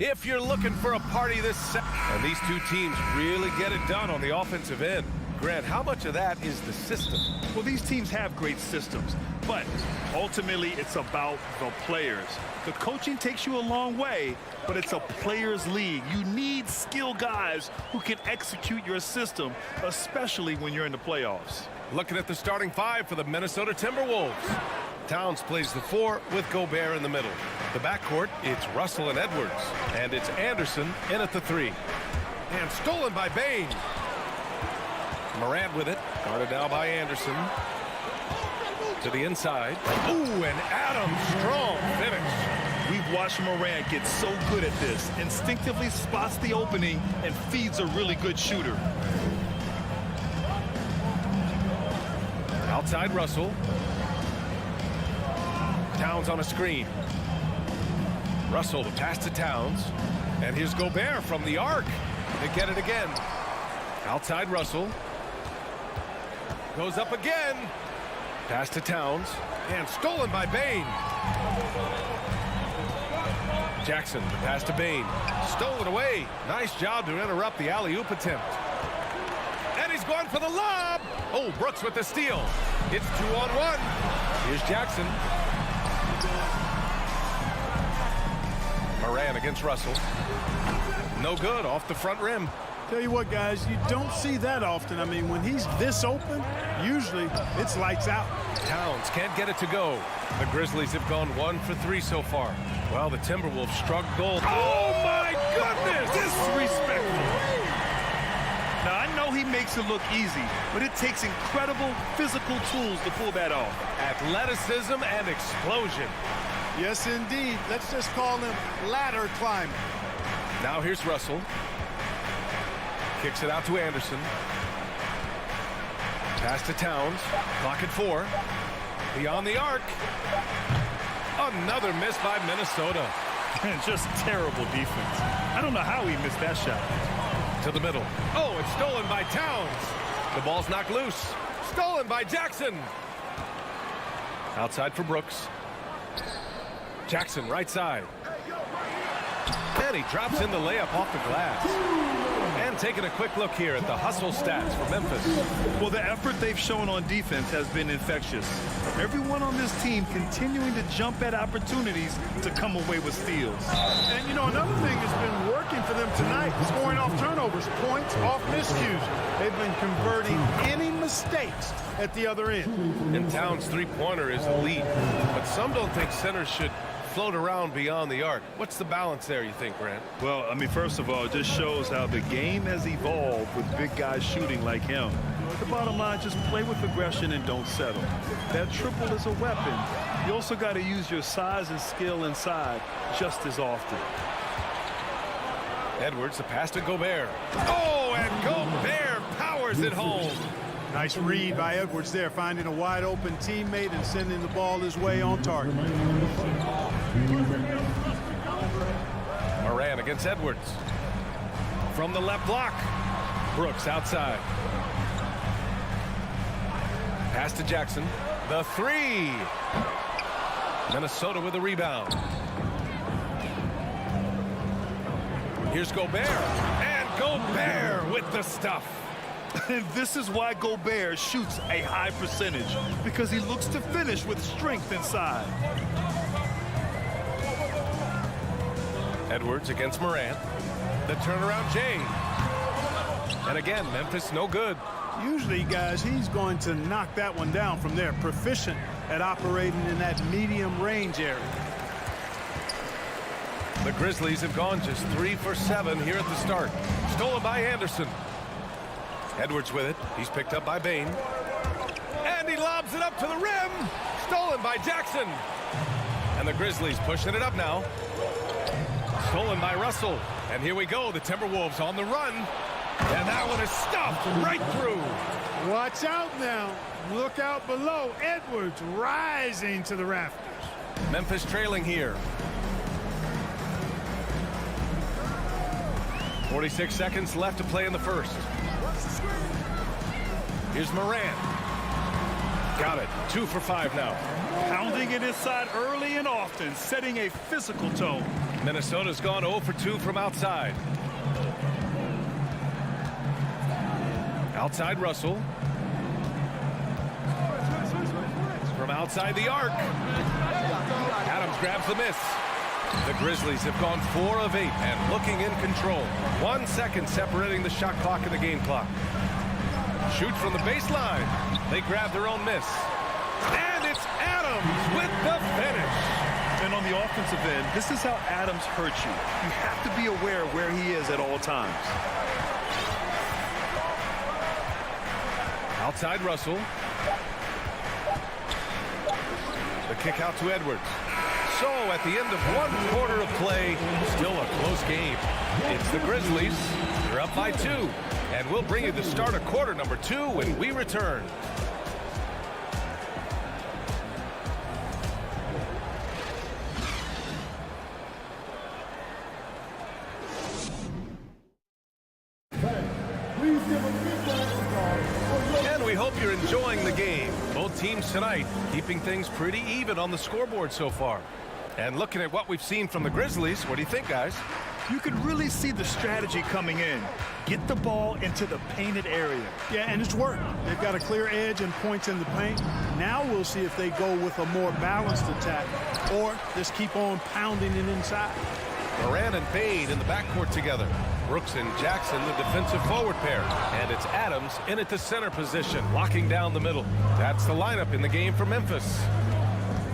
if you're looking for a party this and these two teams really get it done on the offensive end. Grant, how much of that is the system? Well, these teams have great systems, but ultimately it's about the players. The coaching takes you a long way, but it's a players' league. You need skilled guys who can execute your system, especially when you're in the playoffs. Looking at the starting five for the Minnesota Timberwolves. Towns plays the 4 with Gobert in the middle. The backcourt, it's Russell and Edwards. And it's Anderson in at the 3. And stolen by Bane. Morant with it. Guarded now by Anderson. To the inside. Ooh, and Adams, strong finish. We've watched Morant get so good at this. Instinctively spots the opening and feeds a really good shooter. Outside Russell. Towns on a screen. Russell to pass to Towns. And here's Gobert from the arc. They get it again. Outside Russell. Goes up again. Pass to Towns. And stolen by Bane. Jackson to pass to Bane. Stolen away. Nice job to interrupt the alley-oop attempt. And he's going for the lob. Oh, Brooks with the steal. It's 2-on-1. Here's Jackson. Morant against Russell. No good, off the front rim. Tell you what, guys, you don't see that often. I mean, when he's this open, usually it's lights out. Towns can't get it to go. The Grizzlies have gone 1 for 3 so far. Well, the Timberwolves struck gold. Oh, my goodness! Disrespectful. Now, I know he makes it look easy, but it takes incredible physical tools to pull that off. Athleticism and explosion. Yes, indeed. Let's just call him ladder climbing. Now here's Russell. Kicks it out to Anderson. Pass to Towns. Clock at 4. Beyond the arc. Another miss by Minnesota. Just terrible defense. I don't know how he missed that shot. To the middle. Oh, it's stolen by Towns. The ball's knocked loose. Stolen by Jackson. Outside for Brooks. Jackson, right side. And he drops in the layup off the glass. And taking a quick look here at the hustle stats for Memphis. Well, the effort they've shown on defense has been infectious. Everyone on this team continuing to jump at opportunities to come away with steals. And, you know, another thing that's been working for them tonight, scoring off turnovers, points off miscues. They've been converting any mistakes at the other end. And Towns' three-pointer is elite. But some don't think centers should float around beyond the arc. What's the balance there, you think, Grant? Well, I mean, first of all, it just shows how the game has evolved with big guys shooting like him. The bottom line, just play with aggression and don't settle. That triple is a weapon. You also got to use your size and skill inside just as often. Edwards, the pass to Gobert. Oh, and Gobert powers it home. Nice read by Edwards there, finding a wide-open teammate and sending the ball his way on target. Morant against Edwards. From the left block. Brooks outside. Pass to Jackson. The 3. Minnesota with the rebound. Here's Gobert. And Gobert with the stuff. And this is why Gobert shoots a high percentage, because he looks to finish with strength inside. Edwards against Morant. The turnaround Jay. And again, Memphis no good. Usually, guys, he's going to knock that one down from there. Proficient at operating in that medium range area. The Grizzlies have gone just 3 for 7 here at the start. Stolen by Anderson. Edwards with it. He's picked up by Bane. And he lobs it up to the rim. Stolen by Jackson. And the Grizzlies pushing it up now. Stolen by Russell. And here we go. The Timberwolves on the run. And that one is stuffed right through. Watch out now. Look out below. Edwards rising to the rafters. Memphis trailing here. 46 seconds left to play in the first. Here's Morant. Got it. 2 for 5 now. Pounding it inside early and often, setting a physical tone. Minnesota's gone 0 for 2 from outside. Outside Russell. From outside the arc. Adams grabs the miss. The Grizzlies have gone 4 of 8 and looking in control. 1 second separating the shot clock and the game clock. Shoots from the baseline. They grab their own miss. And it's Adams with the finish. And on the offensive end, this is how Adams hurts you. You have to be aware of where he is at all times. Outside Russell. The kick out to Edwards. So at the end of 1 quarter of play, still a close game. It's the Grizzlies. They're up by 2. And we'll bring you the start of quarter number 2 when we return. And we hope you're enjoying the game. Both teams tonight keeping things pretty even on the scoreboard so far. And looking at what we've seen from the Grizzlies, what do you think, guys? You could really see the strategy coming in. Get the ball into the painted area. Yeah, and it's worked. They've got a clear edge and points in the paint. Now we'll see if they go with a more balanced attack or just keep on pounding it inside. Moran and Bane in the backcourt together. Brooks and Jackson, the defensive forward pair. And it's Adams in at the center position, locking down the middle. That's the lineup in the game for Memphis.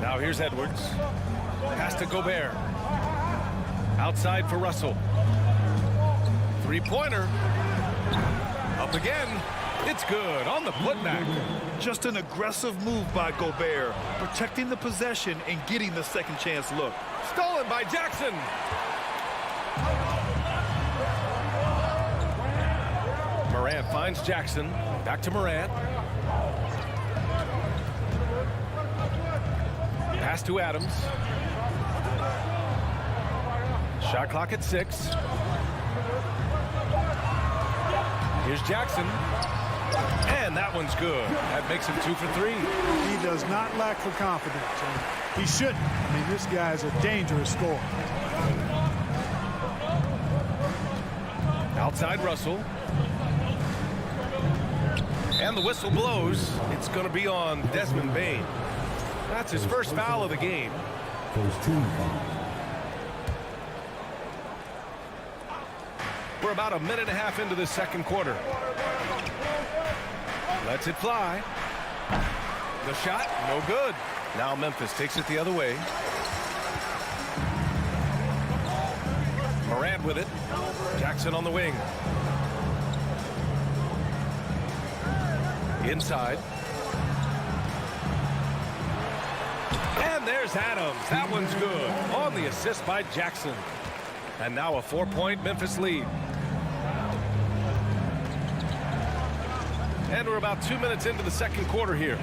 Now here's Edwards. Pass to Gobert. Outside for Russell. Three-pointer. Up again. It's good on the putback. Just an aggressive move by Gobert, protecting the possession and getting the second chance look. Stolen by Jackson. Morant finds Jackson. Back to Morant. Pass to Adams. Shot clock at 6. Here's Jackson. And that one's good. That makes him 2 for 3. He does not lack for confidence. He shouldn't. I mean, this guy's a dangerous scorer. Outside Russell. And the whistle blows. It's going to be on Desmond Bane. That's his first foul of the game. First team foul. We're about a minute and a half into the second quarter. Lets it fly. The shot, no good. Now Memphis takes it the other way. Morant with it. Jackson on the wing. Inside. And there's Adams. That one's good. On the assist by Jackson. And now a 4-point Memphis lead. And we're about 2 minutes into the second quarter here.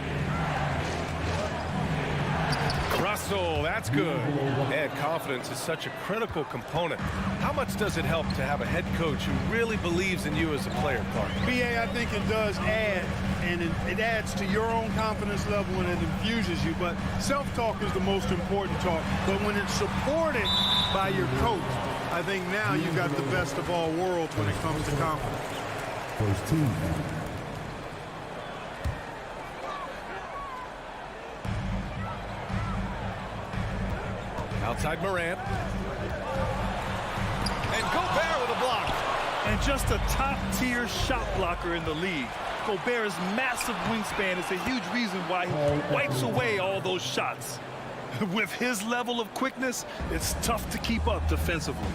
Russell, that's good. And confidence is such a critical component. How much does it help to have a head coach who really believes in you as a player, Clark? BA, I think it does add, and it adds to your own confidence level when it infuses you. But self-talk is the most important talk. But when it's supported by your coach, I think now you've got the best of all worlds when it comes to confidence. First team foul. Outside Morant. And Gobert with a block. And just a top-tier shot blocker in the league. Gobert's massive wingspan is a huge reason why he wipes away all those shots. With his level of quickness, it's tough to keep up defensively.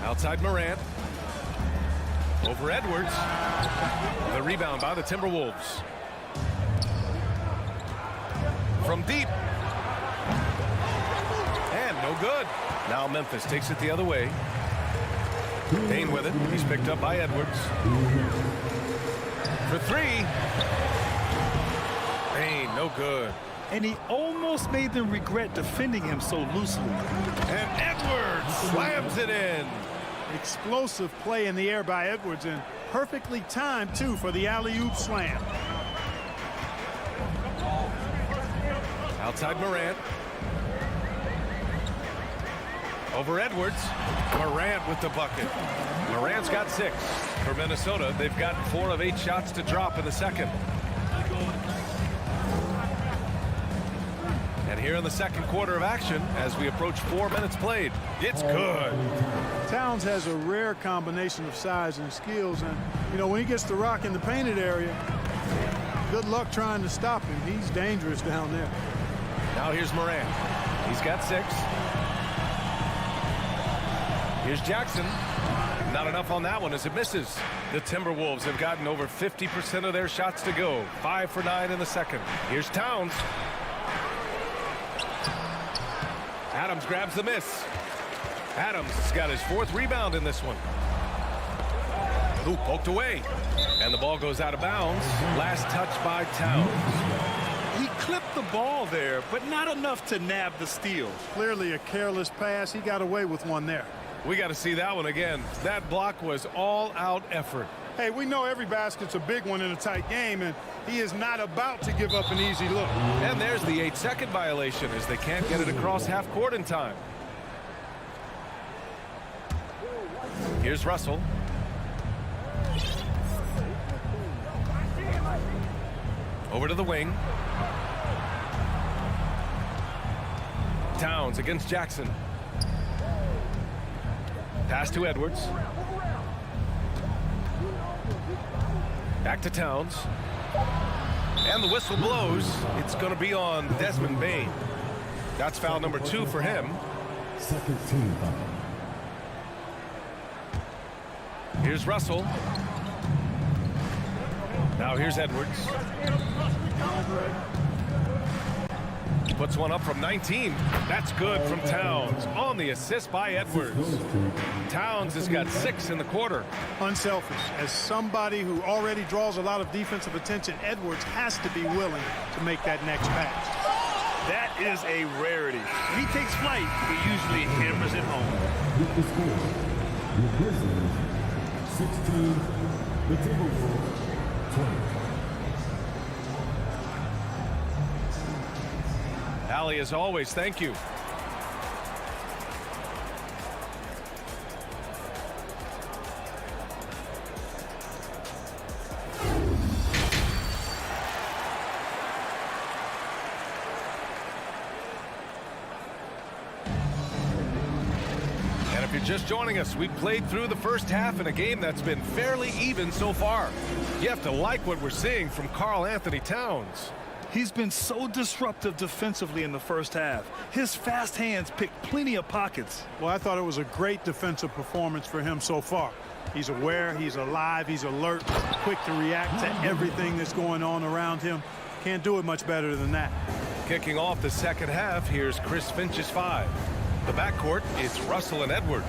Outside Morant. Over Edwards. The rebound by the Timberwolves. From deep. And no good. Now Memphis takes it the other way. Bane with it. He's picked up by Edwards. For 3. Bane, no good. And he almost made them regret defending him so loosely. And Edwards slams it in. Explosive play in the air by Edwards, and perfectly timed, too, for the alley-oop slam. Outside Morant. Over Edwards. Morant with the bucket. Morant's got 6. For Minnesota, they've gotten 4 of 8 shots to drop in the second. And here in the second quarter of action, as we approach 4 minutes played, it's good. Towns has a rare combination of size and skills, and you know, when he gets the rock in the painted area, good luck trying to stop him. He's dangerous down there. Now here's Morant. He's got 6. Here's Jackson. Not enough on that one as it misses. The Timberwolves have gotten over 50% of their shots to go. 5 for 9 in the second. Here's Towns. Adams grabs the miss. Adams has got his 4th rebound in this one. Ooh, poked away. And the ball goes out of bounds. Last touch by Towns. He clipped the ball there, but not enough to nab the steal. Clearly a careless pass. He got away with one there. We got to see that one again. That block was all-out effort. Hey, we know every basket's a big one in a tight game, and he is not about to give up an easy look. And there's the 8-second violation as they can't get it across half court in time. Here's Russell. Over to the wing. Towns against Jackson. Pass to Edwards. Back to Towns. And the whistle blows. It's going to be on Desmond Bane. That's foul number 2 for him. Second team foul. Here's Russell. Now here's Edwards. Puts one up from 19. That's good from Towns. On the assist by Edwards. Towns has got 6 in the quarter. Unselfish. As somebody who already draws a lot of defensive attention, Edwards has to be willing to make that next pass. That is a rarity. When he takes flight, he usually hammers it home. With the score, the Grizzlies 16, the Timberwolves 20. Allie, as always, thank you. And if you're just joining us, we've played through the first half in a game that's been fairly even so far. You have to like what we're seeing from Karl Anthony Towns. He's been so disruptive defensively in the first half. His fast hands pick plenty of pockets. Well, I thought it was a great defensive performance for him so far. He's aware, he's alive, he's alert, quick to react to everything that's going on around him. Can't do it much better than that. Kicking off the second half, here's Chris Finch's 5. The backcourt, it's Russell and Edwards.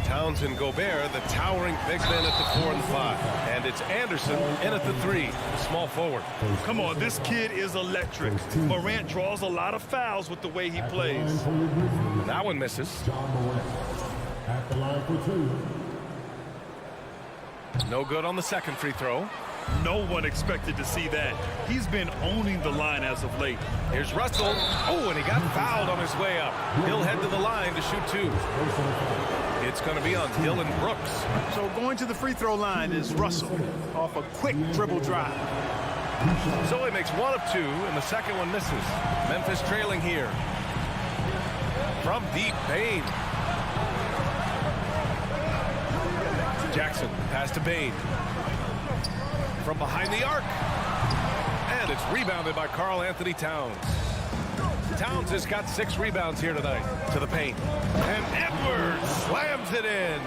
Towns and Gobert, the towering big men at the 4 and 5. And it's Anderson in at the 3, the small forward. Come on, this kid is electric. Morant draws a lot of fouls with the way he plays. That one misses. John Morant at the line for 2. No good on the second free throw. No one expected to see that. He's been owning the line as of late. Here's Russell. Oh, and he got fouled on his way up. He'll head to the line to shoot 2. It's going to be on Dylan Brooks. So going to the free throw line is Russell off a quick dribble drive. So he makes 1 of 2, and the second one misses. Memphis trailing here. From deep, Bane. Jackson, pass to Bane. From behind the arc. And it's rebounded by Karl Anthony Towns. Towns has got 6 rebounds here tonight to the paint. And Edwards slams it in.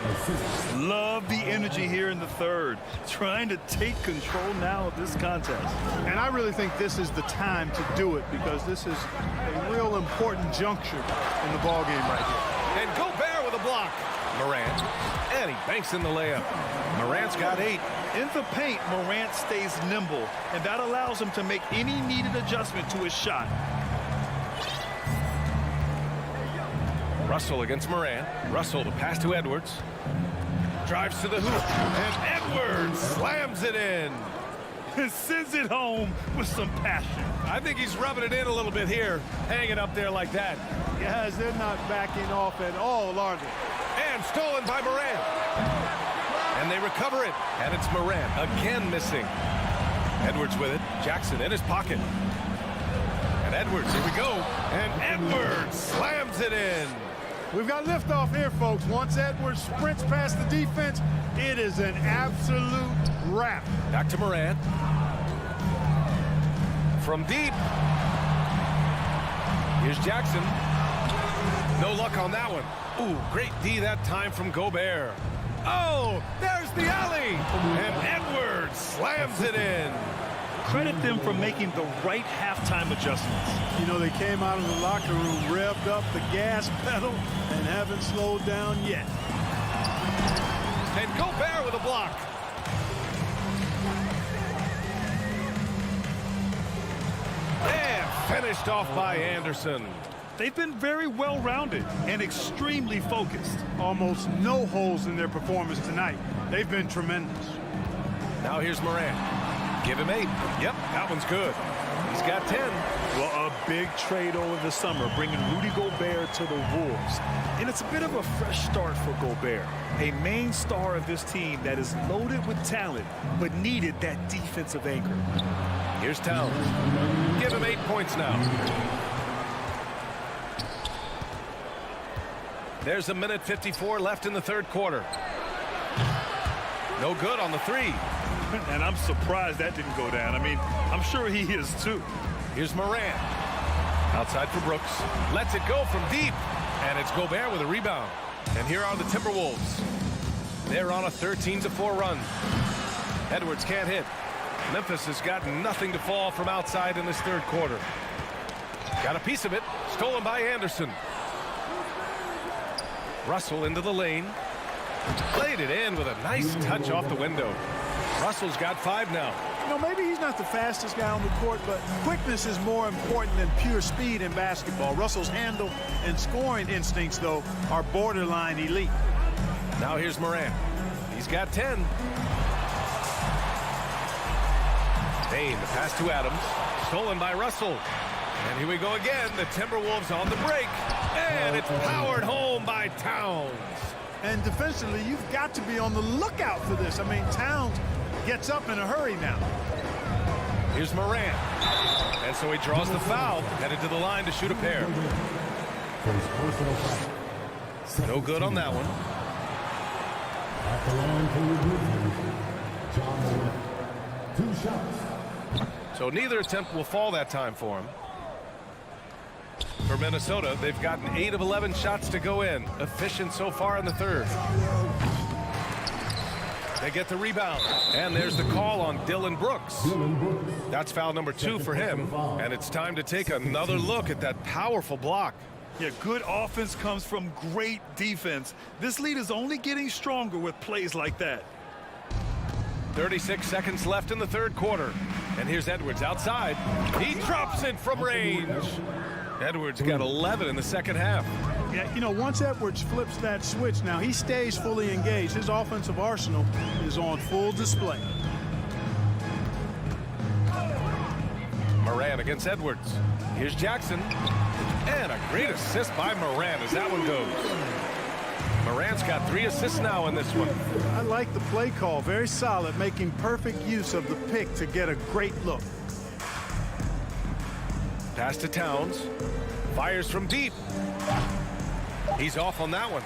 Love the energy here in the third. Trying to take control now of this contest. And I really think this is the time to do it because this is a real important juncture in the ballgame right here. And Gobert with a block. Morant. And he banks in the layup. Morant's got 8. In the paint, Morant stays nimble, and that allows him to make any needed adjustment to his shot. Russell against Morant. Russell to pass to Edwards. Drives to the hoop. And Edwards slams it in. and sends it home with some passion. I think he's rubbing it in a little bit here, hanging up there like that. Guys, they're not backing off at all, are they? And stolen by Morant. And they recover it. And it's Morant again missing. Edwards with it. Jackson in his pocket. And Edwards, here we go. And Edwards slams it in. We've got liftoff here, folks. Once Edwards sprints past the defense, it is an absolute wrap. Back to Morant. From deep. Here's Jackson. No luck on that one. Ooh, great D that time from Gobert. Oh, there's the alley. And Edwards slams it in. Credit them for making the right halftime adjustments. You know, they came out of the locker room, revved up the gas pedal, and haven't slowed down yet. And Gobert with a block. And finished off by Anderson. They've been very well-rounded and extremely focused. Almost no holes in their performance tonight. They've been tremendous. Now here's Morant. Give him 8. Yep, that one's good. He's got 10. Well, a big trade over the summer, bringing Rudy Gobert to the Wolves. And it's a bit of a fresh start for Gobert, a main star of this team that is loaded with talent, but needed that defensive anchor. Here's Towns. Give him 8 points now. There's 1:54 left in the third quarter. No good on the 3. And I'm surprised that didn't go down. I mean, I'm sure he is too. Here's Morant. Outside for Brooks. Lets it go from deep. And it's Gobert with a rebound. And here are the Timberwolves. They're on a 13-4 run. Edwards can't hit. Memphis has got nothing to fall from outside in this third quarter. Got a piece of it. Stolen by Anderson. Russell into the lane. Played it in with a nice touch off the window. Russell's got 5 now. You know, maybe he's not the fastest guy on the court, but quickness is more important than pure speed in basketball. Russell's handle and scoring instincts, though, are borderline elite. Now here's Morant. He's got 10. Bain, the pass to Adams. Stolen by Russell. And here we go again. The Timberwolves on the break. And it's powered home by Towns. And defensively, you've got to be on the lookout for this. I mean, Towns gets up in a hurry now. Here's Morant. And so he draws the foul. Headed to the line to shoot a pair. No good on that one. At the line for your Grizzlies, John Morant. 2 shots. So neither attempt will fall that time for him. For Minnesota, they've gotten 8 of 11 shots to go in. Efficient so far in the third. They get the rebound. And there's the call on Dillon Brooks. That's foul number 2 for him. And it's time to take another look at that powerful block. Yeah, good offense comes from great defense. This lead is only getting stronger with plays like that. 36 seconds left in the third quarter. And here's Edwards outside. He drops it from range. Edwards got 11 in the second half. Yeah, you know, once Edwards flips that switch now, he stays fully engaged. His offensive arsenal is on full display. Morant against Edwards. Here's Jackson. And a great assist by Morant as that one goes. Morant's got 3 assists now in this one. I like the play call. Very solid, making perfect use of the pick to get a great look. Pass to Towns. Fires from deep. He's off on that one.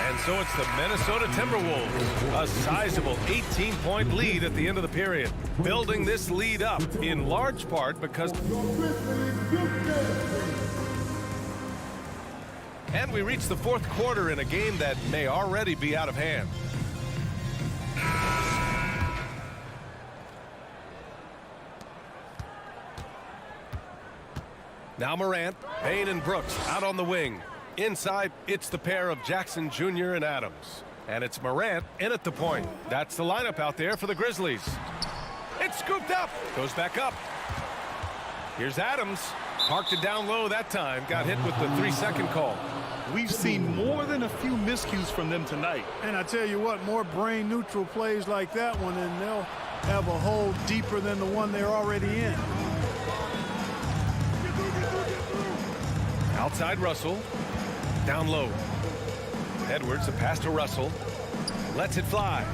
And so it's the Minnesota Timberwolves. A sizable 18-point lead at the end of the period. Building this lead up in large part because... And we reach the fourth quarter in a game that may already be out of hand. Now Morant, Bain and Brooks out on the wing. Inside, it's the pair of Jackson Jr. and Adams. And it's Morant in at the point. That's the lineup out there for the Grizzlies. It's scooped up. Goes back up. Here's Adams. Parked it down low that time. Got hit with the 3-second call. We've seen more than a few miscues from them tonight. And I tell you what, more brain-neutral plays like that one, and they'll have a hole deeper than the one they're already in. Outside Russell. Down low. Edwards, a pass to Russell. Lets it fly.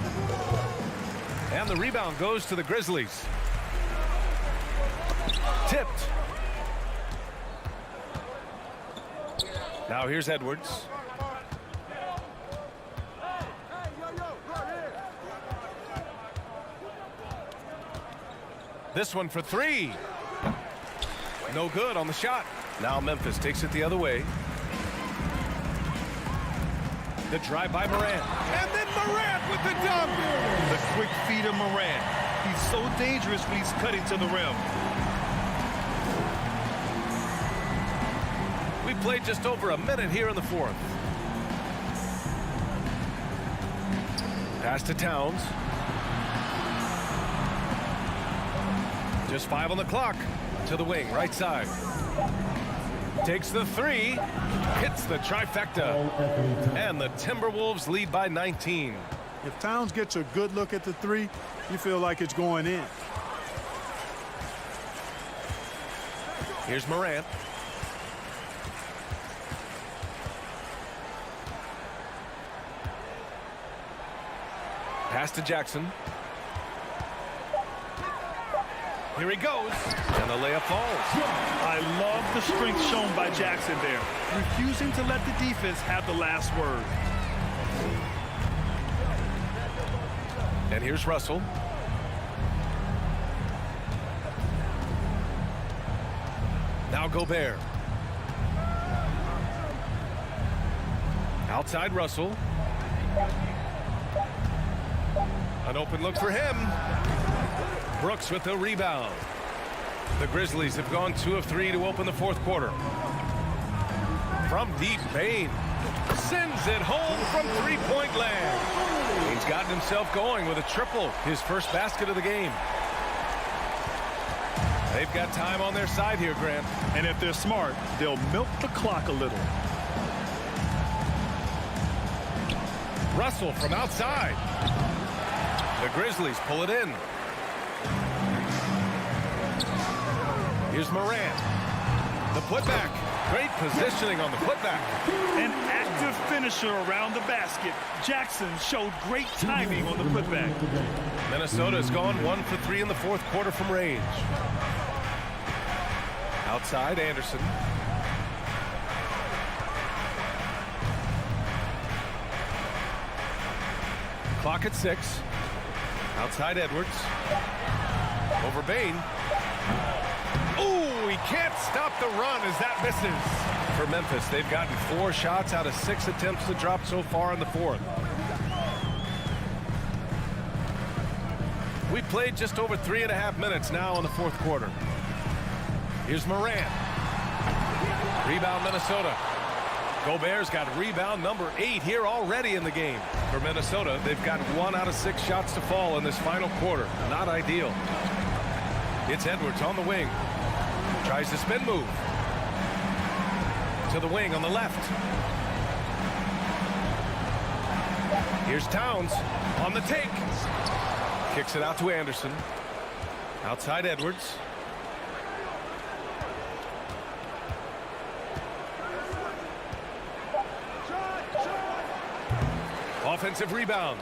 And the rebound goes to the Grizzlies. Tipped. Now here's Edwards. This one for three. No good on the shot. Now Memphis takes it the other way. The drive by Morant. And then Morant with the dunk. The quick feed of Morant. He's so dangerous when he's cutting to the rim. We played just over a minute here in the fourth. Pass to Towns. Just 5 on the clock. To the wing, right side. Takes the three. Hits the trifecta. And the Timberwolves lead by 19. If Towns gets a good look at the three, you feel like it's going in. Here's Morant. Pass to Jackson. Here he goes. And the layup falls. I love the strength shown by Jackson there. Refusing to let the defense have the last word. And here's Russell. Now Gobert. Outside Russell. An open look for him. Brooks with the rebound. The Grizzlies have gone 2 of 3 to open the fourth quarter. From deep, Bane sends it home from three-point land. He's gotten himself going with a triple, his first basket of the game. They've got time on their side here, Grant. And if they're smart, they'll milk the clock a little. Russell from outside. The Grizzlies pull it in. Here's Morant. The putback. Great positioning on the putback. An active finisher around the basket. Jackson showed great timing on the putback. Minnesota has gone 1 for 3 in the fourth quarter from range. Outside, Anderson. Clock at 6. Outside Edwards. Over Bane. Ooh, he can't stop the run as that misses. For Memphis, they've gotten 4 shots out of 6 attempts to drop so far in the fourth. We played just over 3.5 minutes now in the fourth quarter. Here's Morant. Rebound Minnesota. Gobert's got rebound number 8 here already in the game. For Minnesota, they've got 1 out of 6 shots to fall in this final quarter. Not ideal. It's Edwards on the wing. Tries the spin move. To the wing on the left. Here's Towns on the take. Kicks it out to Anderson. Outside Edwards. Offensive rebound.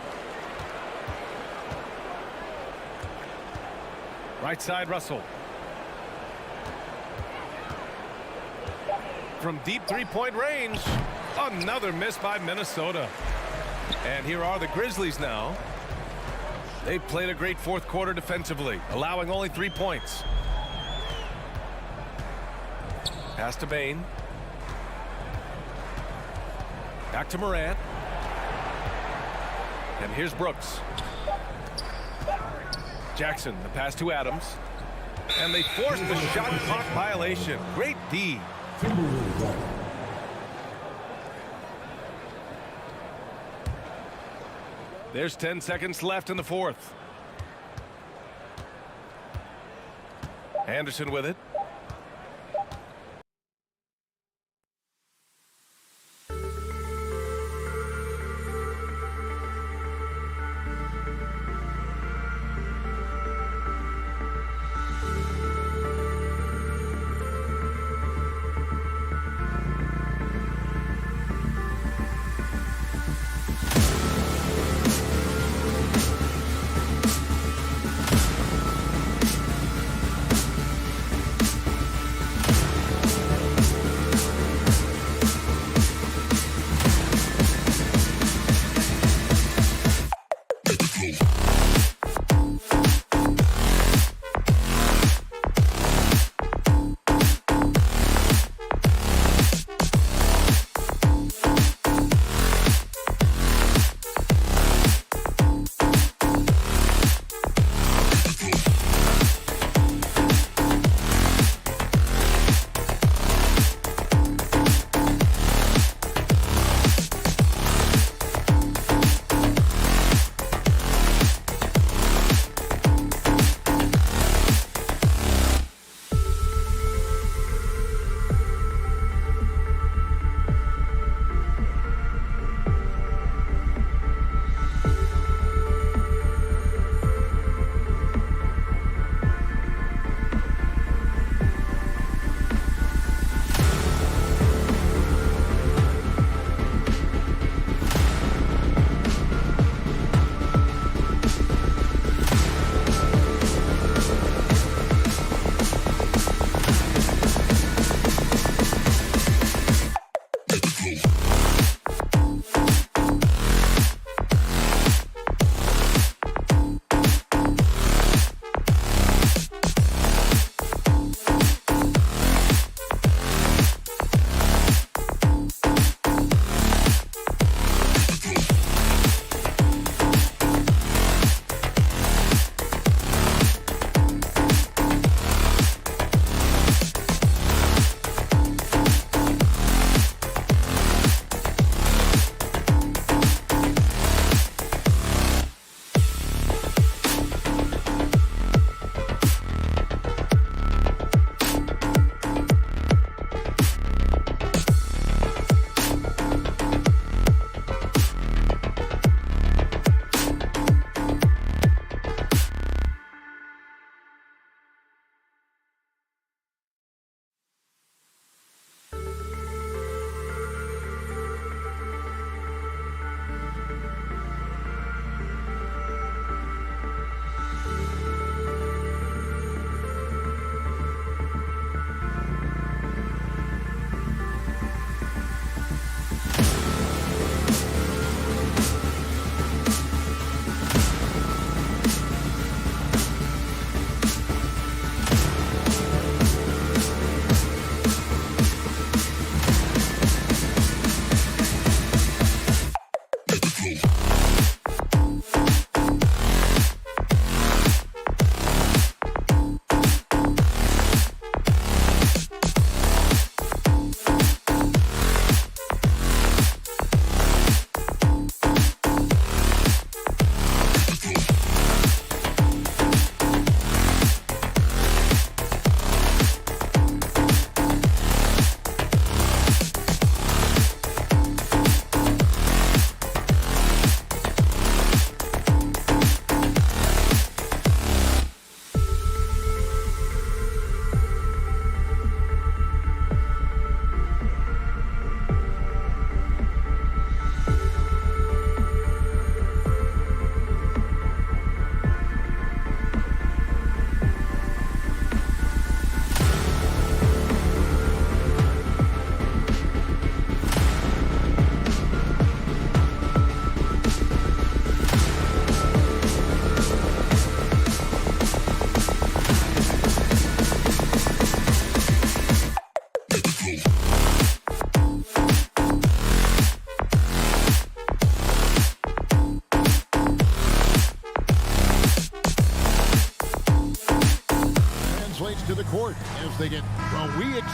Right side, Russell. From deep three-point range. Another miss by Minnesota. And here are the Grizzlies now. They've played a great fourth quarter defensively, allowing only 3 points. Pass to Bane. Back to Morant. And here's Brooks. Jackson, the pass to Adams. And they forced the shot clock violation. Great D. There's 10 seconds left in the fourth. Anderson with it.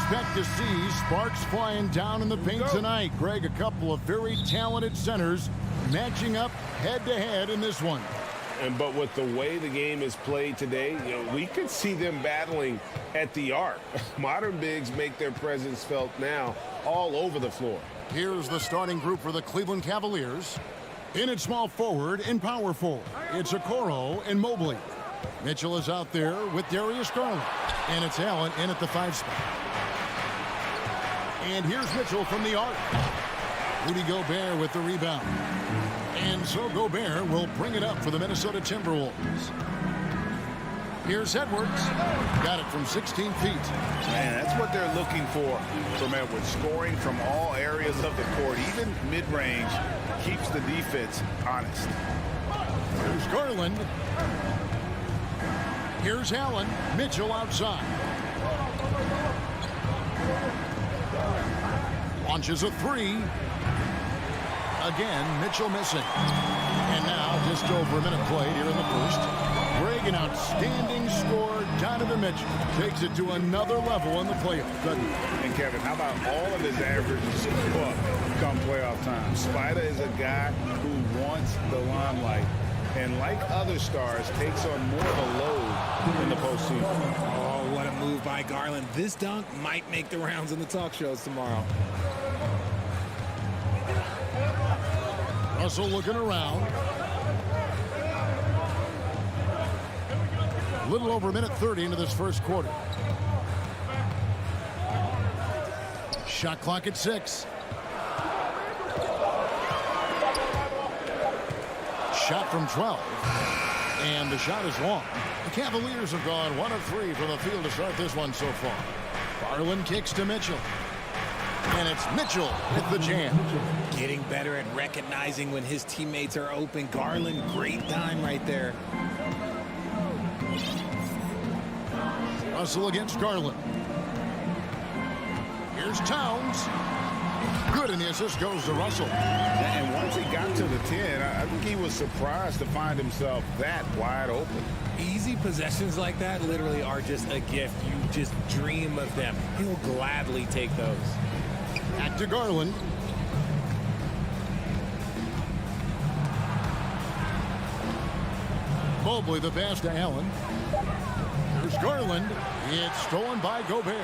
expect to see sparks flying down in the paint tonight. Greg, a couple of very talented centers matching up head-to-head in this one. But with the way the game is played today, we could see them battling at the arc. Modern bigs make their presence felt now all over the floor. Here's the starting group for the Cleveland Cavaliers. In at small forward and power forward, it's Okoro and Mobley. Mitchell is out there with Darius Garland. And it's Allen in at the 5 spot. And here's Mitchell from the arc. Rudy Gobert with the rebound. And so Gobert will bring it up for the Minnesota Timberwolves. Here's Edwards. Got it from 16 feet. Man, that's what they're looking for from Edwards. Scoring from all areas of the court, even mid-range, keeps the defense honest. Here's Garland. Here's Allen. Mitchell outside. Launches a 3. Again, Mitchell missing. And now, just over a minute played here in the first. Greg, an outstanding scorer. Donovan Mitchell takes it to another level in the playoffs. And Kevin, how about all of his averages come playoff time? Spider is a guy who wants the limelight. And like other stars, takes on more of a load in the postseason. Oh, what a move by Garland. This dunk might make the rounds in the talk shows tomorrow. Russell looking around. A little over a minute 30 into this first quarter. Shot clock at 6. Shot from 12. And the shot is long. The Cavaliers have gone 1 of 3 from the field to start this one so far. Garland kicks to Mitchell. And it's Mitchell with the jam. Getting better at recognizing when his teammates are open. Garland, great time right there. Russell against Garland. Here's Towns. Good, and the assist goes to Russell. And once he got to the 10, I think he was surprised to find himself that wide open. Easy possessions like that literally are just a gift. You just dream of them. He'll gladly take those. Back to Garland. Mobley the pass to Allen. There's Garland. It's stolen by Gobert.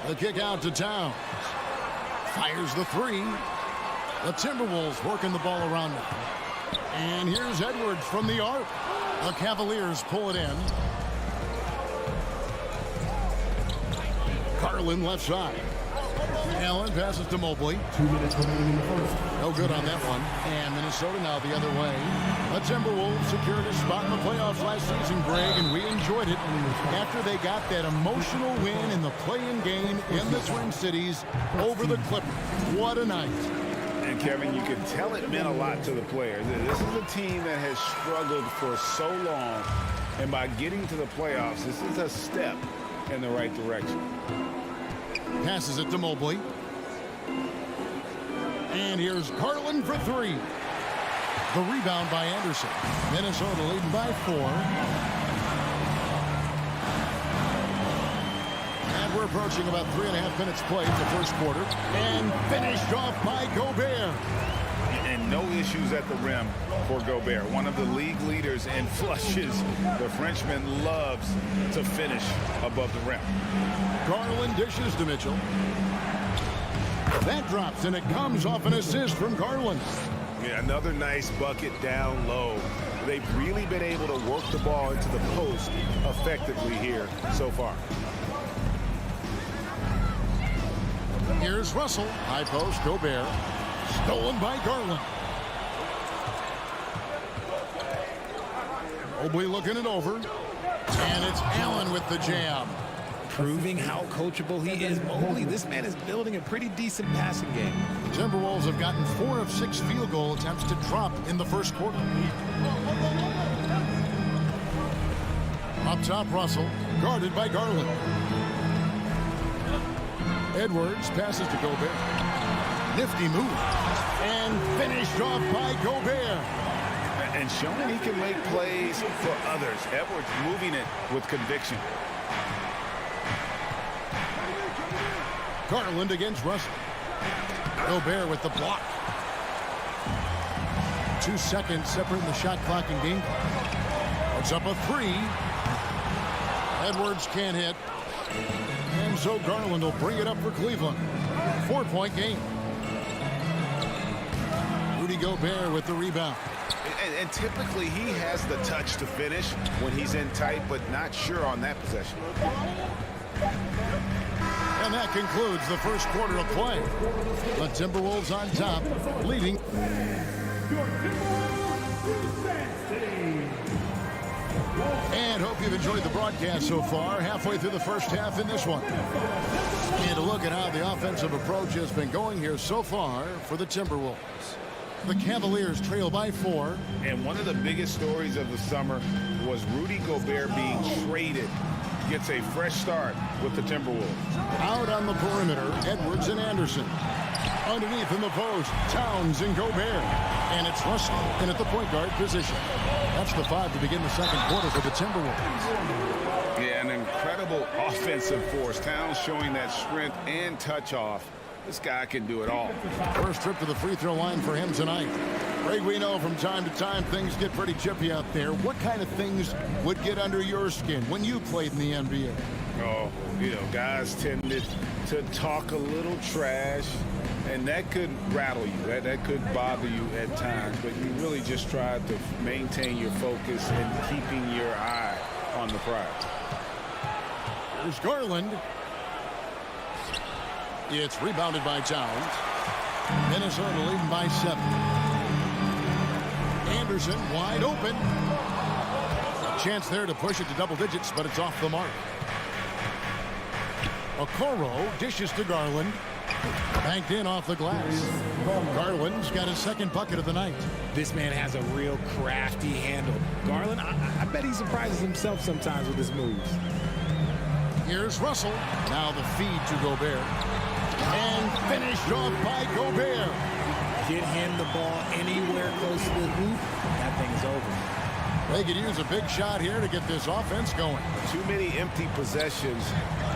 The kick out to Towns. Fires the 3. The Timberwolves working the ball around now. And here's Edwards from the arc. The Cavaliers pull it in. Garland left side. Allen passes to Mobley. 2 minutes remaining in the first. No good on that one. And Minnesota now the other way. The Timberwolves secured a spot in the playoffs last season, Greg, and we enjoyed it after they got that emotional win in the play-in game in the Twin Cities over the Clippers. What a night. And Kevin, you can tell it meant a lot to the players. This is a team that has struggled for so long, and by getting to the playoffs, this is a step in the right direction. Passes it to Mobley. And here's Garland for 3. The rebound by Anderson. Minnesota leading by 4. And we're approaching about 3.5 minutes played in the first quarter. And finished off by Gobert. And no issues at the rim for Gobert. One of the league leaders in flushes. The Frenchman loves to finish above the rim. Garland dishes to Mitchell. That drops, and it comes off an assist from Garland. Yeah, another nice bucket down low. They've really been able to work the ball into the post effectively here so far. Here's Russell. High post, Gobert. Stolen by Garland. Mobley looking it over. And it's Allen with the jam. Proving how coachable he is. Mobley, this man is building a pretty decent passing game. Timberwolves have gotten 4 of 6 field goal attempts to drop in the first quarter. Up top, Russell, guarded by Garland. Edwards passes to Gobert. Nifty move. And finished off by Gobert. And showing he can make plays for others. Edwards moving it with conviction. Garland against Russell. Gobert with the block. 2 seconds separating the shot clock and game clock. Puts up a 3. Edwards can't hit. And so Garland will bring it up for Cleveland. 4-point game. Rudy Gobert with the rebound. And typically he has the touch to finish when he's in tight, but not sure on that possession. And that concludes the first quarter of play. The Timberwolves on top, leading. And hope you've enjoyed the broadcast so far. Halfway through the first half in this one. And a look at how the offensive approach has been going here so far for the Timberwolves. The Cavaliers trail by 4. And one of the biggest stories of the summer was Rudy Gobert being traded. Gets a fresh start with the Timberwolves. Out on the perimeter, Edwards and Anderson. Underneath in the post, Towns and Gobert. And it's Russell in at the point guard position. That's the 5 to begin the second quarter for the Timberwolves. Yeah, an incredible offensive force. Towns showing that strength and touch off. This guy can do it all. First trip to the free throw line for him tonight. Greg, we know from time to time things get pretty chippy out there. What kind of things would get under your skin when you played in the NBA? Oh, guys tended to talk a little trash, and that could rattle you. That could bother you at times, but you really just try to maintain your focus and keeping your eye on the prize. Here's Garland. It's rebounded by Towns. Minnesota leading by 7. Anderson wide open. Chance there to push it to double digits, but it's off the mark. Okoro dishes to Garland. Banked in off the glass. Garland's got his second bucket of the night. This man has a real crafty handle. Garland, I bet he surprises himself sometimes with his moves. Here's Russell. Now the feed to Gobert. And finished off by Gobert. Get him the ball anywhere close to the hoop, that thing is over. They could use a big shot here to get this offense going. Too many empty possessions.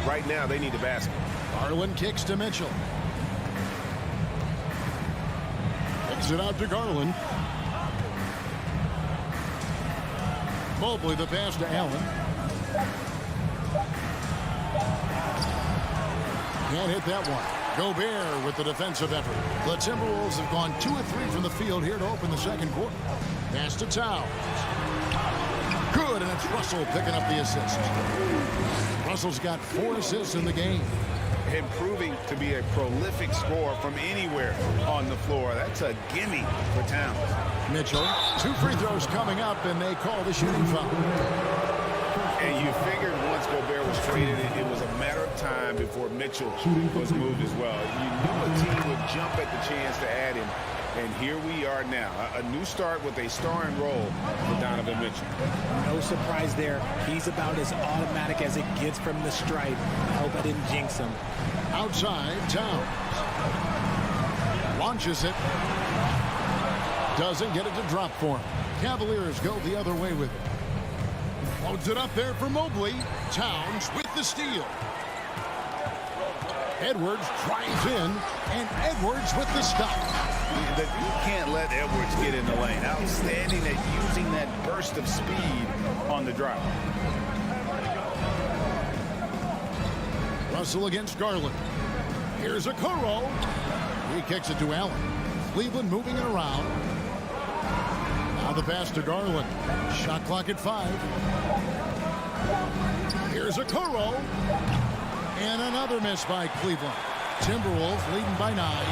Right now, they need a basket. Garland kicks to Mitchell. Kicks it out to Garland. Mobley the pass to Allen. Can't hit that one. Gobert with the defensive effort. The Timberwolves have gone 2 of 3 from the field here to open the second quarter. Pass to Towns. Good, and it's Russell picking up the assist. Russell's got 4 assists in the game. Improving to be a prolific scorer from anywhere on the floor. That's a gimme for Towns. Mitchell, 2 free throws coming up, and they call the shooting foul. And you figured once Gobert was traded, it was a matter of time before Mitchell was moved as well. You knew a team would jump at the chance to add him. And here we are now. A new start with a starring role for Donovan Mitchell. No surprise there. He's about as automatic as it gets from the stripe. I hope I didn't jinx him. Outside, Towns. Launches it. Doesn't get it to drop for him. Cavaliers go the other way with it. Loads it up there for Mobley. Towns with the steal. Edwards drives in, and Edwards with the stop. You can't let Edwards get in the lane. Outstanding at using that burst of speed on the drive. Russell against Garland. Here's Okoro. He kicks it to Allen. Cleveland moving it around. Now the pass to Garland. Shot clock at 5. Here's Okoro. And another miss by Cleveland. Timberwolves leading by 9.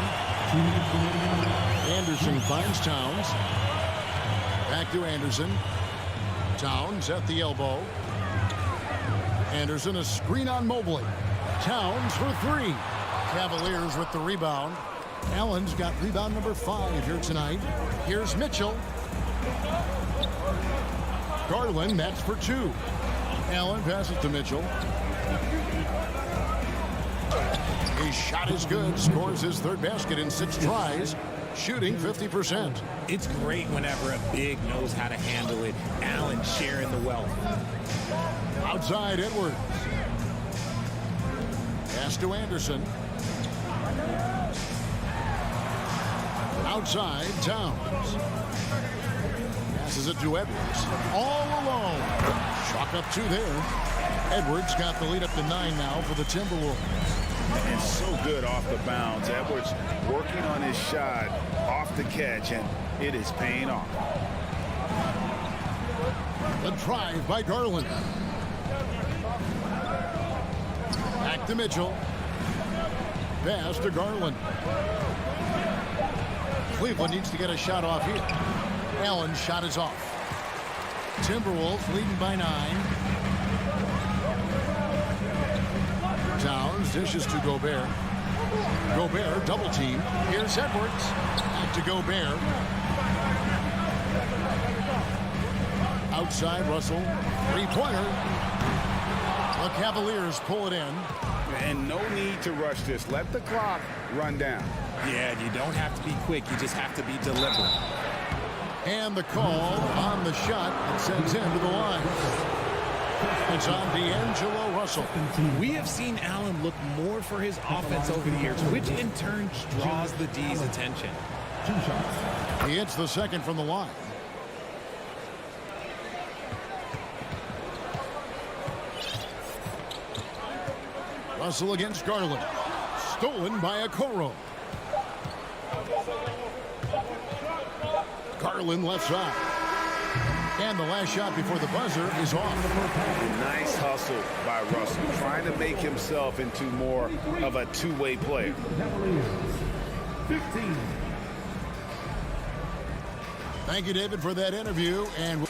Anderson finds Towns. Back to Anderson. Towns at the elbow. Anderson a screen on Mobley. Towns for 3. Cavaliers with the rebound. Allen's got rebound number 5 here tonight. Here's Mitchell. Garland, that's for 2. Allen passes to Mitchell. His shot is good. Scores his 3rd basket in 6 tries. Shooting 50%. It's great whenever a big knows how to handle it. Allen sharing the wealth. Outside Edwards. Pass to Anderson. Outside, Towns. Passes it to Edwards. All alone. Chalk up 2 there. Edwards got the lead up to 9 now for the Timberwolves. And so good off the bounds. Edwards working on his shot off the catch, and it is paying off. The drive by Garland. Back to Mitchell. Pass to Garland. Cleveland needs to get a shot off here. Allen's shot is off. Timberwolves leading by 9. Towns dishes to Gobert. Gobert double team. Here's Edwards. Back to Gobert. Outside Russell. 3-pointer. The Cavaliers pull it in. And no need to rush this. Let the clock run down. Yeah, you don't have to be quick. You just have to be deliberate. And the call on the shot that sends him to the line. It's on D'Angelo Russell. We have seen Allen look more for his offense over the years, which in turn draws the D's attention. He hits the second from the line. Russell against Garland. Stolen by Okoro. Garland left side. And the last shot before the buzzer is off. Nice hustle by Russell, trying to make himself into more of a two-way player. 15. Thank you, David, for that interview. And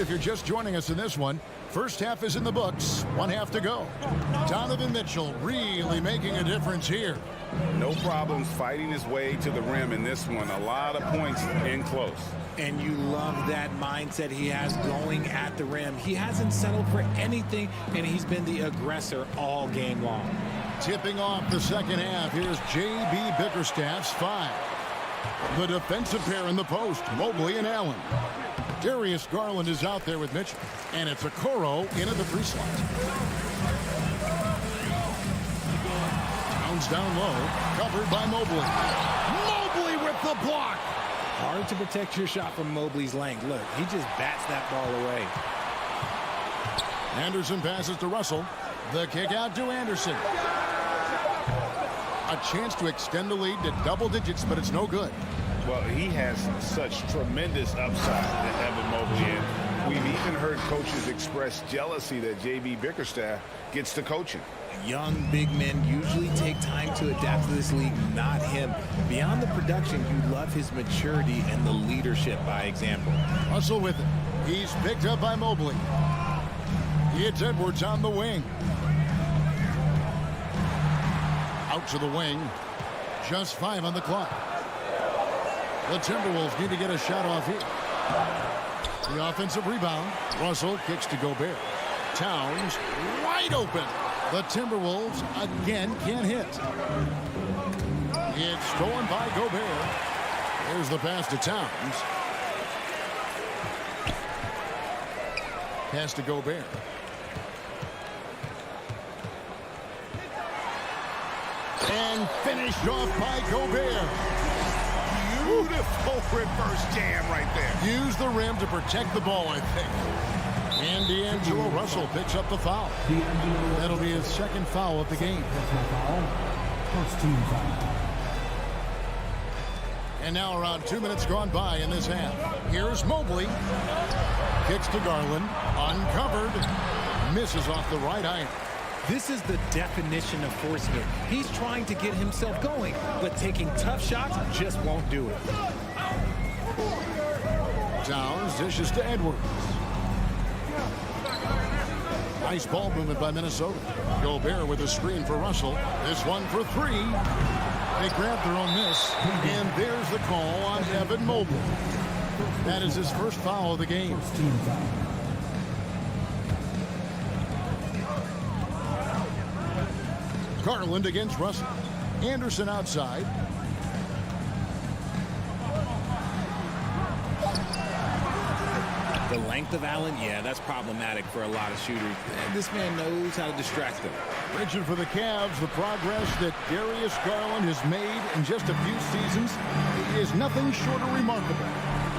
if you're just joining us in this one, first half is in the books. 1 half to go. Donovan Mitchell really making a difference here. No problems fighting his way to the rim in this one. A lot of points in close. And you love that mindset he has going at the rim. He hasn't settled for anything, and he's been the aggressor all game long. Tipping off the second half, here's J.B. Bickerstaff's 5. The defensive pair in the post, Mobley and Allen. Darius Garland is out there with Mitchell, and it's Okoro in at the 3 slot. Towns down low, covered by Mobley. Mobley with the block. Hard to protect your shot from Mobley's length. Look, he just bats that ball away. Anderson passes to Russell. The kick out to Anderson. A chance to extend the lead to double digits, but it's no good. Well, he has such tremendous upside to Evan Mobley, and we've even heard coaches express jealousy that J.B. Bickerstaff gets to coaching. Young big men usually take time to adapt to this league, not him. Beyond the production, you love his maturity and the leadership by example. Russell with it. He's picked up by Mobley. It's Edwards on the wing. Out to the wing. Just 5 on the clock. The Timberwolves need to get a shot off here. The offensive rebound. Russell kicks to Gobert. Towns wide open. The Timberwolves again can't hit. It's stolen by Gobert. There's the pass to Towns. Pass to Gobert. And finished off by Gobert. Beautiful reverse jam right there. Use the rim to protect the ball, I think. And D'Angelo Russell picks up the foul. That'll be his second foul of the game. First team foul. And now around 2 minutes gone by in this half. Here's Mobley. Kicks to Garland. Uncovered. Misses off the right iron. This is the definition of forcing it. He's trying to get himself going, but taking tough shots just won't do it. Towns dishes to Edwards. Nice ball movement by Minnesota. Gobert with a screen for Russell. This one for 3. They grab their own miss. And there's the call on Evan Mobley. That is his first foul of the game. First team foul. Garland against Russell. Anderson outside. The length of Allen, yeah, that's problematic for a lot of shooters. And this man knows how to distract them. Rigid for the Cavs, the progress that Darius Garland has made in just a few seasons is nothing short of remarkable.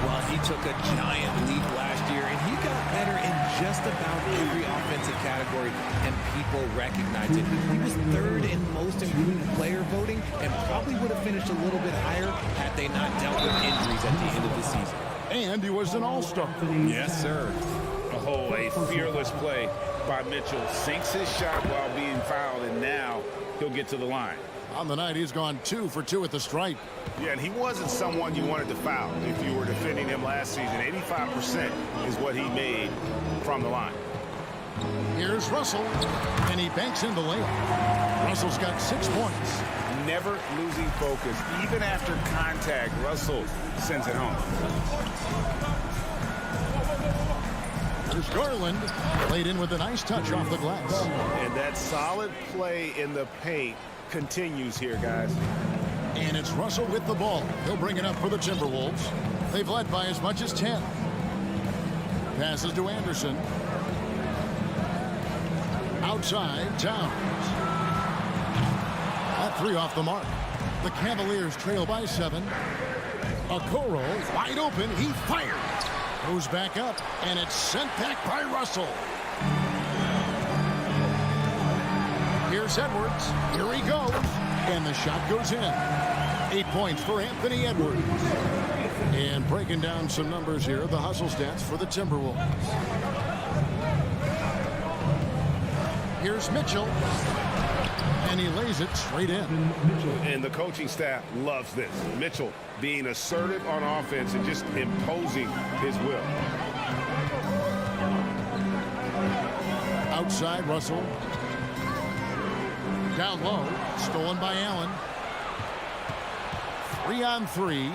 Well, he took a giant leap last year, and he got better in just about every offensive category, and people recognize it. He was third in most improved player voting, and probably would have finished a little bit higher had they not dealt with injuries at the end of the season. And he was an all-star. Yes, sir. Oh, a fearless play by Mitchell. Sinks his shot while being fouled, and now he'll get to the line. On the night, he's gone 2 for 2 at the stripe. Yeah, and he wasn't someone you wanted to foul if you were defending him last season. 85% is what he made from the line. Here's Russell, and he banks in the layup. Russell's got 6 points. Never losing focus. Even after contact, Russell sends it home. There's Garland, laid in with a nice touch off the glass. And that solid play in the paint continues here, guys. And it's Russell with the ball. He'll bring it up for the Timberwolves. They've led by as much as 10. Passes to Anderson. Outside, Towns. That 3 off the mark. The Cavaliers trail by 7. Okoro wide open. He fires. Goes back up, and it's sent back by Russell. Here's Edwards. Here he goes. And the shot goes in. 8 points for Anthony Edwards. And breaking down some numbers here, the hustle stats for the Timberwolves. Here's Mitchell. And he lays it straight in. And the coaching staff loves this. Mitchell being assertive on offense and just imposing his will. Outside, Russell. Down low. Stolen by Allen. 3 on 3.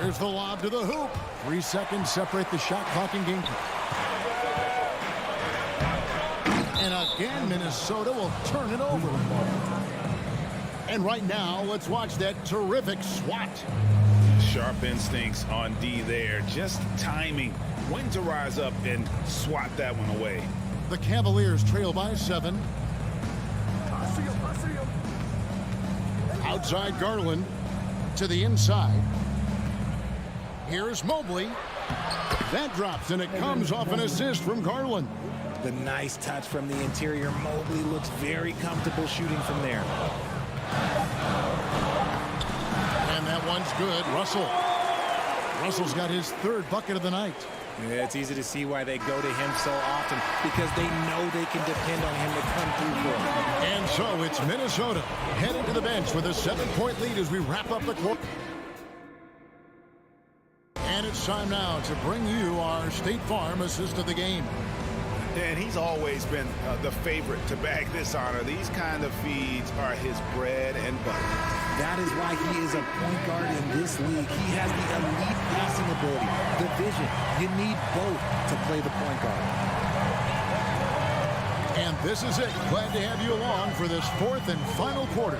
There's the lob to the hoop. 3 seconds separate the shot clock and game clock. And again, Minnesota will turn it over. And right now, let's watch that terrific swat. Sharp instincts on D there. Just timing when to rise up and swat that one away. The Cavaliers trail by 7. Outside Garland to the inside. Here's Mobley. That drops, and it comes off an assist from Garland. The nice touch from the interior. Mobley looks very comfortable shooting from there. And that one's good. Russell's got his 3rd bucket of the night. Yeah, it's easy to see why they go to him so often, because they know they can depend on him to come through for them. And so it's Minnesota heading to the bench with a 7-point lead as we wrap up the quarter. And it's time now to bring you our State Farm assist of the game. And he's always been the favorite to bag this honor. These kind of feeds are his bread and butter. That is why he is a point guard in this league. He has the elite passing ability, the vision. You need both to play the point guard. And this is it. Glad to have you along for this 4th and final quarter.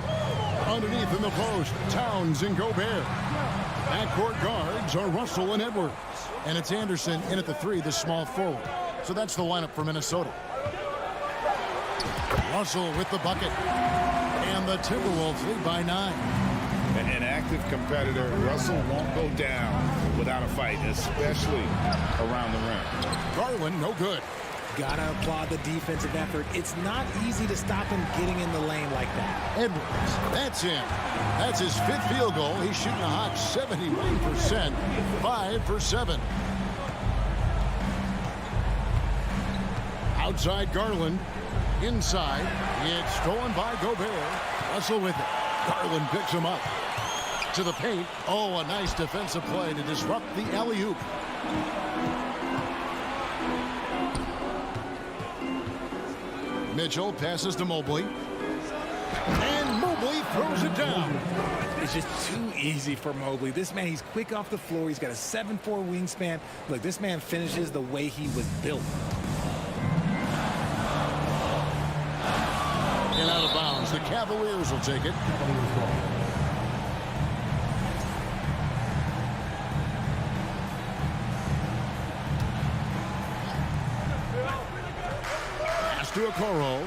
Underneath in the post, Towns and Gobert. Backcourt guards are Russell and Edwards. And it's Anderson in at the 3, the small forward. So that's the lineup for Minnesota. Russell with the bucket. And the Timberwolves lead by 9. An active competitor. Russell won't go down without a fight, especially around the rim. Garland, no good. Gotta applaud the defensive effort. It's not easy to stop him getting in the lane like that. Edwards, that's in. That's his 5th field goal. He's shooting a hot 71%, 5 for 7. Outside Garland, inside. It's stolen by Gobert. Russell with it. Garland picks him up. To the paint. Oh, a nice defensive play to disrupt the alley-oop. Mitchell passes to Mobley. And Mobley throws it down. It's just too easy for Mobley. This man, he's quick off the floor. He's got a 7'4" wingspan. Look, this man finishes the way he was built. And The Cavaliers will take it. Pass to Okoro.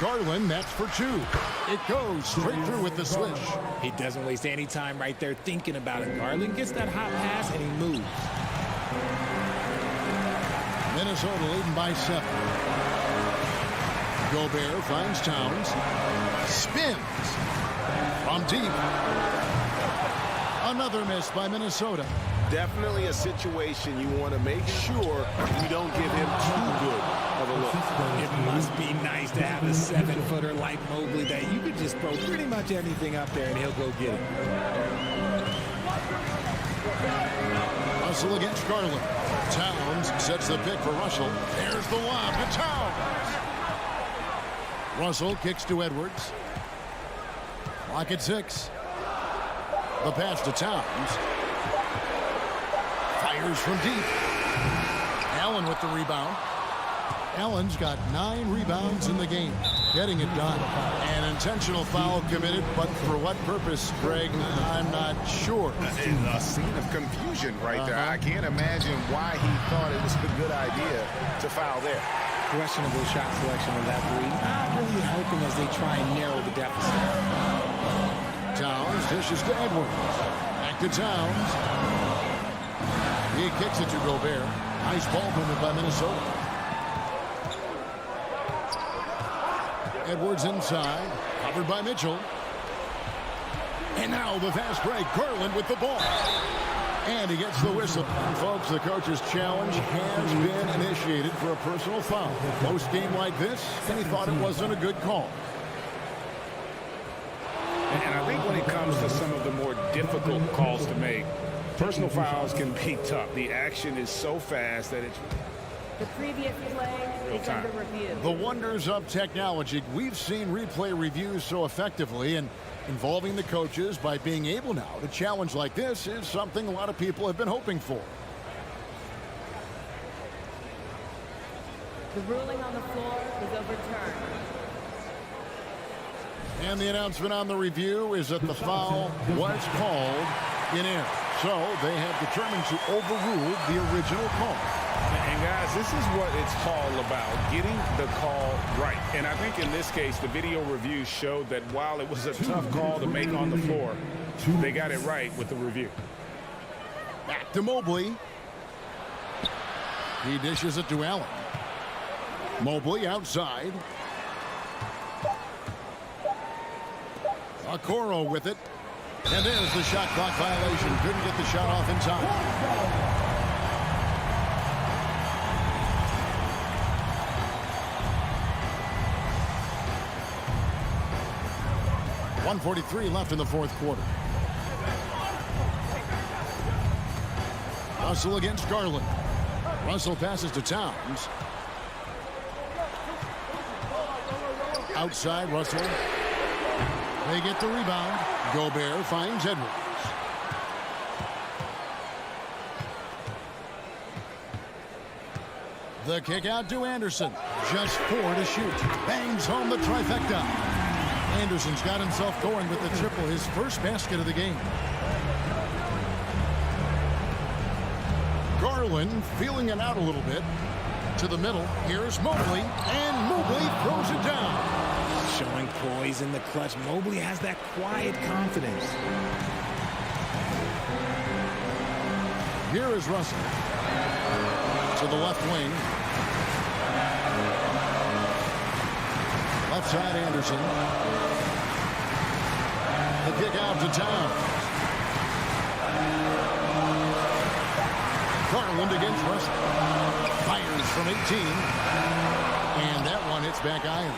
Garland, that's for two. It goes straight through with the swish. He doesn't waste any time right there thinking about it. Garland gets that hot pass and he moves. Minnesota leading by 7. Gobert finds Towns. Spins from deep. Another miss by Minnesota. Definitely a situation you want to make sure you don't give him too good of a look. It must be nice to have a 7-footer like Mobley that you could just throw pretty much anything up there and he'll go get it. Russell against Garland. Towns sets the pick for Russell. There's the lob to Towns. Russell kicks to Edwards. Clock at 6. The pass to Towns. Fires from deep. Allen with the rebound. Allen's got 9 rebounds in the game. Getting it done. An intentional foul committed, but for what purpose, Greg? I'm not sure. A scene of confusion right there. I can't imagine why he thought it was a good idea to foul there. Questionable shot selection of that three. Not really helping as they try and narrow the deficit. Towns dishes to Edwards. Back to Towns. He kicks it to Gobert. Nice ball movement by Minnesota. Edwards inside. Covered by Mitchell. And now the fast break. Garland with the ball. And he gets the whistle. And folks, the coach's challenge has been initiated for a personal foul. Close game like this, and he thought it wasn't a good call. And I think when it comes to some of the more difficult calls to make, personal fouls can be tough. The action is so fast that it's... The previous play is under review. The wonders of technology. We've seen replay reviews so effectively, and involving the coaches by being able now to challenge like this is something a lot of people have been hoping for. The ruling on the floor is overturned. And the announcement on the review is that the foul was called in error. So they have determined to overrule the original call. And guys, this is what it's all about, getting the call right. And I think in this case, the video review showed that while it was a tough call to make on the floor, they got it right with the review. Back to Mobley. He dishes it to Allen. Mobley outside. Okoro with it. And there's the shot clock violation. Couldn't get the shot off in time. .143 left in the fourth quarter. Russell against Garland. Russell passes to Towns. Outside, Russell. They get the rebound. Gobert finds Edwards. The kick out to Anderson. Just 4 to shoot. Bangs home the trifecta. Anderson's got himself going with the triple, his first basket of the game. Garland feeling it out a little bit. To the middle. Here's Mobley. And Mobley throws it down. Showing poise in the clutch. Mobley has that quiet confidence. Here is Russell. To the left wing. Left side, Anderson. The kick out to Towns. Garland against Russell. Fires from 18. And that one hits back iron.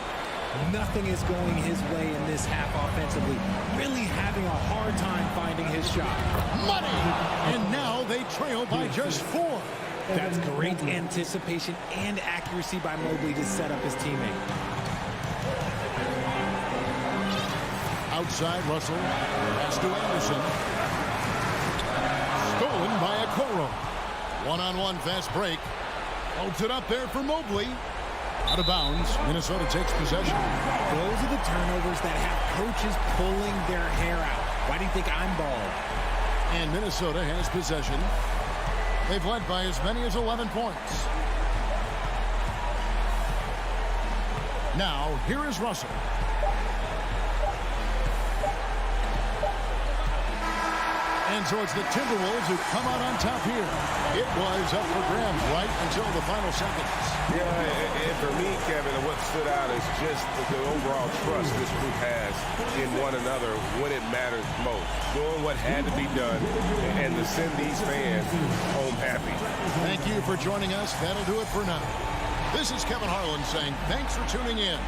Nothing is going his way in this half offensively. Really having a hard time finding his shot. Money! And now they trail by just 4. That's great anticipation and accuracy by Mobley to set up his teammate. Outside, Russell. Pass to Anderson. Stolen by Okoro. One-on-one fast break. Holds it up there for Mobley. Out of bounds. Minnesota takes possession. Those are the turnovers that have coaches pulling their hair out. Why do you think I'm bald? And Minnesota has possession. They've led by as many as 11 points. Now, here is Russell. And so it's the Timberwolves who come out on top here. It was up for grabs right until the final seconds. Yeah, and for me, Kevin, what stood out is just the overall trust this group has in one another when it matters most. Doing what had to be done and to send these fans home happy. Thank you for joining us. That'll do it for now. This is Kevin Harlan saying thanks for tuning in.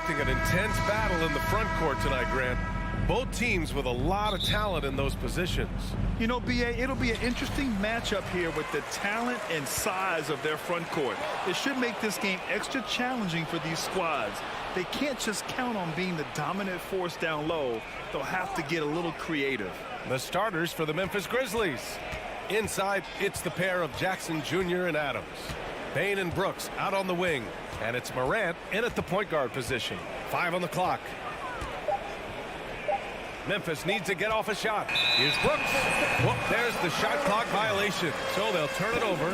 An intense battle in the front court tonight, Grant. Both teams with a lot of talent in those positions. You know, B.A., it'll be an interesting matchup here with the talent and size of their front court. It should make this game extra challenging for these squads. They can't just count on being the dominant force down low. They'll have to get a little creative. The starters for the Memphis Grizzlies. Inside, it's the pair of Jackson Jr. and Adams. Bane and Brooks out on the wing. And it's Morant in at the point guard position. 5 on the clock. Memphis needs to get off a shot. Here's Brooks. Whoop, there's the shot clock violation. So they'll turn it over.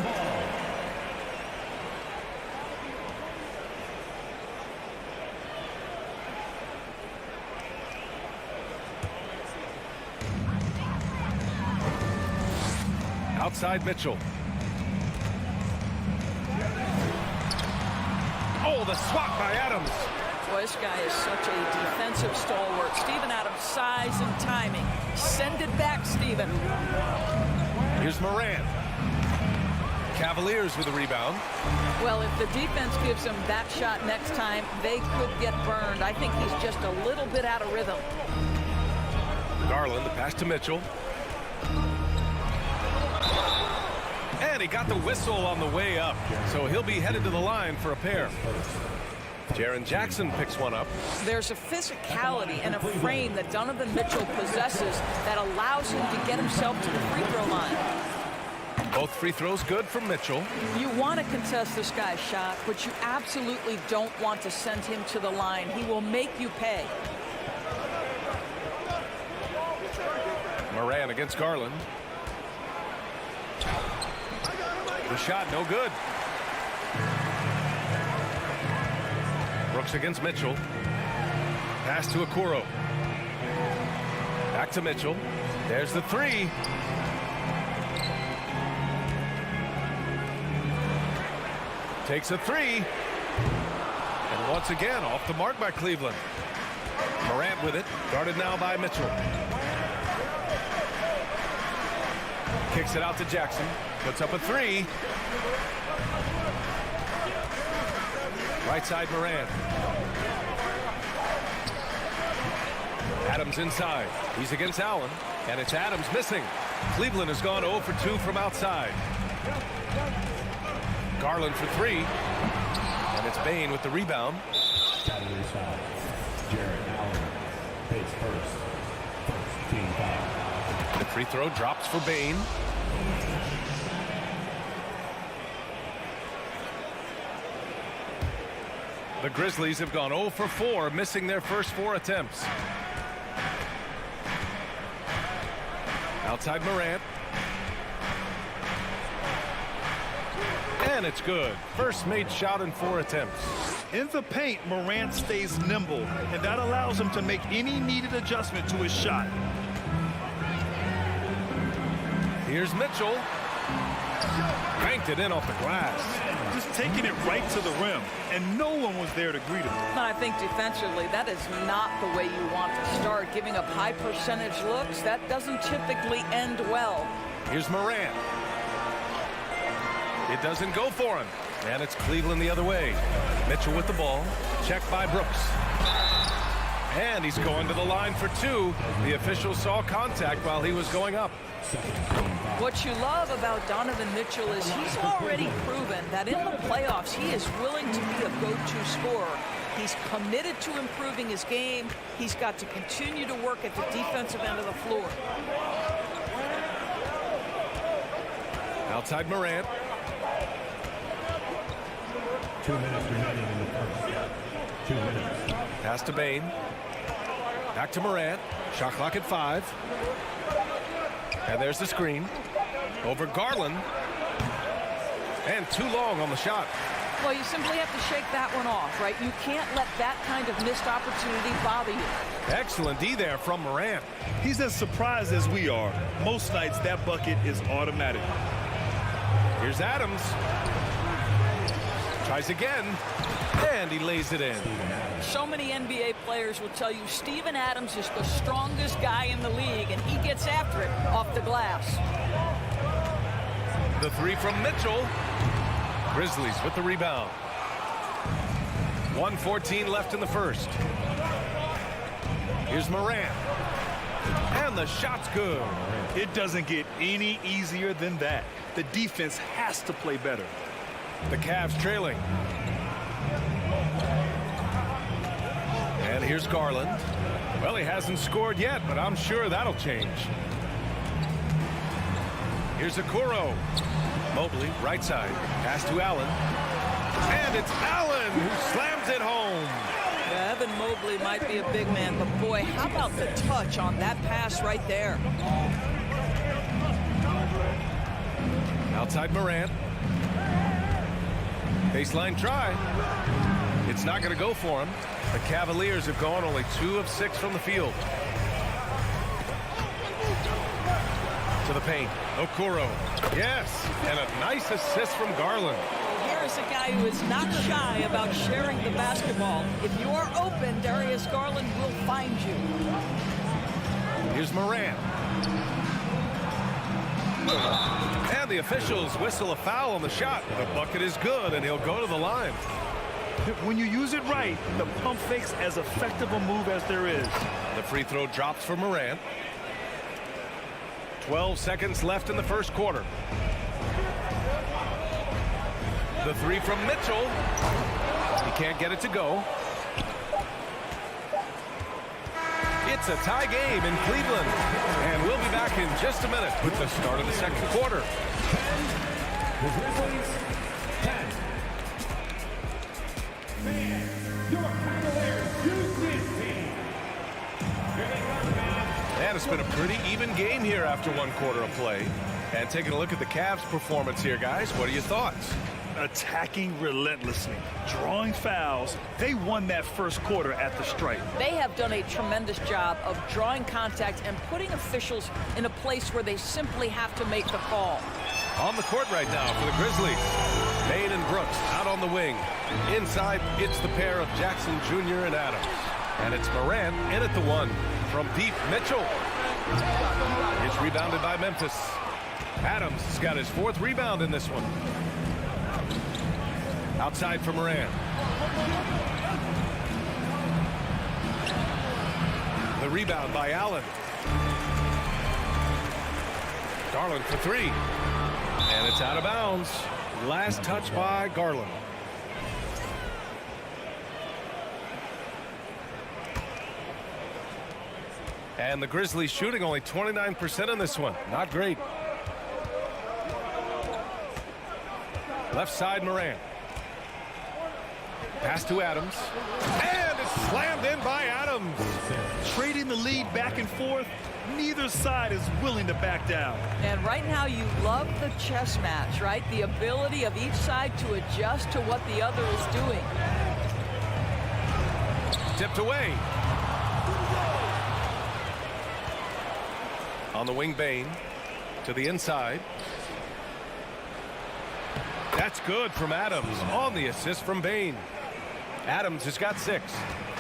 Outside Mitchell. Oh, the swat by Adams. Boy, this guy is such a defensive stalwart. Steven Adams' size and timing. Send it back, Steven. Here's Morant. Cavaliers with a rebound. Well, if the defense gives him that shot next time, they could get burned. I think he's just a little bit out of rhythm. Garland, the pass to Mitchell. And he got the whistle on the way up. So he'll be headed to the line for a pair. Jaren Jackson picks one up. There's a physicality and a frame that Donovan Mitchell possesses that allows him to get himself to the free throw line. Both free throws good from Mitchell. You want to contest this guy's shot, but you absolutely don't want to send him to the line. He will make you pay. Morant against Garland. The shot no good. Brooks against Mitchell. Pass to Okoro. Back to Mitchell. There's the three. Takes a three. And once again off the mark by Cleveland. Morant with it. Guarded now by Mitchell. Kicks it out to Jackson. Puts up a three. Right side Morant. Adams inside. He's against Allen. And it's Adams missing. Cleveland has gone 0 for 2 from outside. Garland for three. And it's Bane with the rebound. Cavaliers foul. Jared Allen takes first. First team foul. The free throw drops for Bane. The Grizzlies have gone 0 for 4, missing their first 4 attempts. Outside Morant. And it's good. First made shot in 4 attempts. In the paint, Morant stays nimble, and that allows him to make any needed adjustment to his shot. Here's Mitchell. Banked it in off the glass. Just taking it right to the rim, and no one was there to greet him. I think defensively, that is not the way you want to start. Giving up high percentage looks, that doesn't typically end well. Here's Morant. It doesn't go for him. And it's Cleveland the other way. Mitchell with the ball. Checked by Brooks. And he's going to the line for 2. The official saw contact while he was going up. What you love about Donovan Mitchell is he's already proven that in the playoffs he is willing to be a go-to scorer. He's committed to improving his game. He's got to continue to work at the defensive end of the floor. Outside Morant. 2 minutes remaining in the first. 2 minutes. Pass to Bane. Back to Morant. Shot clock at 5. And there's the screen. Over Garland. And too long on the shot. Well, you simply have to shake that one off, right? You can't let that kind of missed opportunity bother you. Excellent D there from Morant. He's as surprised as we are. Most nights, that bucket is automatic. Here's Adams. Tries again. And he lays it in. So many NBA players will tell you Steven Adams is the strongest guy in the league, and he gets after it off the glass. The three from Mitchell. Grizzlies with the rebound. 1:14 left in the first. Here's Morant. And the shot's good. It doesn't get any easier than that. The defense has to play better. The Cavs trailing. And here's Garland. Well, he hasn't scored yet, but I'm sure that'll change. Here's Okoro. Mobley, right side. Pass to Allen. And it's Allen who slams it home. Yeah, Evan Mobley might be a big man, but boy, how about the touch on that pass right there? Outside Morant. Baseline try. It's not going to go for him. The Cavaliers have gone only 2 of 6 from the field. To the paint. Okoro. Yes. And a nice assist from Garland. Here's a guy who is not shy about sharing the basketball. If you are open, Darius Garland will find you. Here's Morant. And the officials whistle a foul on the shot. The bucket is good, and he'll go to the line. When you use it right, the pump fake's as effective a move as there is. The free throw drops for Morant. 12 seconds left in the first quarter. The three from Mitchell. He can't get it to go. It's a tie game in Cleveland. And we'll be back in just a minute with the start of the second quarter. The Grizzlies, 10. Your Cavaliers use this team. Here they come now. And it's been a pretty even game here after one quarter of play. And taking a look at the Cavs' performance here, guys, what are your thoughts? Attacking relentlessly, drawing fouls. They won that first quarter at the stripe. They have done a tremendous job of drawing contact and putting officials in a place where they simply have to make the call. On the court right now for the Grizzlies. Bain and Brooks out on the wing. Inside, it's the pair of Jackson Jr. and Adams. And it's Morant in at the one. From deep, Mitchell. It's rebounded by Memphis. Adams has got his 4th rebound in this one. Outside for Morant. The rebound by Allen. Garland for 3. And it's out of bounds. Last touch by Garland. And the Grizzlies shooting only 29% in this one. Not great. Left side, Morant. Pass to Adams. And it's slammed in by Adams. Trading the lead back and forth, neither side is willing to back down. And right now you love the chess match, right? The ability of each side to adjust to what the other is doing. Tipped away. On the wing, Bain. To the inside. That's good from Adams on the assist from Bain. Adams has got 6.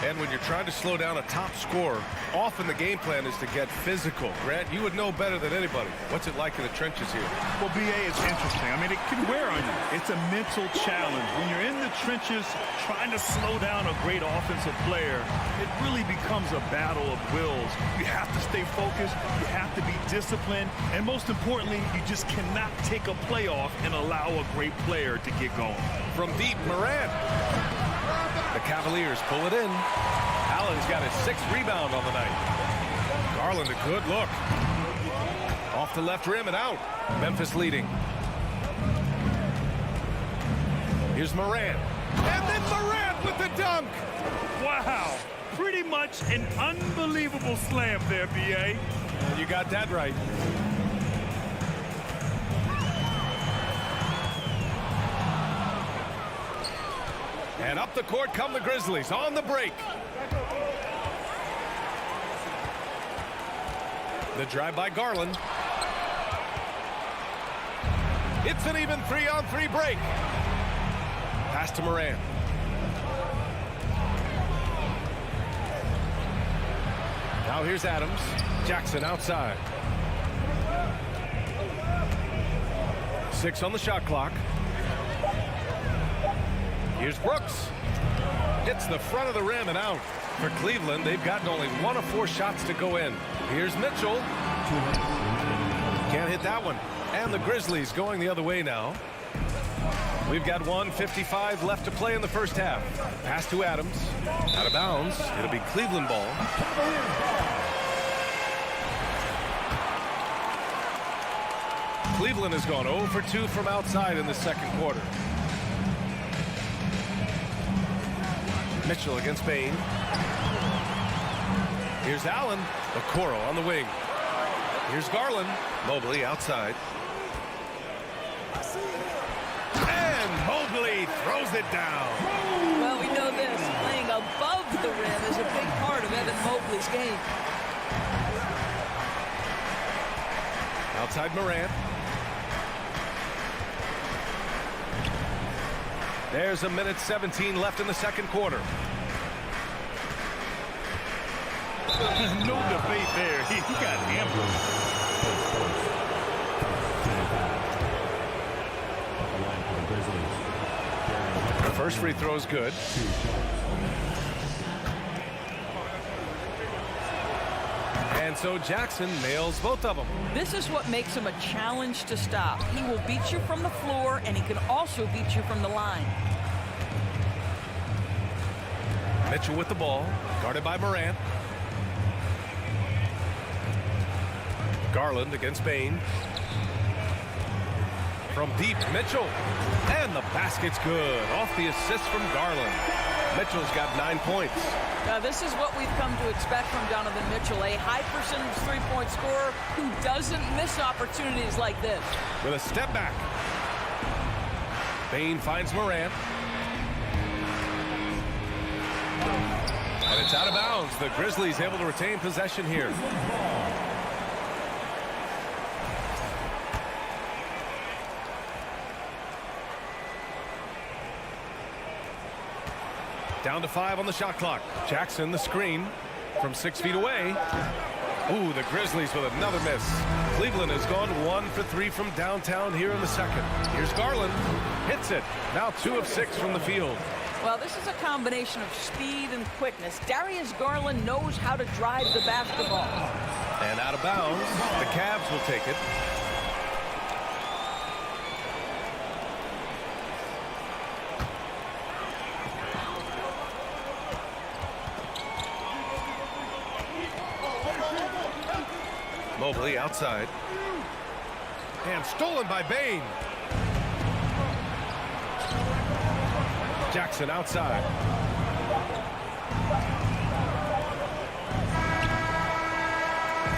And when you're trying to slow down a top scorer, often the game plan is to get physical. Grant, you would know better than anybody. What's it like in the trenches here? Well, BA, it's interesting. I mean, it can wear on you. It's a mental challenge. When you're in the trenches trying to slow down a great offensive player, it really becomes a battle of wills. You have to stay focused. You have to be disciplined. And most importantly, you just cannot take a play off and allow a great player to get going. From deep, Morant. The Cavaliers pull it in. Allen's got his 6th rebound on the night. Garland, a good look. Off the left rim and out. Memphis leading. Here's Morant. And then Morant with the dunk. Wow. Pretty much an unbelievable slam there, BA. You got that right. And up the court come the Grizzlies on the break. The drive by Garland. It's an even 3-on-3 break. Pass to Morant. Now here's Adams. Jackson outside. 6 on the shot clock. Here's Brooks. Hits the front of the rim and out. For Cleveland, they've gotten only 1 of 4 shots to go in. Here's Mitchell. Can't hit that one. And the Grizzlies going the other way now. We've got 1:55 left to play in the first half. Pass to Adams. Out of bounds. It'll be Cleveland ball. Cleveland has gone 0 for 2 from outside in the second quarter. Mitchell against Bain. Here's Allen. Okoro on the wing. Here's Garland. Mobley outside. And Mobley throws it down. Well, we know this. Playing above the rim is a big part of Evan Mobley's game. Outside Morant. There's 1:17 left in the second quarter. No debate there. He got hammered. The first free throw is good. And so Jackson nails both of them. This is what makes him a challenge to stop. He will beat you from the floor, and he can also beat you from the line. Mitchell with the ball, guarded by Morant. Garland against Bain. From deep, Mitchell. And the basket's good. Off the assist from Garland. Mitchell's got 9 points. Now, this is what we've come to expect from Donovan Mitchell, a high-percentage three-point scorer who doesn't miss opportunities like this. With a step back. Bain finds Morant. And it's out of bounds. The Grizzlies able to retain possession here. Down to 5 on the shot clock. Jackson, the screen from 6 feet away. Ooh, the Grizzlies with another miss. Cleveland has gone 1 for 3 from downtown here in the second. Here's Garland. Hits it. Now 2 of 6 from the field. Well, this is a combination of speed and quickness. Darius Garland knows how to drive the basketball. And out of bounds. The Cavs will take it. Mobley outside. And stolen by Bain. Jackson outside.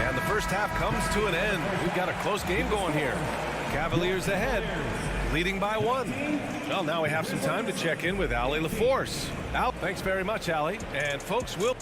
And the first half comes to an end. We've got a close game going here. Cavaliers ahead, leading by 1. Well, now we have some time to check in with Allie LaForce. Al, thanks very much, Allie. And folks, we'll...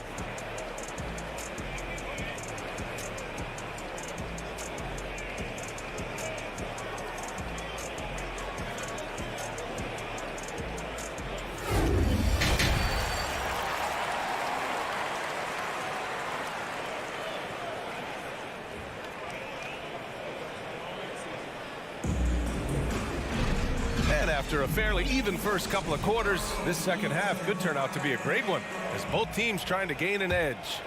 After a fairly even first couple of quarters, this second half could turn out to be a great one as both teams trying to gain an edge.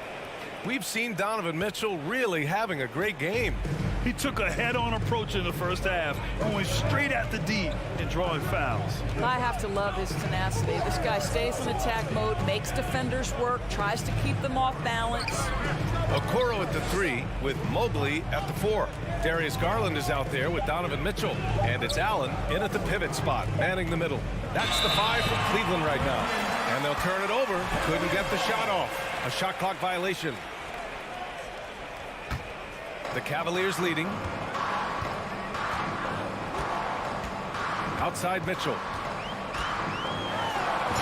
We've seen Donovan Mitchell really having a great game. He took a head-on approach in the first half, going straight at the D and drawing fouls. I have to love his tenacity. This guy stays in attack mode, makes defenders work, tries to keep them off balance. Okoro at the 3 with Mobley at the 4. Darius Garland is out there with Donovan Mitchell. And it's Allen in at the pivot spot, manning the middle. That's the 5 for Cleveland right now. And they'll turn it over. Couldn't get the shot off. A shot clock violation. The Cavaliers leading. Outside Mitchell.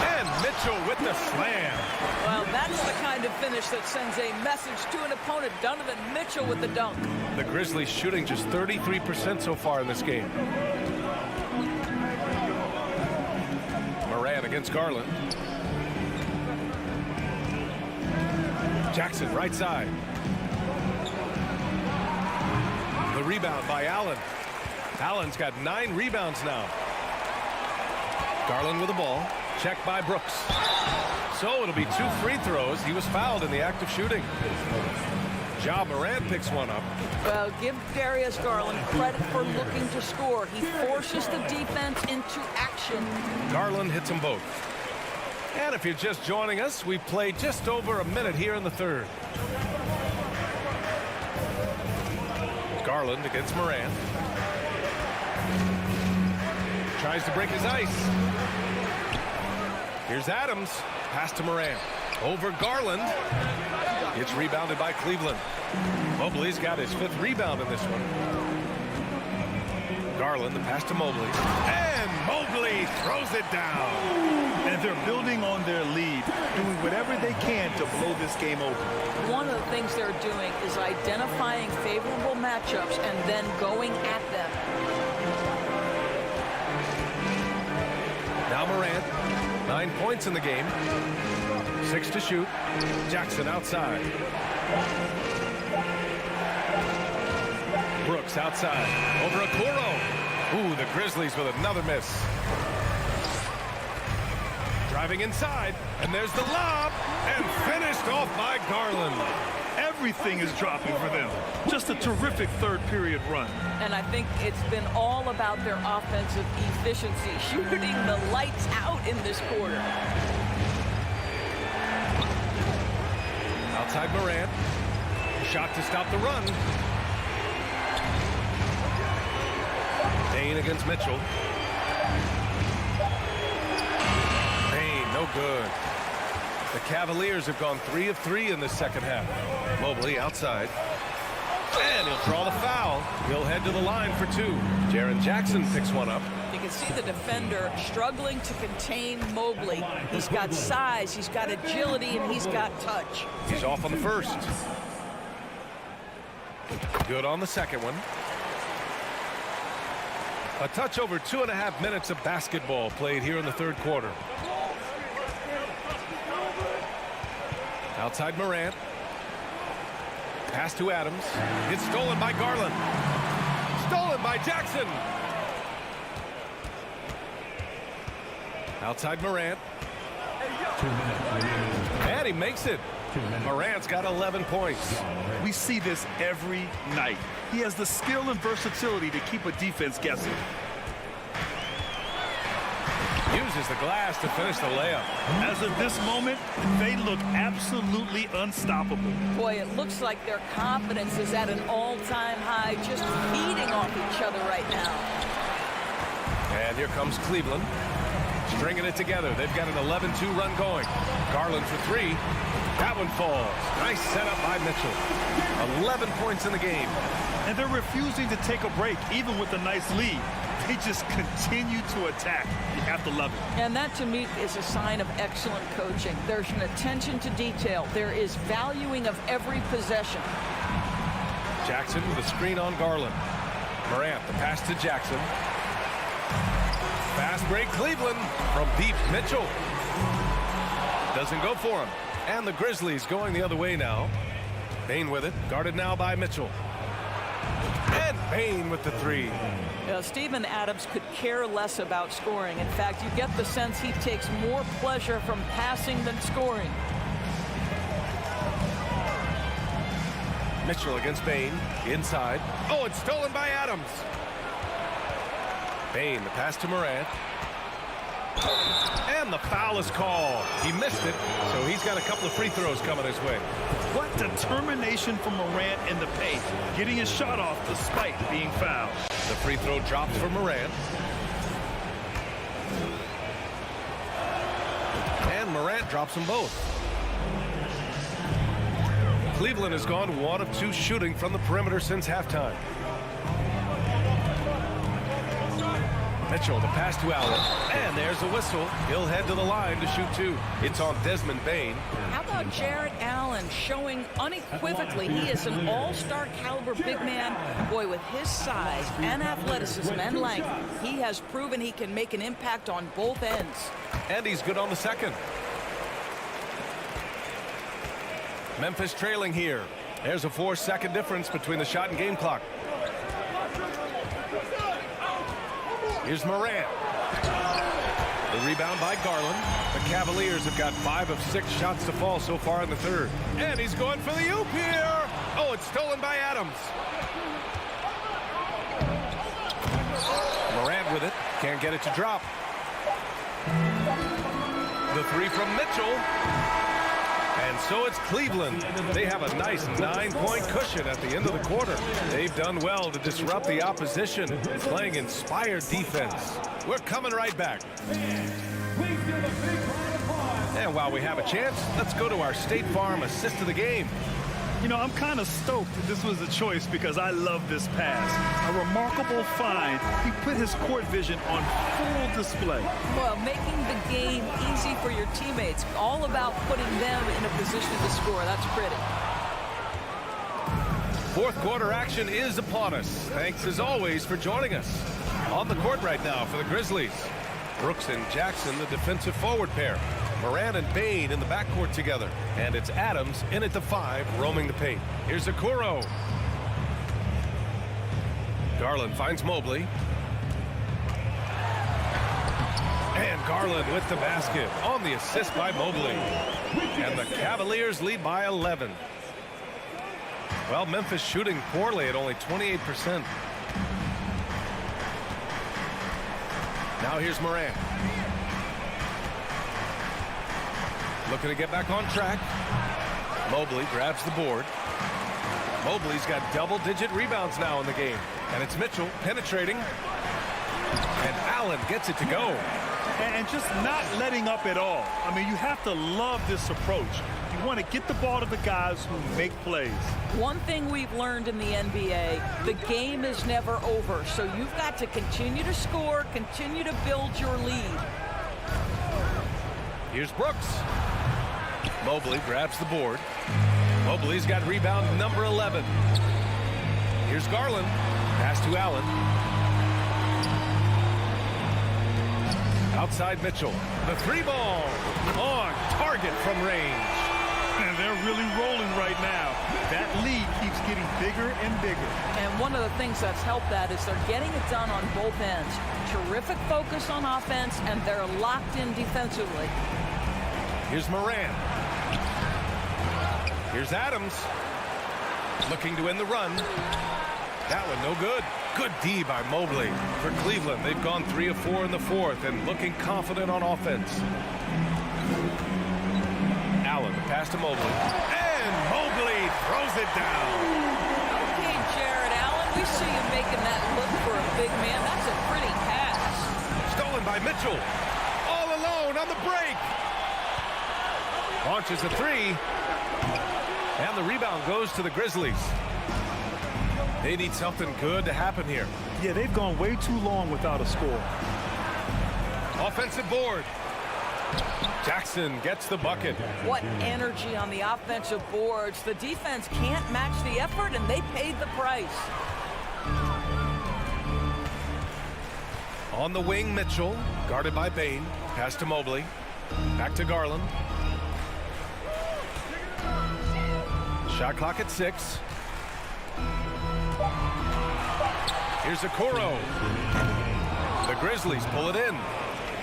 And Mitchell with the slam. Well, that's the kind of finish that sends a message to an opponent. Donovan Mitchell with the dunk. The Grizzlies shooting just 33% so far in this game. Morant against Garland. Jackson right side. The rebound by Allen. Allen's got 9 rebounds now. Garland with the ball. Checked by Brooks. So it'll be 2 free throws. He was fouled in the act of shooting. Ja Morant picks one up. Well, give Darius Garland credit for looking to score. He forces the defense into action. Garland hits them both. And if you're just joining us, we've played just over a minute here in the third. Garland against Morant. Tries to break his ice. Here's Adams. Pass to Morant. Over Garland. It's rebounded by Cleveland. Mobley's got his 5th rebound in this one. Garland, the pass to Mobley. And Mobley throws it down. And they're building on their lead, doing whatever they can to blow this game open. One of the things they're doing is identifying favorable matchups and then going at them. Now Morant, 9 points in the game. 6 to shoot. Jackson outside. Brooks outside. Over Okoro. Ooh, the Grizzlies with another miss. Driving inside, and there's the lob, and finished off by Garland. Everything is dropping for them. Just a terrific third-period run. And I think it's been all about their offensive efficiency, shooting the lights out in this quarter. Outside Morant. Shot to stop the run. Dane against Mitchell. Dane, no good. The Cavaliers have gone 3 of 3 in the second half. Mobley outside. And he'll draw the foul. He'll head to the line for 2. Jaren Jackson picks one up. You can see the defender struggling to contain Mobley. He's got size, he's got agility, and he's got touch. He's off on the first. Good on the second one. A touch over 2.5 minutes of basketball played here in the third quarter. Outside Morant. Pass to Adams. It's stolen by Garland. Stolen by Jackson. Outside Morant. And he makes it. Morant's got 11 points. We see this every night. He has the skill and versatility to keep a defense guessing. Uses the glass to finish the layup. As of this moment, they look absolutely unstoppable. Boy, it looks like their confidence is at an all-time high, just feeding off each other right now. And here comes Cleveland. Stringing it together. They've got an 11-2 run going. Garland for 3. That one falls. Nice setup by Mitchell. 11 points in the game. And they're refusing to take a break, even with a nice lead. They just continue to attack. You have to love it. And that, to me, is a sign of excellent coaching. There's an attention to detail. There is valuing of every possession. Jackson with a screen on Garland. Morant, the pass to Jackson. Fast break Cleveland from deep. Mitchell doesn't go for him. And the Grizzlies going the other way now. Bane with it. Guarded now by Mitchell. And Bane with the 3. Steven Adams could care less about scoring. In fact, you get the sense he takes more pleasure from passing than scoring. Mitchell against Bane. Inside. Oh, it's stolen by Adams. Bane, the pass to Morant. And the foul is called. He missed it, so he's got a couple of free throws coming his way. What determination from Morant in the paint, getting his shot off despite being fouled. The free throw drops for Morant. And Morant drops them both. Cleveland has gone 1 of 2 shooting from the perimeter since halftime. Mitchell, the pass to Allen, and there's a whistle. He'll head to the line to shoot 2. It's on Desmond Bane. How about Jarrett Allen showing unequivocally he is an all-star caliber big man? Boy, with his size and athleticism and length, he has proven he can make an impact on both ends. And he's good on the second. Memphis trailing here. There's a 4-second difference between the shot and game clock. Here's Morant. The rebound by Garland. The Cavaliers have got 5 of 6 shots to fall so far in the third. And he's going for the oop here. Oh, it's stolen by Adams. Morant with it. Can't get it to drop. The three from Mitchell. And so it's Cleveland. They have a nice 9-point cushion at the end of the quarter. They've done well to disrupt the opposition, playing inspired defense. We're coming right back. And while we have a chance, let's go to our State Farm assist of the game. You know, I'm kind of stoked that this was a choice because I love this pass. A remarkable find. He put his court vision on full display. Well, making the game easy for your teammates. All about putting them in a position to score. That's pretty. Fourth quarter action is upon us. Thanks as always for joining us. On the court right now for the Grizzlies. Brooks and Jackson, the defensive forward pair. Morant and Bain in the backcourt together. And it's Adams in at the 5, roaming the paint. Here's Okoro. Garland finds Mobley. And Garland with the basket on the assist by Mobley. And the Cavaliers lead by 11. Well, Memphis shooting poorly at only 28%. Now here's Morant. Looking to get back on track. Mobley grabs the board. Mobley's got double-digit rebounds now in the game. And it's Mitchell penetrating. And Allen gets it to go. And just not letting up at all. I mean, you have to love this approach. You want to get the ball to the guys who make plays. One thing we've learned in the NBA, the game is never over. So you've got to continue to score, continue to build your lead. Here's Brooks. Mobley grabs the board. Mobley's got rebound number 11. Here's Garland. Pass to Allen. Outside Mitchell. The 3-ball. On target from range. And they're really rolling right now. That lead keeps getting bigger and bigger. And one of the things that's helped that is they're getting it done on both ends. Terrific focus on offense, and they're locked in defensively. Here's Morant. Here's Adams. Looking to end the run. That one no good. Good D by Mobley. For Cleveland, they've gone 3 of 4 in the fourth and looking confident on offense. Allen, pass to Mobley. And Mobley throws it down. Okay, Jared Allen, we see you making that look for a big man. That's a pretty pass. Stolen by Mitchell. All alone on the break. Launches a 3. And the rebound goes to the Grizzlies. They need something good to happen here. Yeah, they've gone way too long without a score. Offensive board. Jackson gets the bucket. What energy on the offensive boards. The defense can't match the effort, and they paid the price. On the wing, Mitchell, guarded by Bain. Pass to Mobley. Back to Garland. Shot clock at 6. Here's Okoro. The Grizzlies pull it in.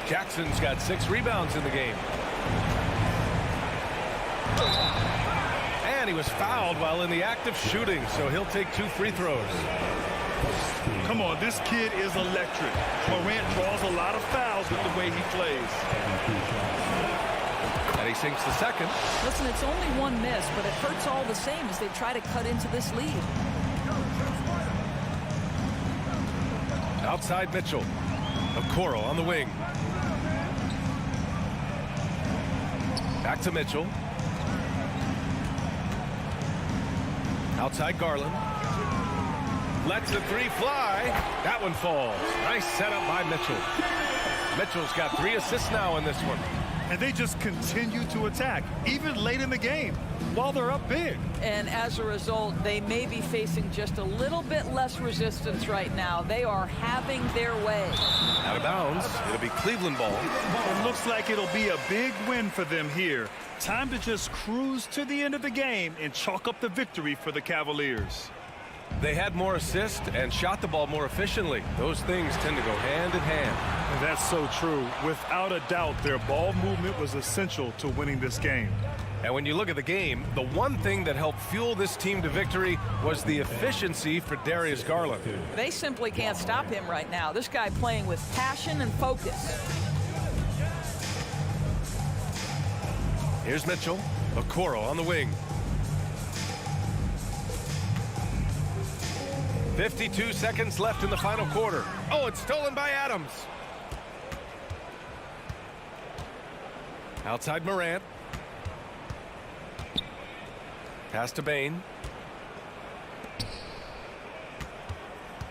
Jackson's got 6 rebounds in the game. And he was fouled while in the act of shooting, so he'll take 2 free throws. Come on, this kid is electric. Morant draws a lot of fouls with the way he plays. And he sinks the second. Listen, it's only 1 miss, but it hurts all the same as they try to cut into this lead. Outside Mitchell. Okoro on the wing. Back to Mitchell. Outside Garland. Lets the 3 fly. That one falls. Nice setup by Mitchell. Mitchell's got 3 assists now in this one. And they just continue to attack, even late in the game, while they're up big. And as a result, they may be facing just a little bit less resistance right now. They are having their way. Out of bounds. It'll be Cleveland ball. It looks like it'll be a big win for them here. Time to just cruise to the end of the game and chalk up the victory for the Cavaliers. They had more assists and shot the ball more efficiently. Those things tend to go hand in hand. And that's so true. Without a doubt, their ball movement was essential to winning this game. And when you look at the game, the one thing that helped fuel this team to victory was the efficiency for Darius Garland. They simply can't stop him right now. This guy playing with passion and focus. Here's Mitchell. Okoro on the wing. 52 seconds left in the final quarter. Oh, it's stolen by Adams. Outside Morant. Pass to Bane.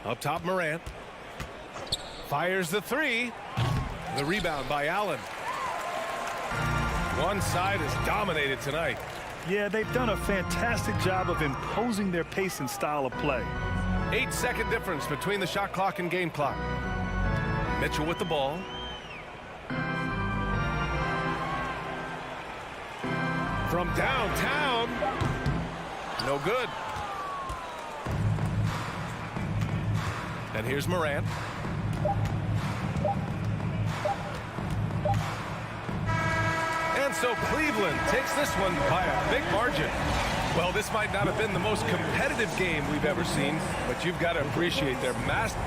Up top Morant. Fires the three. The rebound by Allen. One side is dominated tonight. Yeah, they've done a fantastic job of imposing their pace and style of play. 8-second difference between the shot clock and game clock. Mitchell with the ball. From downtown. No good. And here's Morant. And so Cleveland takes this one by a big margin. Well, this might not have been the most competitive game we've ever seen, but you've got to appreciate their master.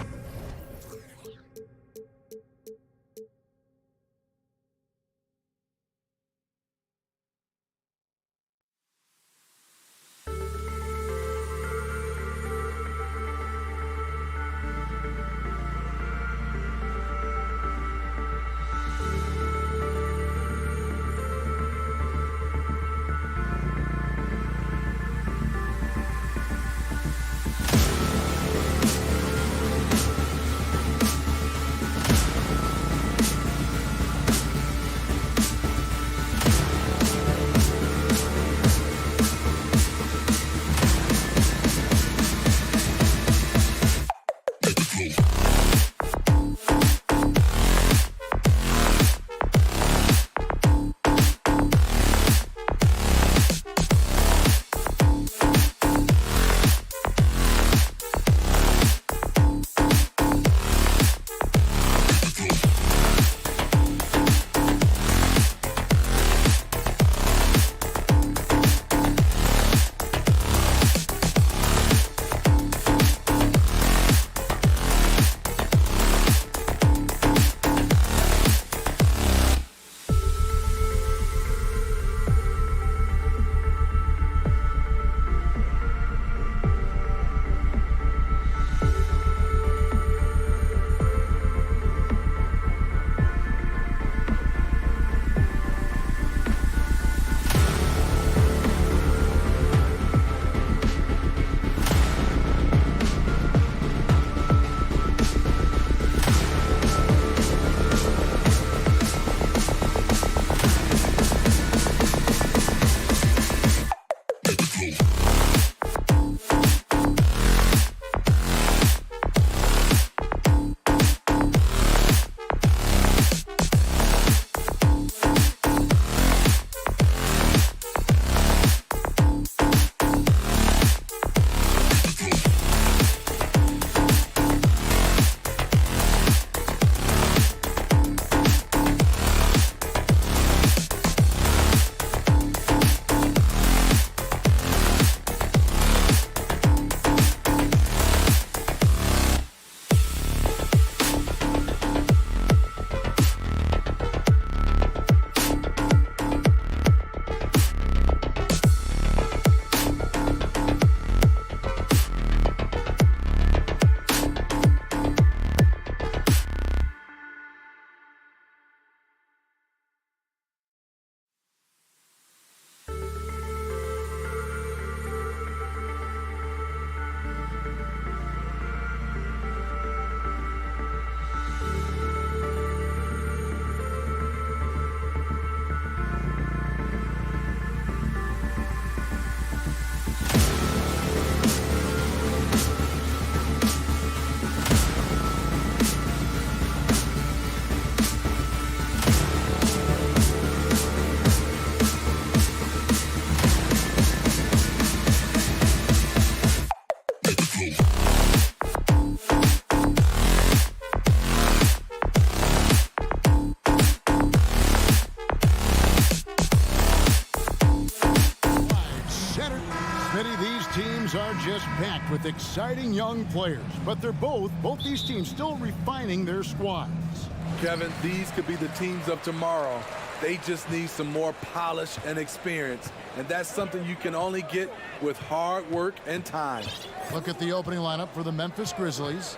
just packed with exciting young players, but they're both these teams still refining their squads. Kevin, these could be the teams of tomorrow. They just need some more polish and experience, and that's something you can only get with hard work and time. Look at the opening lineup for the Memphis Grizzlies.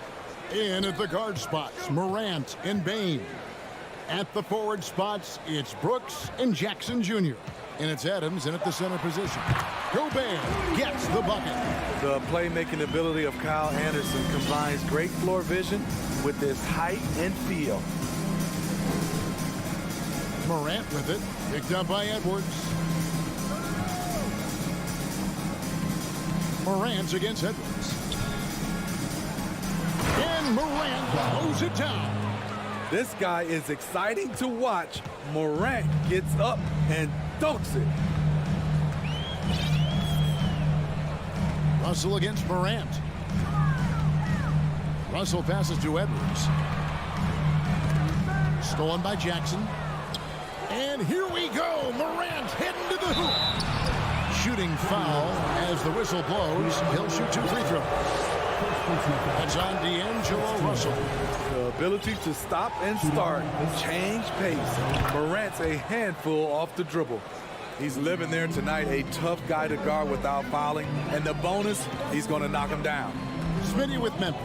In at the guard spots, Morant and Bane. At the forward spots, it's Brooks and Jackson Jr. And it's Adams in at the center position. Gobert gets the bucket. The playmaking ability of Kyle Anderson combines great floor vision with his height and feel. Morant with it, picked up by Edwards. Morant's against Edwards. And Morant throws it down. This guy is exciting to watch. Morant gets up and dunks it. Russell against Morant. Russell passes to Edwards. Stolen by Jackson. And here we go. Morant heading to the hoop. Shooting foul as the whistle blows. He'll shoot 2 free throws. That's on D'Angelo Russell. The ability to stop and start, change pace. Morant's a handful off the dribble. He's living there tonight, a tough guy to guard without fouling. And the bonus, he's going to knock him down. Smitty with Memphis.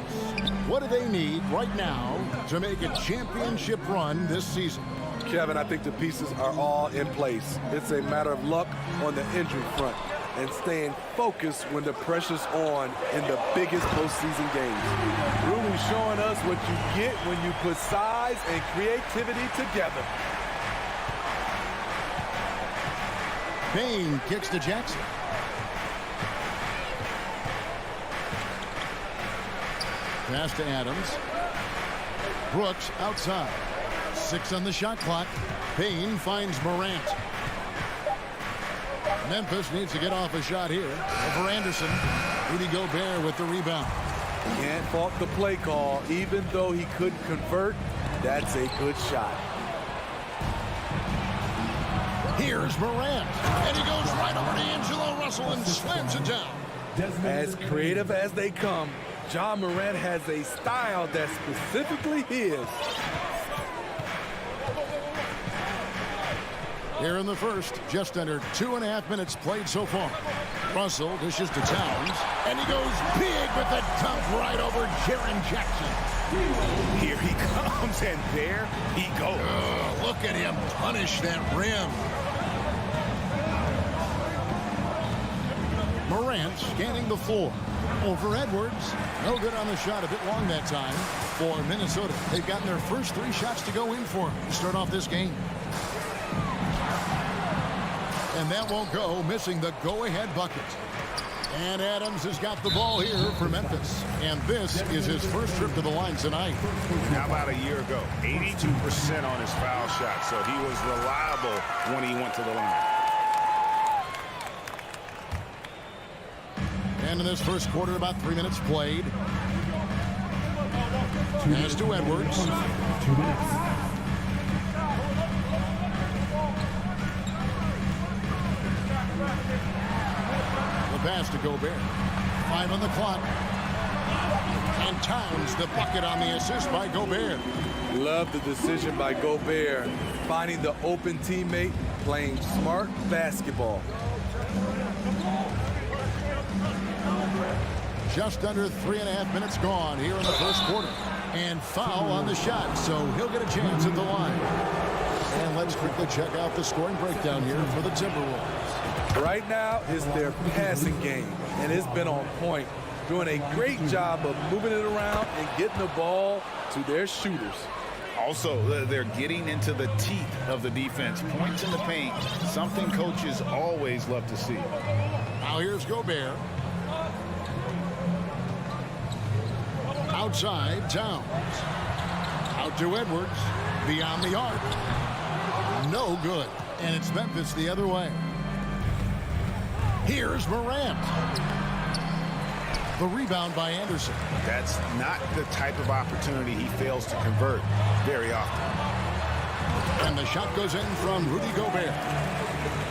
What do they need right now to make a championship run this season? Kevin, I think the pieces are all in place. It's a matter of luck on the injury front and staying focused when the pressure's on in the biggest postseason games. Rudy showing us what you get when you put size and creativity together. Bane kicks to Jackson. Pass to Adams. Brooks outside. 6 on the shot clock. Bane finds Morant. Memphis needs to get off a shot here. Over Anderson. Rudy Gobert with the rebound. Can't fault the play call. Even though he couldn't convert, that's a good shot. Here's Morant. And he goes right over to D'Angelo Russell and slams it down. As creative as they come, John Morant has a style that's specifically his. Here in the first, just under 2.5 minutes played so far. Russell dishes to Towns, and he goes big with the dunk right over Jaren Jackson. Here he comes, and there he goes. Look at him punish that rim. Morant scanning the floor. Over Edwards. No good on the shot. A bit long that time for Minnesota. They've gotten their first 3 shots to go in for to start off this game. And that won't go, missing the go-ahead bucket. And Adams has got the ball here for Memphis. And this is his first trip to the line tonight. How about a year ago? 82% on his foul shot, so he was reliable when he went to the line. And in this first quarter, about 3 minutes played. Pass to Edwards. 2 minutes. The pass to Gobert. 5 on the clock. And Towns the bucket on the assist by Gobert. Love the decision by Gobert, finding the open teammate, playing smart basketball. Just under 3.5 minutes gone here in the first quarter. And foul on the shot, so he'll get a chance at the line. And let's quickly check out the scoring breakdown here for the Timberwolves. Right now is their passing game, and it's been on point, doing a great job of moving it around and getting the ball to their shooters. Also, they're getting into the teeth of the defense. Points in the paint, something coaches always love to see. Now here's Gobert. Outside, Towns. Out to Edwards. Beyond the arc. No good. And it's Memphis the other way. Here's Morant. The rebound by Anderson. That's not the type of opportunity he fails to convert very often. And the shot goes in from Rudy Gobert.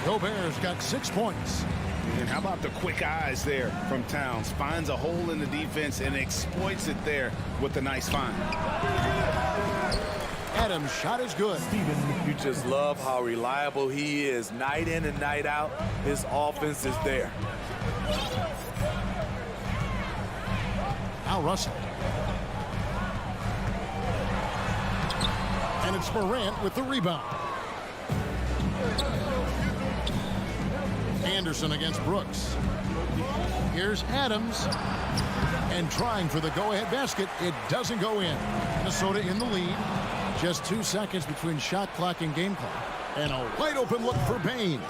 Gobert's got 6 points. And how about the quick eyes there from Towns? Finds a hole in the defense and exploits it there with a nice find. Adams' shot is good. You just love how reliable he is. Night in and night out, his offense is there. Now Russell. And it's Morant with the rebound. Anderson against Brooks. Here's Adams. And trying for the go-ahead basket. It doesn't go in. Minnesota in the lead. Just 2 seconds between shot clock and game clock. And a wide open look for Bane.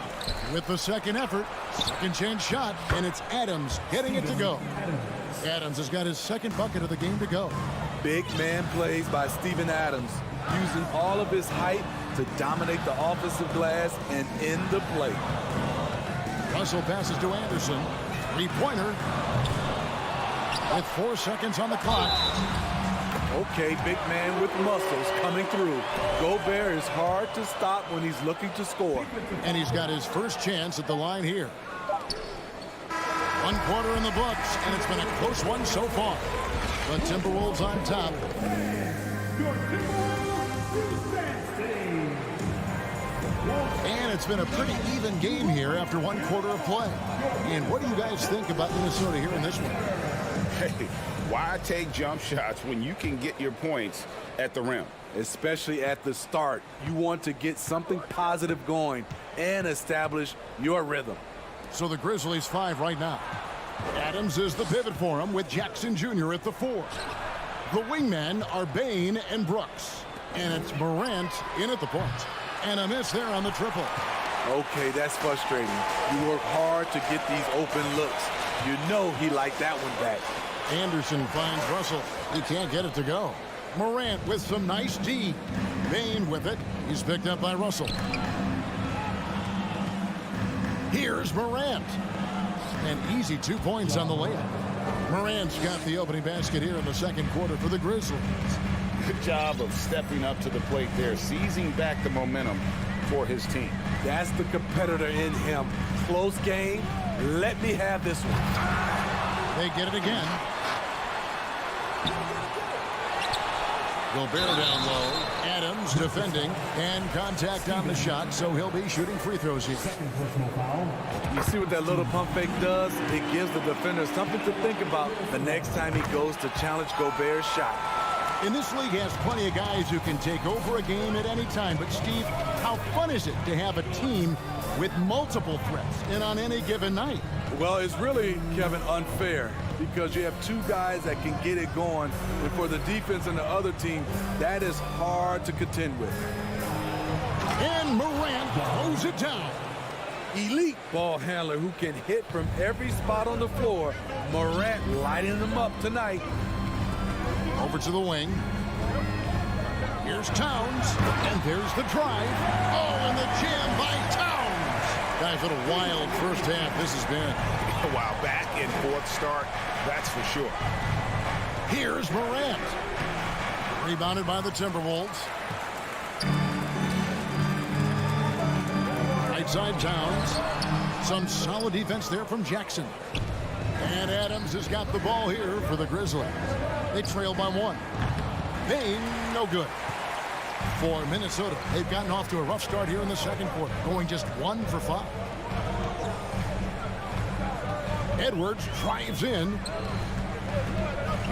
With the second effort, second chance shot, and it's Adams getting it to go. Adams has got his second bucket of the game to go. Big man plays by Steven Adams, using all of his height to dominate the offensive glass and end the play. Russell passes to Anderson. Three-pointer. With 4 seconds on the clock. Okay, big man with muscles coming through. Gobert is hard to stop when he's looking to score. And he's got his first chance at the line here. 1 quarter in the books, and it's been a close one so far. The Timberwolves on top. And it's been a pretty even game here after 1 quarter of play. And what do you guys think about Minnesota here in this one? Hey, why take jump shots when you can get your points at the rim? Especially at the start. You want to get something positive going and establish your rhythm. So the Grizzlies 5 right now. Adams is the pivot for him with Jackson Jr. at the 4. The wingmen are Bane and Brooks. And it's Morant in at the point. And a miss there on the triple. Okay, that's frustrating. You work hard to get these open looks. You know he liked that one back. Anderson finds Russell. He can't get it to go. Morant with some nice D. Bane with it. He's picked up by Russell. Here's Morant. An easy 2 points on the layup. Morant's got the opening basket here in the second quarter for the Grizzlies. Good job of stepping up to the plate there, seizing back the momentum for his team. That's the competitor in him. Close game. Let me have this one. They get it again. Gobert down low. Adams defending. And contact on the shot, so he'll be shooting free throws here. You see what that little pump fake does? It gives the defender something to think about the next time he goes to challenge Gobert's shot. And this league has plenty of guys who can take over a game at any time. But, Steve, how fun is it to have a team with multiple threats and on any given night? Well, it's really, Kevin, unfair because you have 2 guys that can get it going. And for the defense and the other team, that is hard to contend with. And Morant throws it down. Elite ball handler who can hit from every spot on the floor. Morant lighting them up tonight. Over to the wing. Here's Towns. And there's the drive. Oh, and the jam by Towns. Guys, what a wild first half this has been. Wow, back in fourth start, that's for sure. Here's Morant. Rebounded by the Timberwolves. Right side Towns. Some solid defense there from Jackson. And Adams has got the ball here for the Grizzlies. They trail by 1. Bane, no good. For Minnesota, they've gotten off to a rough start here in the second quarter, going just 1 for 5. Edwards drives in.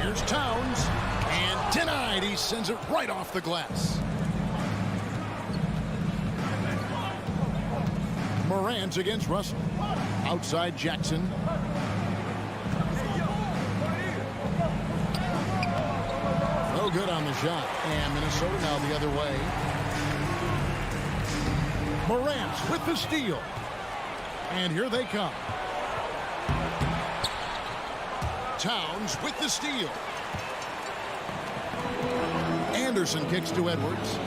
Here's Towns. And denied. He sends it right off the glass. Morant against Russell. Outside Jackson. No good on the shot. And Minnesota now the other way. Morant with the steal. And here they come. Towns with the steal. Anderson kicks to Edwards.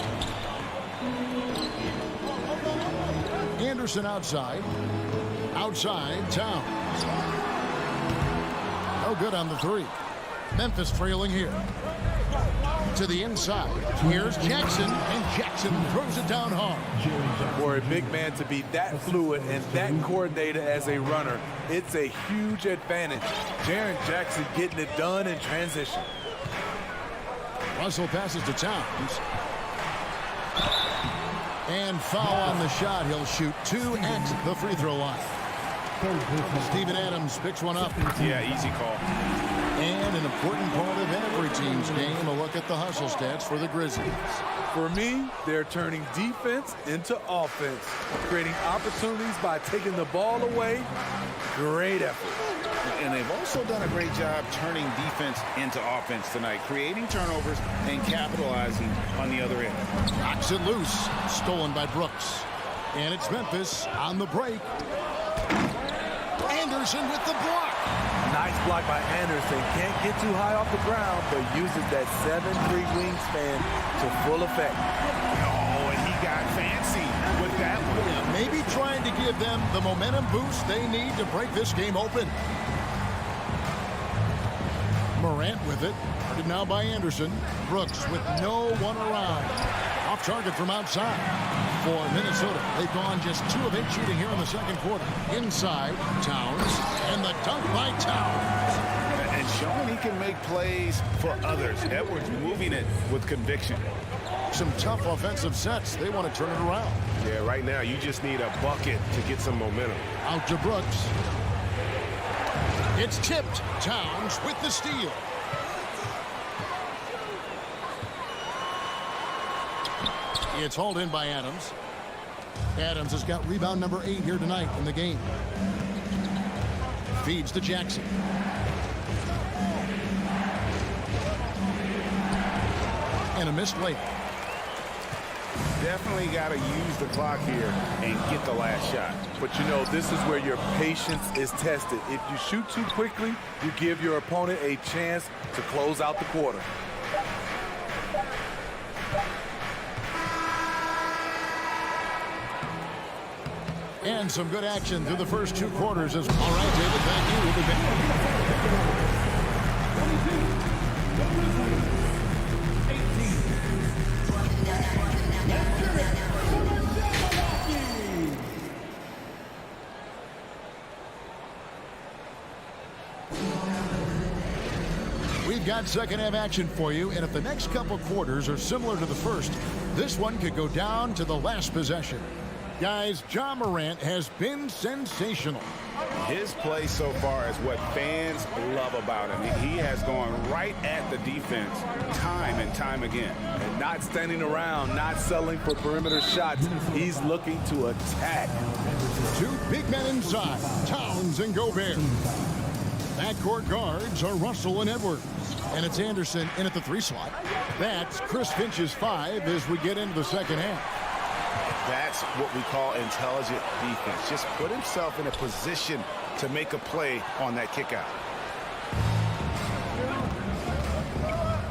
Anderson outside. Outside, Towns. No good on the 3. Memphis trailing here. to the inside. Here's Jackson, and Jackson throws it down hard. For a big man to be that fluid and that coordinated as a runner, it's a huge advantage. Jaren Jackson getting it done in transition. Russell passes to Towns. And foul on the shot. He'll shoot 2 at the free throw line. Steven Adams picks one up. Yeah, easy call. And an important part of every team's game, a look at the hustle stats for the Grizzlies. For me, they're turning defense into offense, creating opportunities by taking the ball away. Great effort. And they've also done a great job turning defense into offense tonight, creating turnovers and capitalizing on the other end. Knocks it loose, stolen by Brooks. And it's Memphis on the break. Anderson with the block. Nice block by Anderson. Can't get too high off the ground, but uses that 7'3" wingspan to full effect. Oh, and he got fancy with that one. Yeah, maybe trying to give them the momentum boost they need to break this game open. Morant with it. Guarded now by Anderson. Brooks with no one around. Off target from outside. For Minnesota, they've gone just 2 of 8 shooting here in the second quarter. Inside, Towns, and the dunk by Towns. And showing he can make plays for others. Edwards moving it with conviction. Some tough offensive sets. They want to turn it around. Yeah, right now you just need a bucket to get some momentum. Out to Brooks. It's tipped. Towns with the steal. It's hauled in by Adams. Adams has got rebound number 8 here tonight in the game. Feeds to Jackson. And a missed layup. Definitely got to use the clock here and get the last shot. But you know, this is where your patience is tested. If you shoot too quickly, you give your opponent a chance to close out the quarter. And some good action through the first 2 quarters. All right, David, thank you. We'll be back. We've got second half action for you, and if the next couple quarters are similar to the first, this one could go down to the last possession. Guys, Ja Morant has been sensational. His play so far is what fans love about him. He has gone right at the defense time and time again. And not standing around, not settling for perimeter shots. He's looking to attack. 2 big men inside, Towns and Gobert. Backcourt guards are Russell and Edwards. And it's Anderson in at the 3 slot. That's Chris Finch's 5 as we get into the second half. That's what we call intelligent defense. Just put himself in a position to make a play on that kick out.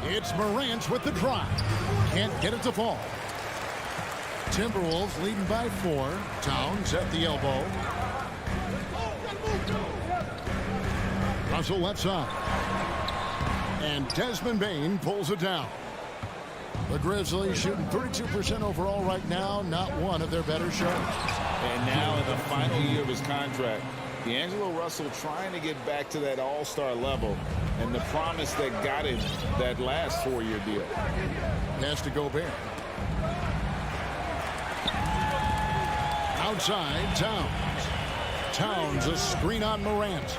It's Morant with the drive. Can't get it to fall. Timberwolves leading by 4. Towns at the elbow. Russell left side. And Desmond Bane pulls it down. The Grizzlies shooting 32% overall right now, not one of their better shows. And now in the final year of his contract, D'Angelo Russell trying to get back to that all-star level and the promise that got him that last 4-year deal. Pass to Gobert. Outside, Towns. Towns, a screen on Morant.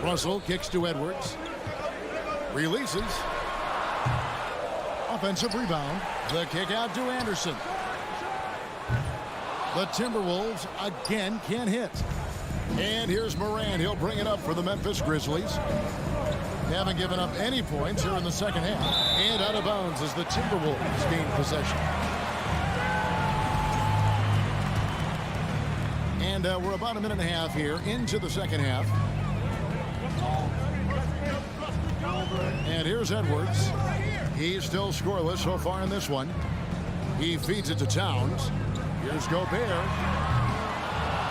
Russell kicks to Edwards. Releases. Offensive rebound. The kick out to Anderson. The Timberwolves again can't hit. And here's Morant. He'll bring it up for the Memphis Grizzlies. They haven't given up any points here in the second half. And out of bounds as the Timberwolves gain possession. And we're about a minute and a half here into the second half. And here's Edwards. He's still scoreless so far in this one. He feeds it to Towns. Here's Gobert.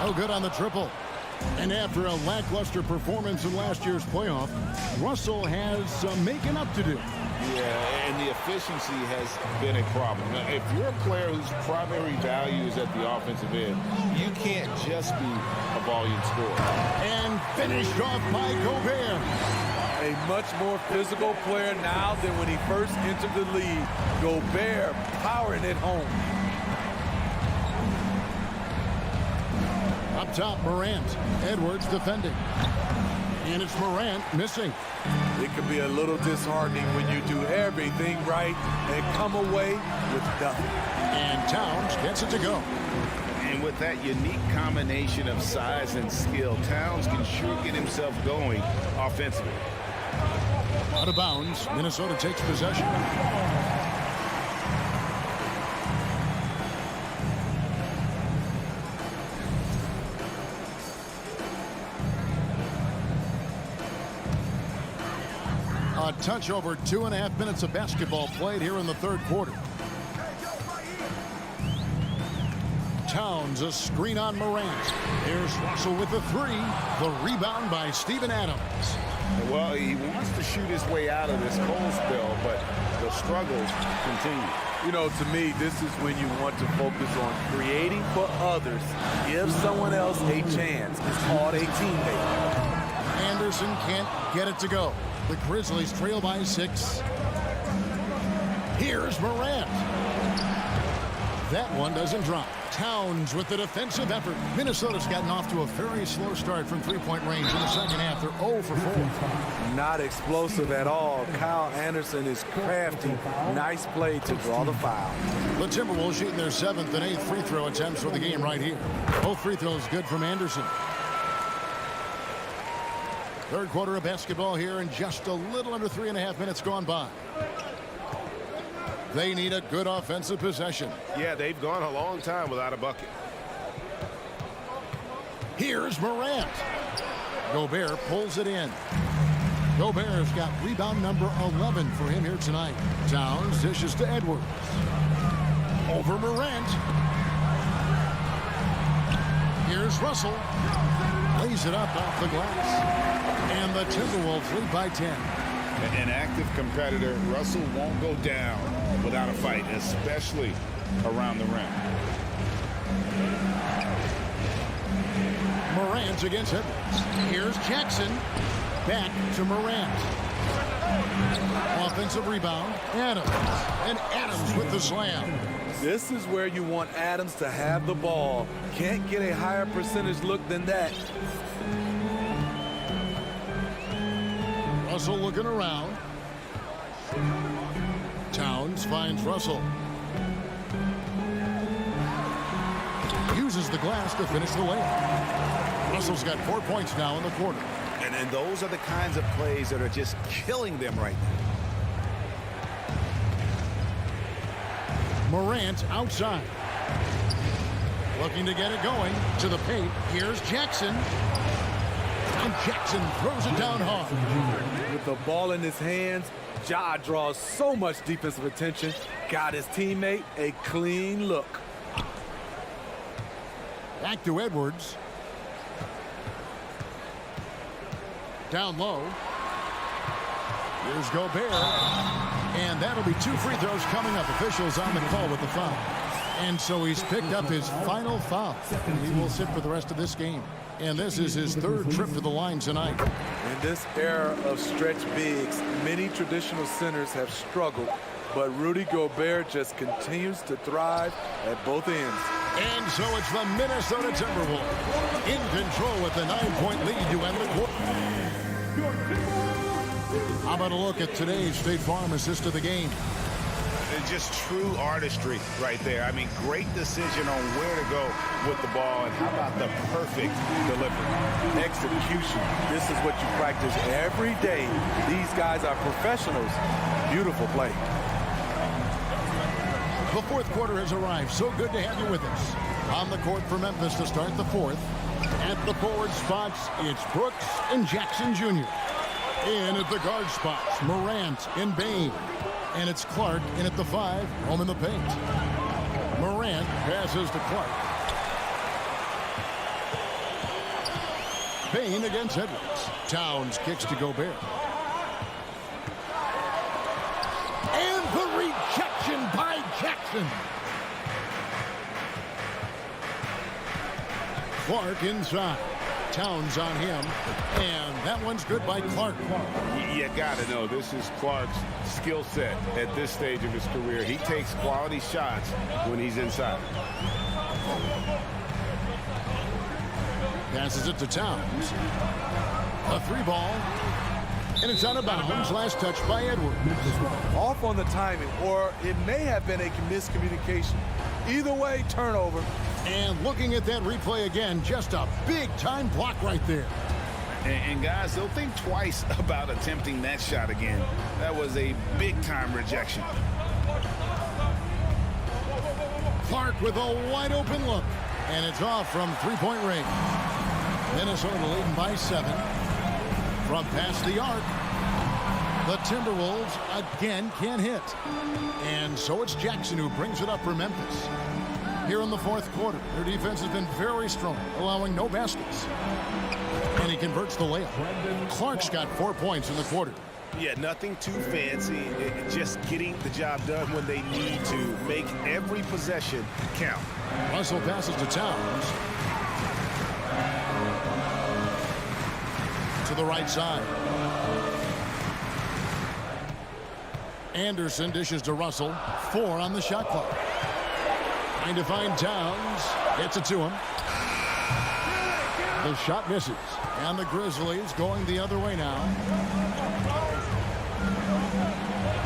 Oh, good on the triple. And after a lackluster performance in last year's playoff, Russell has some making up to do. Yeah, and the efficiency has been a problem. Now, if you're a player whose primary value is at the offensive end, you can't just be a volume scorer. And finished off by Gobert. A much more physical player now than when he first entered the league. Gobert powering it home. Up top, Morant. Edwards defending. And it's Morant missing. It can be a little disheartening when you do everything right and come away with nothing. And Towns gets it to go. And with that unique combination of size and skill, Towns can sure get himself going offensively. Out of bounds, Minnesota takes possession. A touch over 2.5 minutes of basketball played here in the third quarter. Towns, a screen on Morant. Here's Russell with the three. The rebound by Steven Adams. Well, he wants to shoot his way out of this cold spell, but the struggles continue. You know, to me, this is when you want to focus on creating for others. Give someone else a chance. It's called a teammate. Anderson can't get it to go. The Grizzlies trail by 6. Here's Morant. That one doesn't drop. Towns with the defensive effort. Minnesota's gotten off to a very slow start from three-point range in the second half. They're 0 for 4. Not explosive at all. Kyle Anderson is crafty. Nice play to draw the foul. The Timberwolves shooting their 7th and 8th free throw attempts for the game right here. Both free throws good from Anderson. Third quarter of basketball here and just a little under 3.5 minutes gone by. They need a good offensive possession. Yeah, they've gone a long time without a bucket. Here's Morant. Gobert pulls it in. Gobert's got rebound number 11 for him here tonight. Towns dishes to Edwards. Over Morant. Here's Russell. Lays it up off the glass. And the Timberwolves lead by 10. An active competitor, Russell won't go down without a fight, especially around the rim. Morant against Edwards. Here's Jackson. Back to Morant. Offensive rebound. Adams. And Adams with the slam. This is where you want Adams to have the ball. Can't get a higher percentage look than that. Russell looking around. Towns finds Russell. Uses the glass to finish the layup. Russell's got 4 points now in the quarter. And those are the kinds of plays that are just killing them right now. Morant outside. Looking to get it going to the paint. Here's Jackson. And Jackson throws it down hard. With the ball in his hands, Ja draws so much defensive attention. Got his teammate a clean look. Back to Edwards. Down low. Here's Gobert. And that'll be 2 free throws coming up. Officials on the call with the foul. And so he's picked up his final foul. He will sit for the rest of this game. And this is his 3rd trip to the line tonight. In this era of stretch bigs, many traditional centers have struggled, but Rudy Gobert just continues to thrive at both ends. And so it's the Minnesota Timberwolves in control with the 9-point lead to end the quarter. How about a look at today's State Farm assist of the game? It's just true artistry right there. I mean, great decision on where to go with the ball, and how about the perfect delivery? Execution. This is what you practice every day. These guys are professionals. Beautiful play. The fourth quarter has arrived. So good to have you with us. On the court for Memphis to start the fourth. At the forward spots, it's Brooks and Jackson Jr. In at the guard spots, Morant and Bane. And it's Clark in at the 5, home in the paint. Morant passes to Clark. Bane against Edwards. Towns kicks to Gobert. Jackson. Clark inside. Towns on him. And that one's good by Clark. You got to know, this is Clark's skill set at this stage of his career. He takes quality shots when he's inside. Passes it to Towns. A 3-ball. And it's out of bounds. Last touch by Edwards. Off on the timing, or it may have been a miscommunication. Either way, turnover. And looking at that replay again, just a big-time block right there. And guys, they'll think twice about attempting that shot again. That was a big-time rejection. Clark with a wide-open look. And it's off from three-point range. Minnesota leading by 7. From past the arc, the Timberwolves again can't hit. And so it's Jackson who brings it up for Memphis. Here in the fourth quarter, their defense has been very strong, allowing no baskets. And he converts the layup. Clark's got 4 points in the quarter. Yeah, nothing too fancy. Just getting the job done when they need to. Make every possession count. Russell passes to Towns. To the right side. Anderson dishes to Russell. 4 on the shot clock. Trying to find Towns. Gets it to him. The shot misses. And the Grizzlies going the other way now.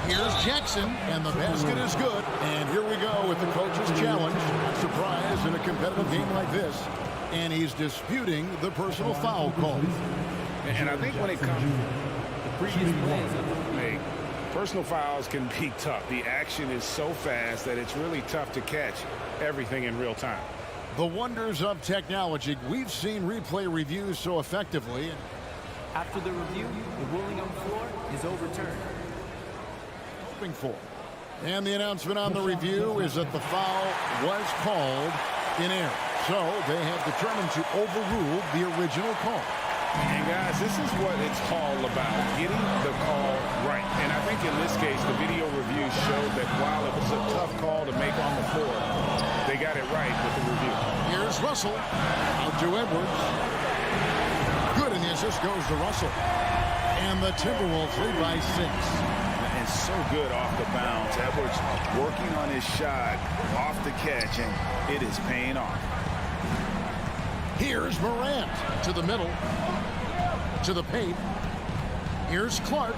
Here's Jackson, and the basket is good. And here we go with the coach's challenge. Not surprised in a competitive game like this. And he's disputing the personal foul call. And I think when it comes to the previous plays, personal fouls can be tough. The action is so fast that it's really tough to catch everything in real time. The wonders of technology. We've seen replay reviews so effectively. After the review, the ruling on the floor is overturned. And the announcement on the review is that the foul was called in error. So they have determined to overrule the original call. And guys, this is what it's all about, getting the call right. And I think in this case, the video review showed that while it was a tough call to make on the floor, they got it right with the review. Here's Russell. Out to Edwards. Good, and the assist goes to Russell. And the Timberwolves lead by 6. And so good off the bounce. Edwards working on his shot off the catch, and it is paying off. Here's Morant to the middle. To the paint. Here's Clark.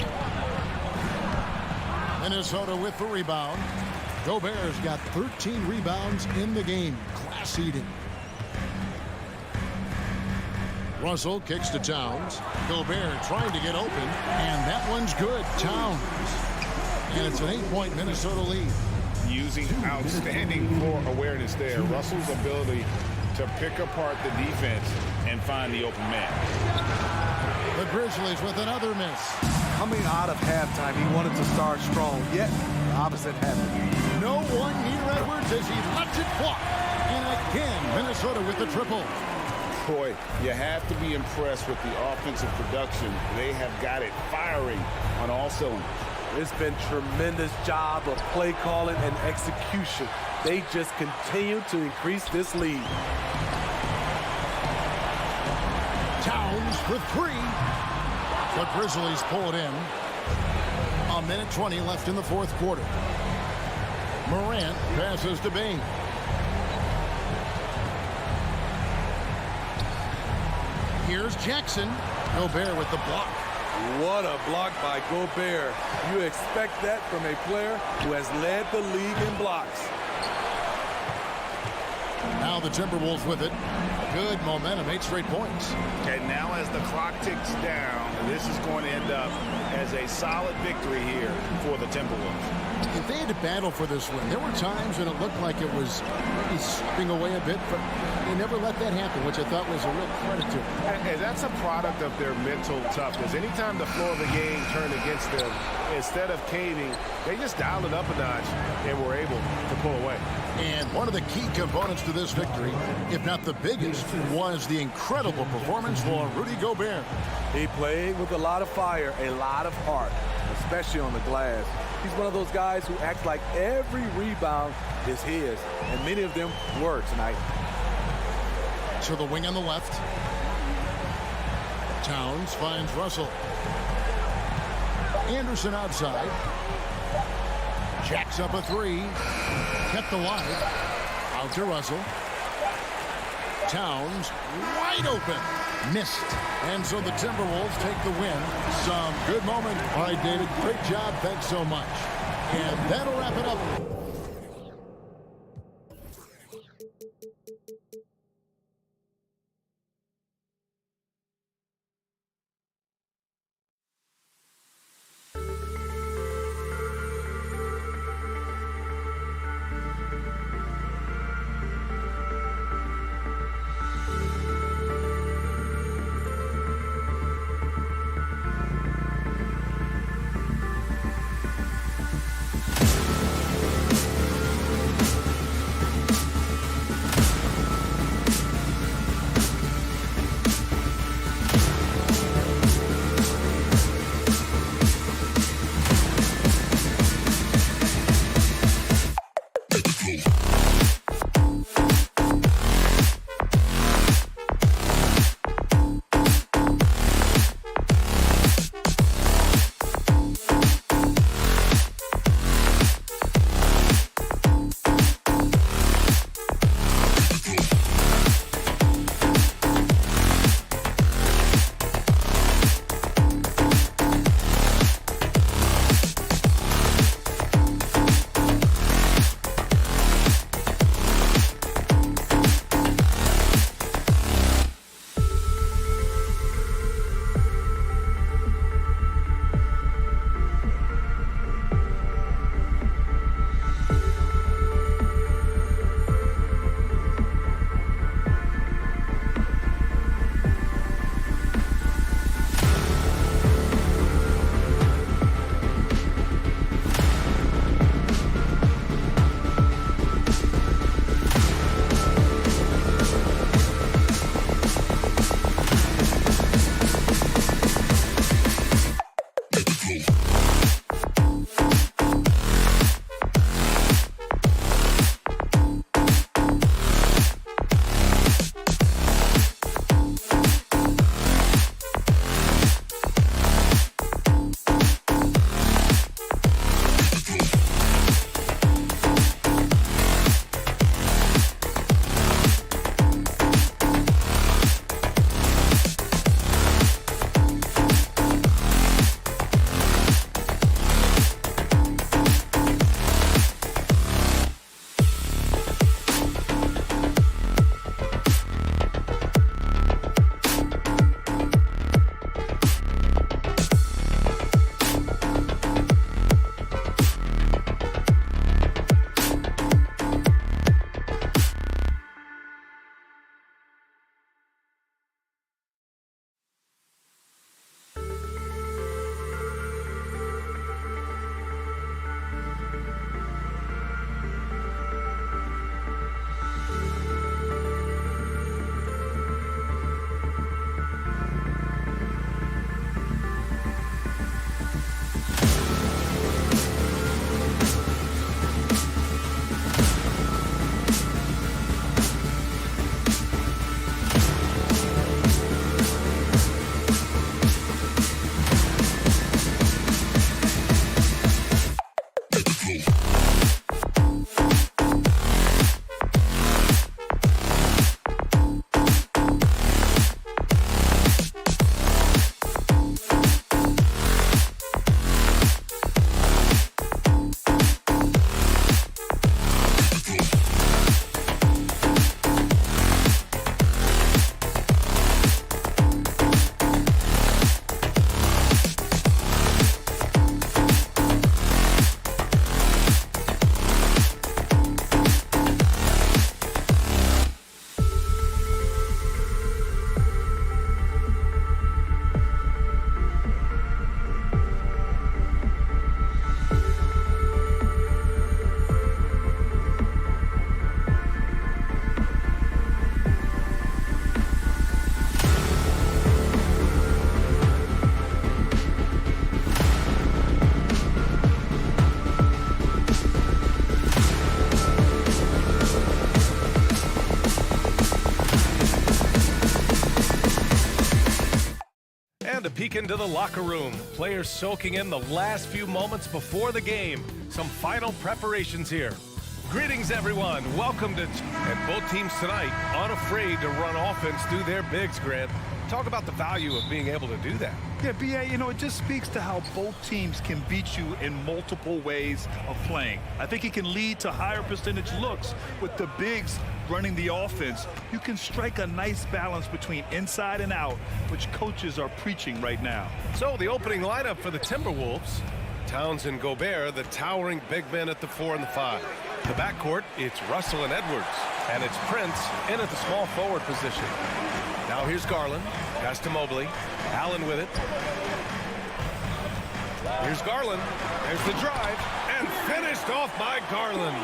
Minnesota with the rebound. Gobert's got 13 rebounds in the game. Class eating. Russell kicks to Towns. Gobert trying to get open. And that one's good. Towns. And it's an 8-point Minnesota lead. Using outstanding floor awareness there. Russell's ability to pick apart the defense and find the open man. The Grizzlies with another miss. Coming out of halftime, he wanted to start strong, yet the opposite happened. No one near Edwards as he lets it fly. And again, Minnesota with the triple. Boy, you have to be impressed with the offensive production. They have got it firing on all cylinders. It's been tremendous job of play calling and execution. They just continue to increase this lead. Towns for 3. The Grizzlies pull it in. 1:20 left in the fourth quarter. Morant passes to Bain. Here's Jackson. Gobert with the block. What a block by Gobert. You expect that from a player who has led the league in blocks. Now the Timberwolves with it. Good momentum, 8 straight points. And now as the clock ticks down, this is going to end up as a solid victory here for the Timberwolves. If they had to battle for this win, there were times when it looked like it was maybe slipping away a bit, but they never let that happen, which I thought was a real credit to them. And that's a product of their mental toughness. Anytime the floor of the game turned against them, instead of caving, they just dialed it up a notch and were able to pull away. And one of the key components to this victory, if not the biggest, was the incredible performance for Rudy Gobert. He played with a lot of fire, a lot of heart, especially on the glass. He's one of those guys who acts like every rebound is his, and many of them were tonight. To the wing on the left. Towns finds Russell. Anderson outside. Jacks up a three. Kept alive. Out to Russell. Towns wide open. Missed. And so the Timberwolves take the win. Some good moment. All right, David, great job. Thanks so much. And that'll wrap it up. to peek into the locker room. Players soaking in the last few moments before the game. Some final preparations here. Greetings, everyone. Welcome to... And both teams tonight unafraid to run offense through their bigs, Grant. Talk about the value of being able to do that. Yeah, B.A., you know, it just speaks to how both teams can beat you in multiple ways of playing. I think it can lead to higher percentage looks with the bigs running the offense. You can strike a nice balance between inside and out, which coaches are preaching right now. So the opening lineup for the Timberwolves. Towns and Gobert, the towering big men at the 4 and the 5. The backcourt, it's Russell and Edwards. And it's Prince in at the small forward position. Now here's Garland. Pass to Mobley. Allen with it. Here's Garland. There's the drive. And finished off by Garland.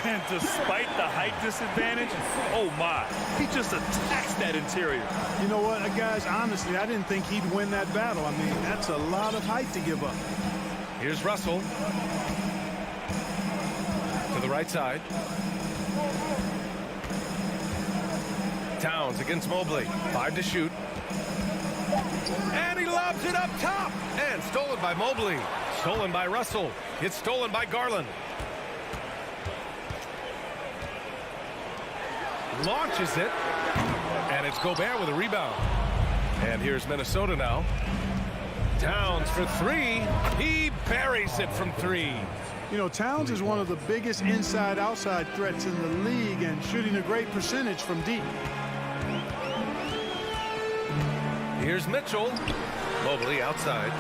And despite the height disadvantage, oh my, he just attacks that interior. You know what, guys, honestly, I didn't think he'd win that battle. I mean, that's a lot of height to give up. Here's Russell. To the right side. Towns against Mobley. 5 to shoot. And he lobs it up top. And stolen by Mobley. Stolen by Russell. It's stolen by Garland. Launches it. And it's Gobert with a rebound. And here's Minnesota now. Towns for 3. He buries it from 3. You know, Towns is one of the biggest inside-outside threats in the league and shooting a great percentage from deep. Here's Mitchell. Mobley outside.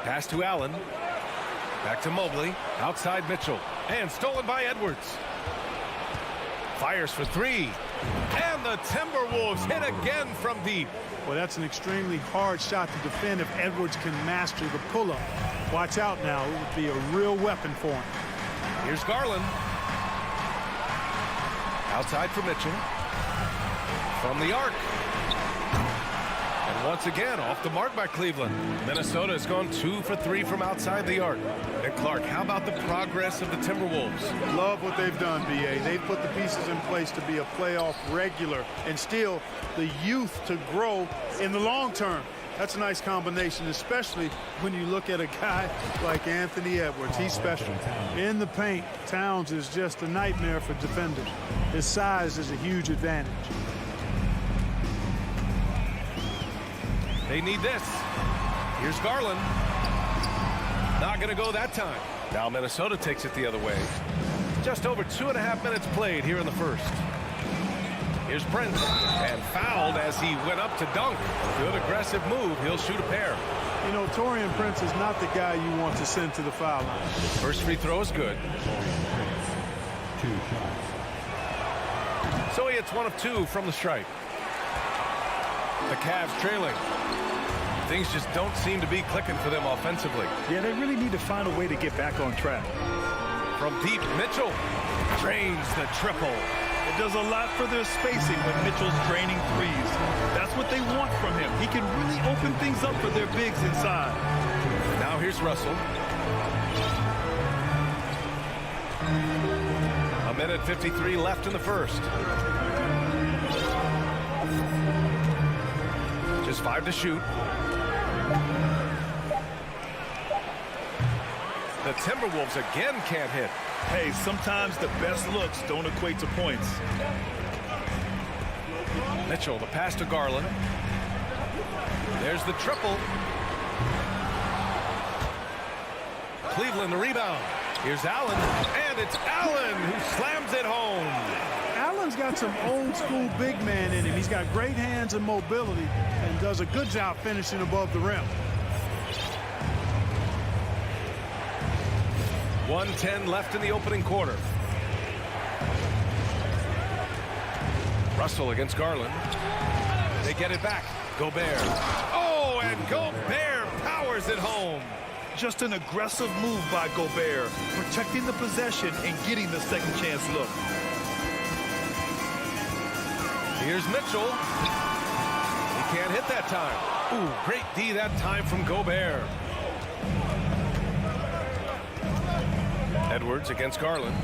Pass to Allen. Back to Mobley. Outside Mitchell. And stolen by Edwards. Fires for 3. And the Timberwolves hit again from deep. Well, that's an extremely hard shot to defend if Edwards can master the pull-up. Watch out now. It would be a real weapon for him. Here's Garland. Outside for Mitchell. From the arc. And once again, off the mark by Cleveland. Minnesota has gone 2 for 3 from outside the arc. And Clark, how about the progress of the Timberwolves? Love what they've done, B.A. They've put the pieces in place to be a playoff regular and still the youth to grow in the long term. That's a nice combination, especially when you look at a guy like Anthony Edwards. He's special. In the paint, Towns is just a nightmare for defenders. His size is a huge advantage. They need this. Here's Garland. Not going to go that time. Now Minnesota takes it the other way. Just over 2.5 minutes played here in the first. Here's Prince. And fouled as he went up to dunk. Good aggressive move. He'll shoot a pair. You know, Taurean Prince is not the guy you want to send to the foul line. First free throw is good. 2 shots. So he hits 1 of 2 from the stripe. The Cavs trailing. Things just don't seem to be clicking for them offensively. Yeah, they really need to find a way to get back on track. From deep, Mitchell drains the triple. It does a lot for their spacing when Mitchell's draining threes. That's what they want from him. He can really open things up for their bigs inside. Now here's Russell. 1:53 left in the first. Just 5 to shoot. The Timberwolves again can't hit. Hey, sometimes the best looks don't equate to points. Mitchell, the pass to Garland. There's the triple. Cleveland, the rebound. Here's Allen, and it's Allen who slams it home. Allen's got some old school big man in him. He's got great hands and mobility and does a good job finishing above the rim. 1:10 left in the opening quarter. Russell against Garland. They get it back. Gobert. Oh, and Gobert powers it home. Just an aggressive move by Gobert, protecting the possession and getting the second chance look. Here's Mitchell. He can't hit that time. Ooh, great D that time from Gobert. Edwards against Garland.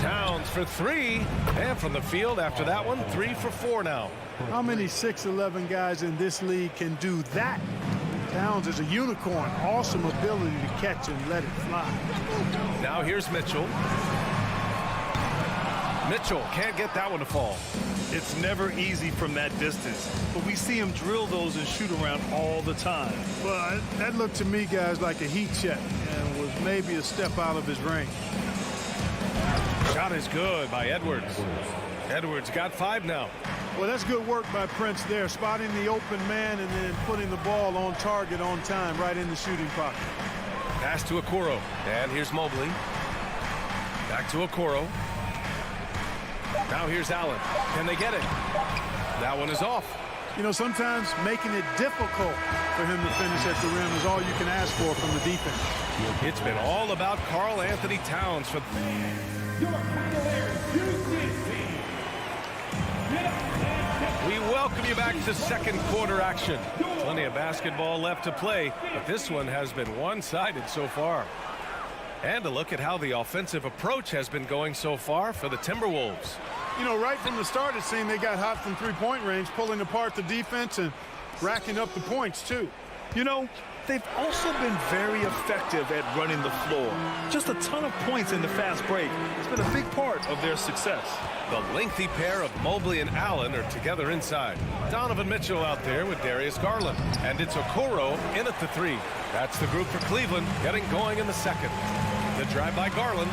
Towns for three. And from the field after that one, 3 for 4 now. How many 6'11" guys in this league can do that? Towns is a unicorn. Awesome ability to catch and let it fly. Now here's Mitchell. Mitchell can't get that one to fall. It's never easy from that distance, but we see him drill those and shoot around all the time. Well, that looked to me, guys, like a heat check and was maybe a step out of his range. Shot is good by Edwards. Edwards got 5 now. Well, that's good work by Prince there, spotting the open man and then putting the ball on target on time right in the shooting pocket. Pass to Okoro. And here's Mobley. Back to Okoro. Now here's Allen. Can they get it? That one is off. You know, sometimes making it difficult for him to finish at the rim is all you can ask for from the defense. It's been all about Karl Anthony Towns for We welcome you back to second quarter action. Plenty of basketball left to play, but this one has been one-sided so far. And a look at how the offensive approach has been going so far for the Timberwolves. You know, right from the start, it seemed they got hot from three-point range, pulling apart the defense and racking up the points, too. You know, they've also been very effective at running the floor. Just a ton of points in the fast break. It's been a big part of their success. The lengthy pair of Mobley and Allen are together inside. Donovan Mitchell out there with Darius Garland. And it's Okoro in at the 3. That's the group for Cleveland getting going in the second. The drive by Garland.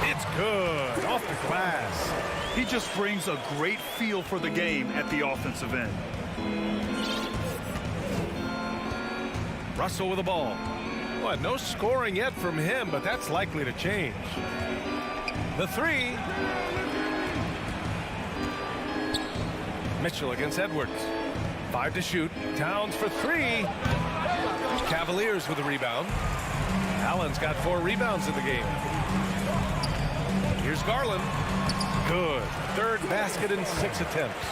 It's good. Off the glass. He just brings a great feel for the game at the offensive end. Russell with the ball. Well, no scoring yet from him, but that's likely to change. The 3. Mitchell against Edwards. 5 to shoot. Towns for 3. Cavaliers with a rebound. Allen's got 4 rebounds in the game. Here's Garland. Good. 3rd basket in 6 attempts.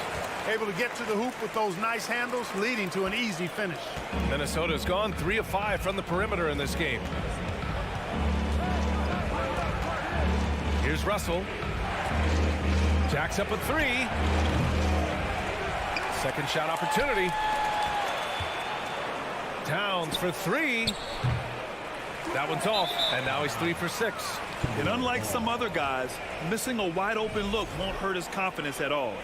Able to get to the hoop with those nice handles, leading to an easy finish. Minnesota's gone 3 of 5 from the perimeter in this game. Here's Russell. Jacks up a 3. Second shot opportunity. Towns for 3. That one's off, and now he's 3 for 6. And unlike some other guys, missing a wide open look won't hurt his confidence at all.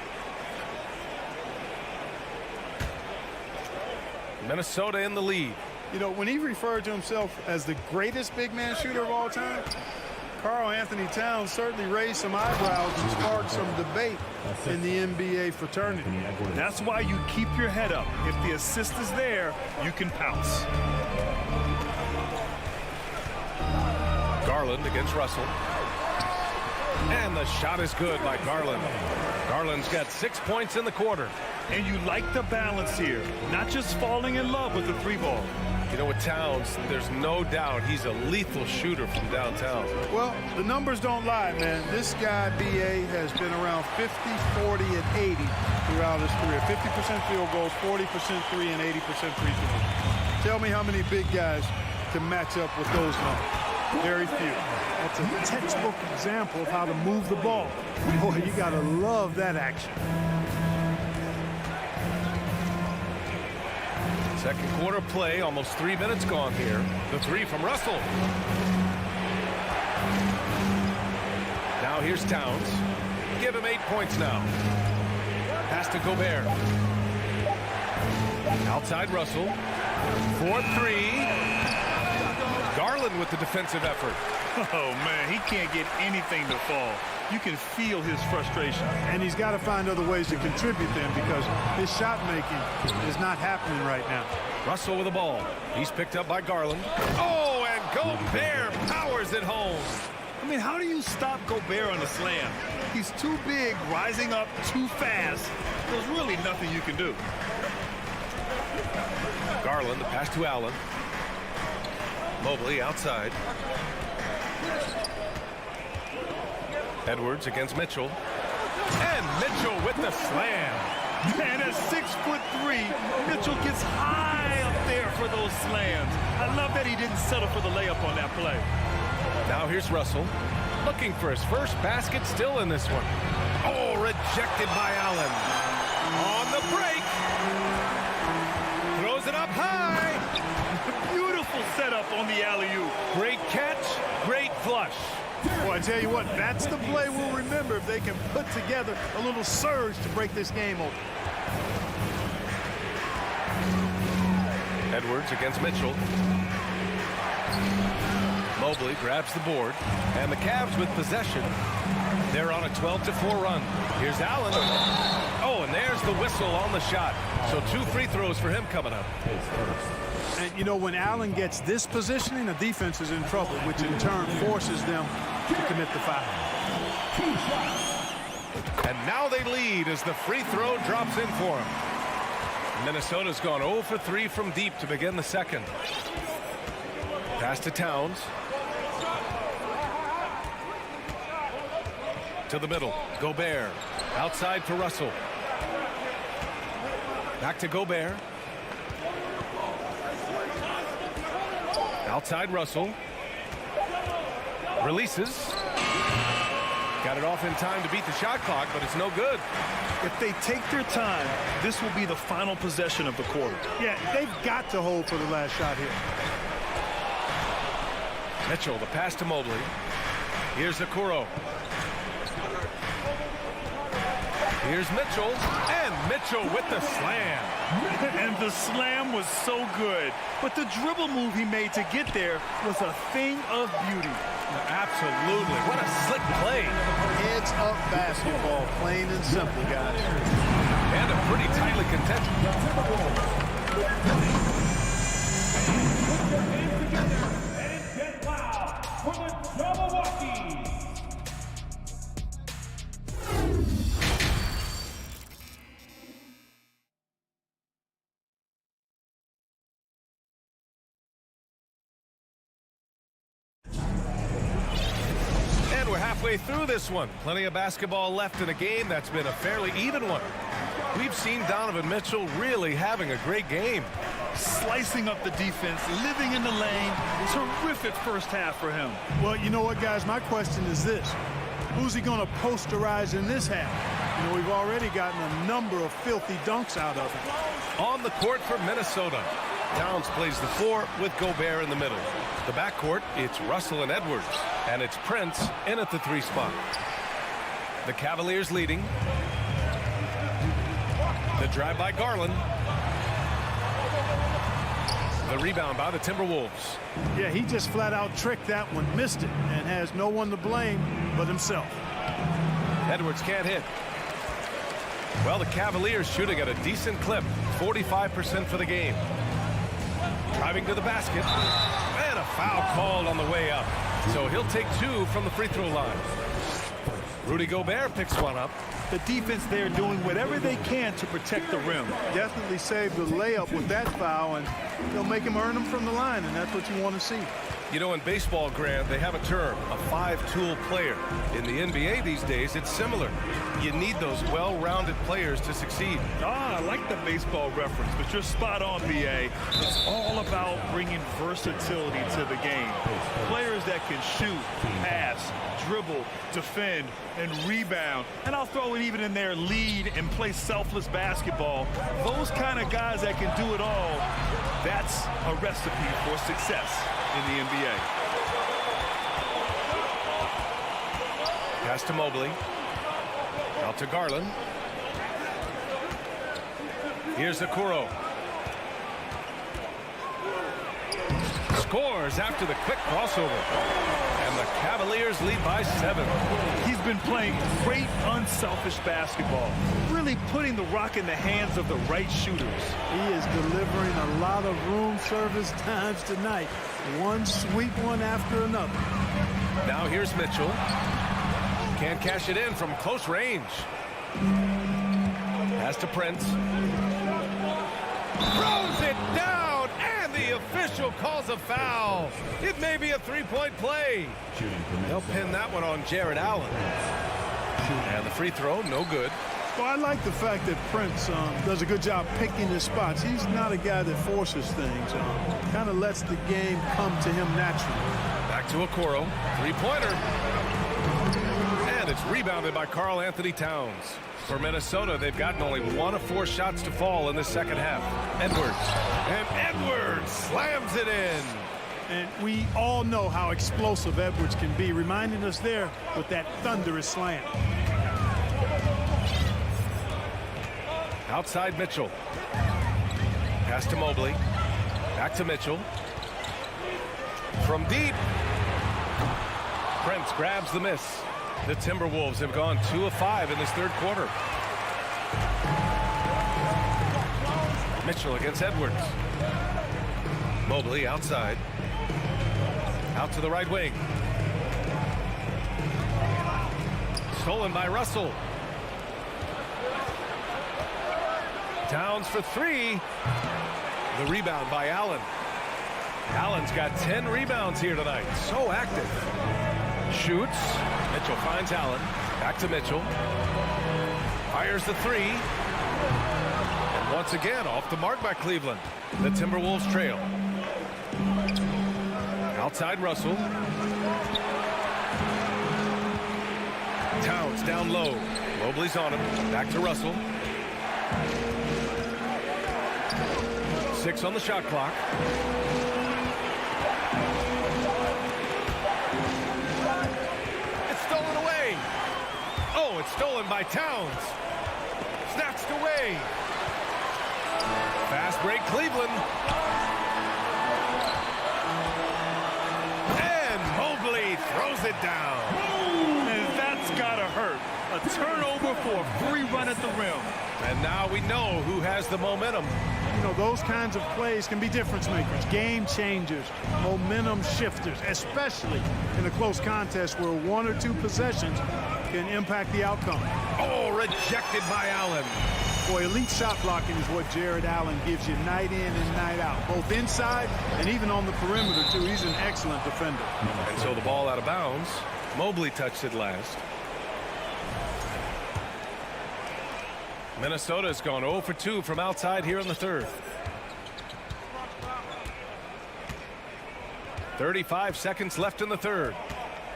Minnesota in the lead. You know, when he referred to himself as the greatest big man shooter of all time, Karl Anthony Towns certainly raised some eyebrows and sparked some debate in the NBA fraternity. That's why you keep your head up. If the assist is there, you can pounce. Garland against Russell. And the shot is good by Garland. Garland's got 6 points in the quarter. And you like the balance here, not just falling in love with the 3-ball. You know, with Towns, there's no doubt he's a lethal shooter from downtown. Well, the numbers don't lie, man. This guy, B.A., has been around 50, 40, and 80 throughout his career. 50% field goals, 40% 3, and 80% free throws. Tell me how many big guys can match up with those numbers. Very few. That's a textbook example of how to move the ball. Boy, you got to love that action. Second quarter play, almost 3 minutes gone here. The 3 from Russell. Now here's Towns. Give him 8 points now. Pass to Gobert. Outside Russell. 4-3. Garland with the defensive effort. Oh, man, he can't get anything to fall. You can feel his frustration. And he's got to find other ways to contribute then because his shot making is not happening right now. Russell with the ball. He's picked up by Garland. Oh, and Gobert powers it home. I mean, how do you stop Gobert on a slam? He's too big, rising up too fast. There's really nothing you can do. Garland, the pass to Allen. Mobley outside. Edwards against Mitchell. And Mitchell with the slam. Man, at 6'3", Mitchell gets high up there for those slams. I love that he didn't settle for the layup on that play. Now here's Russell. Looking for his first basket, still in this one. Oh, rejected by Allen. On the break. Throws it up high. Beautiful setup on the alley-oop. Great catch, great flush. Well, I tell you what, that's the play we'll remember if they can put together a little surge to break this game open. Edwards against Mitchell. Mobley grabs the board, and the Cavs with possession. They're on a 12-4 run. Here's Allen. Oh, and there's the whistle on the shot. So 2 free throws for him coming up. And, you know, when Allen gets this positioning, the defense is in trouble, which in turn forces them to commit the foul. And now they lead as the free throw drops in for him. Minnesota's gone 0 for 3 from deep to begin the second. Pass to Towns. To the middle. Gobert. Outside for Russell. Back to Gobert. Outside Russell. Releases. Got it off in time to beat the shot clock, but it's no good. If they take their time, this will be the final possession of the quarter. Yeah, they've got to hold for the last shot here. Mitchell, the pass to Mobley. Here's Okoro. Here's Mitchell, and Mitchell with the slam. And the slam was so good, but the dribble move he made to get there was a thing of beauty. Absolutely. What a slick play. Heads up basketball, plain and simple, guys. And a pretty tightly contested. For the Milwaukee. And we're halfway through this one. Plenty of basketball left in a game that's been a fairly even one. We've seen Donovan Mitchell really having a great game. Slicing up the defense, living in the lane. Terrific first half for him. Well, you know what, guys? My question is this. Who's he going to posterize in this half? You know, we've already gotten a number of filthy dunks out of him. On the court for Minnesota. Towns plays the 4 with Gobert in the middle. The backcourt, it's Russell and Edwards. And it's Prince in at the 3 spot. The Cavaliers leading. The drive by Garland. The rebound by the Timberwolves. Yeah, he just flat out tricked that one, missed it, and has no one to blame but himself. Edwards can't hit. Well, the Cavaliers shooting at a decent clip, 45% for the game. Driving to the basket, and a foul called on the way up. So he'll take 2 from the free throw line. Rudy Gobert picks one up. The defense there doing whatever they can to protect the rim. Definitely saved the layup with that foul, and they'll make him earn them from the line, and that's what you want to see. You know, in baseball, Grant, they have a term, a 5-tool player. In the NBA these days, it's similar. You need those well-rounded players to succeed. I like the baseball reference, but you're spot on, B.A. It's all about bringing versatility to the game. Players that can shoot, pass, dribble, defend, and rebound. And I'll throw it even in there, lead and play selfless basketball. Those kind of guys that can do it all, that's a recipe for success in the NBA. Pass to Mobley. Out to Garland. Here's Okoro. Scores after the quick crossover. And the Cavaliers lead by 7. He's been playing great, unselfish basketball. Really putting the rock in the hands of the right shooters. He is delivering a lot of room service times tonight. One sweet one after another. Now here's Mitchell. Can't cash it in from close range. Pass to Prince. Throws it down, and the official calls a foul. It may be a 3-point play. They'll pin that one on Jared Allen. And the free throw, no good. Well, I like the fact that Prince does a good job picking his spots. He's not a guy that forces things. Kind of lets the game come to him naturally. Back to Okoro. 3-pointer. And it's rebounded by Karl Anthony Towns. For Minnesota, they've gotten only 1 of 4 shots to fall in the second half. Edwards. And Edwards slams it in. And we all know how explosive Edwards can be, reminding us there with that thunderous slam. Outside Mitchell. Pass to Mobley. Back to Mitchell. From deep. Prince grabs the miss. The Timberwolves have gone 2 of 5 in this third quarter. Mitchell against Edwards. Mobley outside. Out to the right wing. Stolen by Russell. Towns for 3. The rebound by Allen. Allen's got 10 rebounds here tonight. So active. Shoots. Mitchell finds Allen. Back to Mitchell. Fires the 3. And once again, off the mark by Cleveland. The Timberwolves trail. Outside Russell. Towns down low. Mobley's on him. Back to Russell. 6 on the shot clock. It's stolen away. Oh, it's stolen by Towns. Snatched away. Fast break Cleveland. And Mobley throws it down. And that's gotta hurt. A turnover for a free run at the rim. And now we know who has the momentum. You know, those kinds of plays can be difference makers, game changers, momentum shifters, especially in a close contest where 1 or 2 possessions can impact the outcome. Oh, rejected by Allen. Boy, elite shot blocking is what Jared Allen gives you night in and night out, both inside and even on the perimeter, too. He's an excellent defender. And so the ball out of bounds. Mobley touched it last. Minnesota has gone 0 for 2 from outside here in the third. 35 seconds left in the third.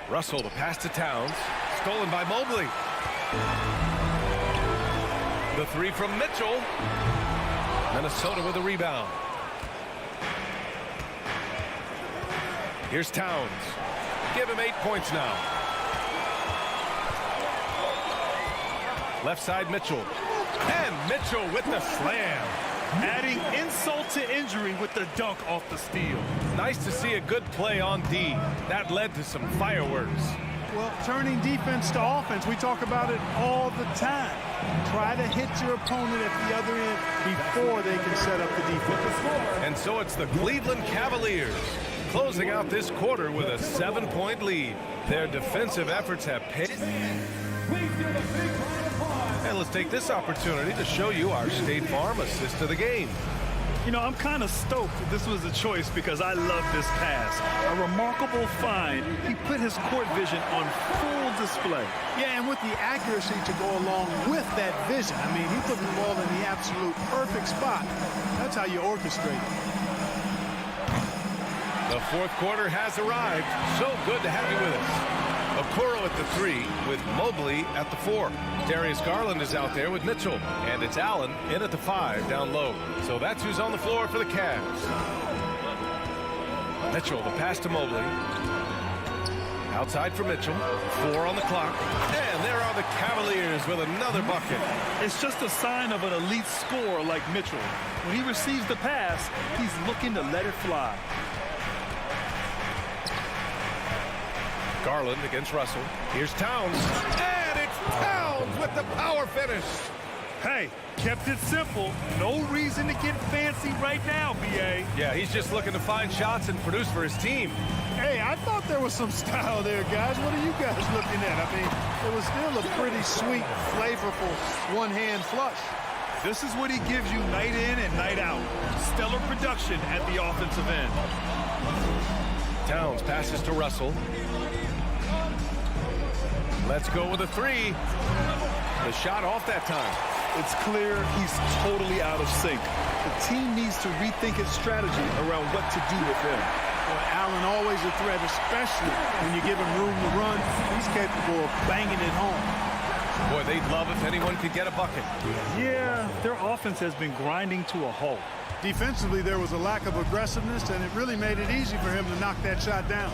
Russell to pass to Towns. Stolen by Mobley. The 3 from Mitchell. Minnesota with a rebound. Here's Towns. Give him 8 points now. Left side Mitchell. And Mitchell with the slam. Adding insult to injury with the dunk off the steal. Nice to see a good play on D. That led to some fireworks. Well, turning defense to offense, we talk about it all the time. Try to hit your opponent at the other end before they can set up the defense. And so it's the Cleveland Cavaliers closing out this quarter with a 7-point lead. Their defensive efforts have paid. And let's take this opportunity to show you our State Farm assist of the game. You know, I'm kind of stoked that this was a choice because I love this pass. A remarkable find. He put his court vision on full display. Yeah, and with the accuracy to go along with that vision. I mean, he put the ball in the absolute perfect spot. That's how you orchestrate it. The fourth quarter has arrived. So good to have you with us. Okoro at the 3 with Mobley at the 4. Darius Garland is out there with Mitchell. And it's Allen in at the 5 down low. So that's who's on the floor for the Cavs. Mitchell, the pass to Mobley. Outside for Mitchell. 4 on the clock. And there are the Cavaliers with another bucket. It's just a sign of an elite scorer like Mitchell. When he receives the pass, he's looking to let it fly. Garland against Russell. Here's Towns. And it's Towns with the power finish. Hey, kept it simple. No reason to get fancy right now, B.A. Yeah, he's just looking to find shots and produce for his team. Hey, I thought there was some style there, guys. What are you guys looking at? I mean, it was still a pretty sweet, flavorful one-hand flush. This is what he gives you night in and night out. Stellar production at the offensive end. Towns passes to Russell. Let's go with a 3. The shot off that time. It's clear he's totally out of sync. The team needs to rethink its strategy around what to do with him. Allen always a threat, especially when you give him room to run. He's capable of banging it home. Boy, they'd love if anyone could get a bucket. Yeah, their offense has been grinding to a halt. Defensively, there was a lack of aggressiveness, and it really made it easy for him to knock that shot down.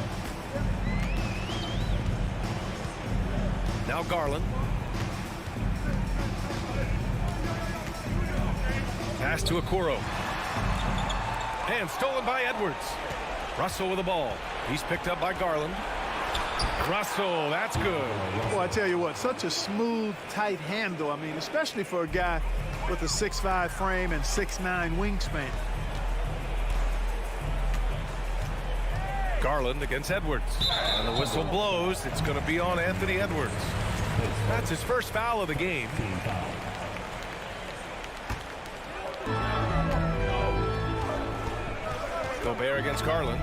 Now Garland. Pass to Okoro. And stolen by Edwards. Russell with the ball. He's picked up by Garland. Russell, that's good. Well, I tell you what, such a smooth, tight handle. I mean, especially for a guy with a 6'5" frame and 6'9" wingspan. Garland against Edwards. And the whistle blows. It's going to be on Anthony Edwards. That's his first foul of the game. Gobert against Garland.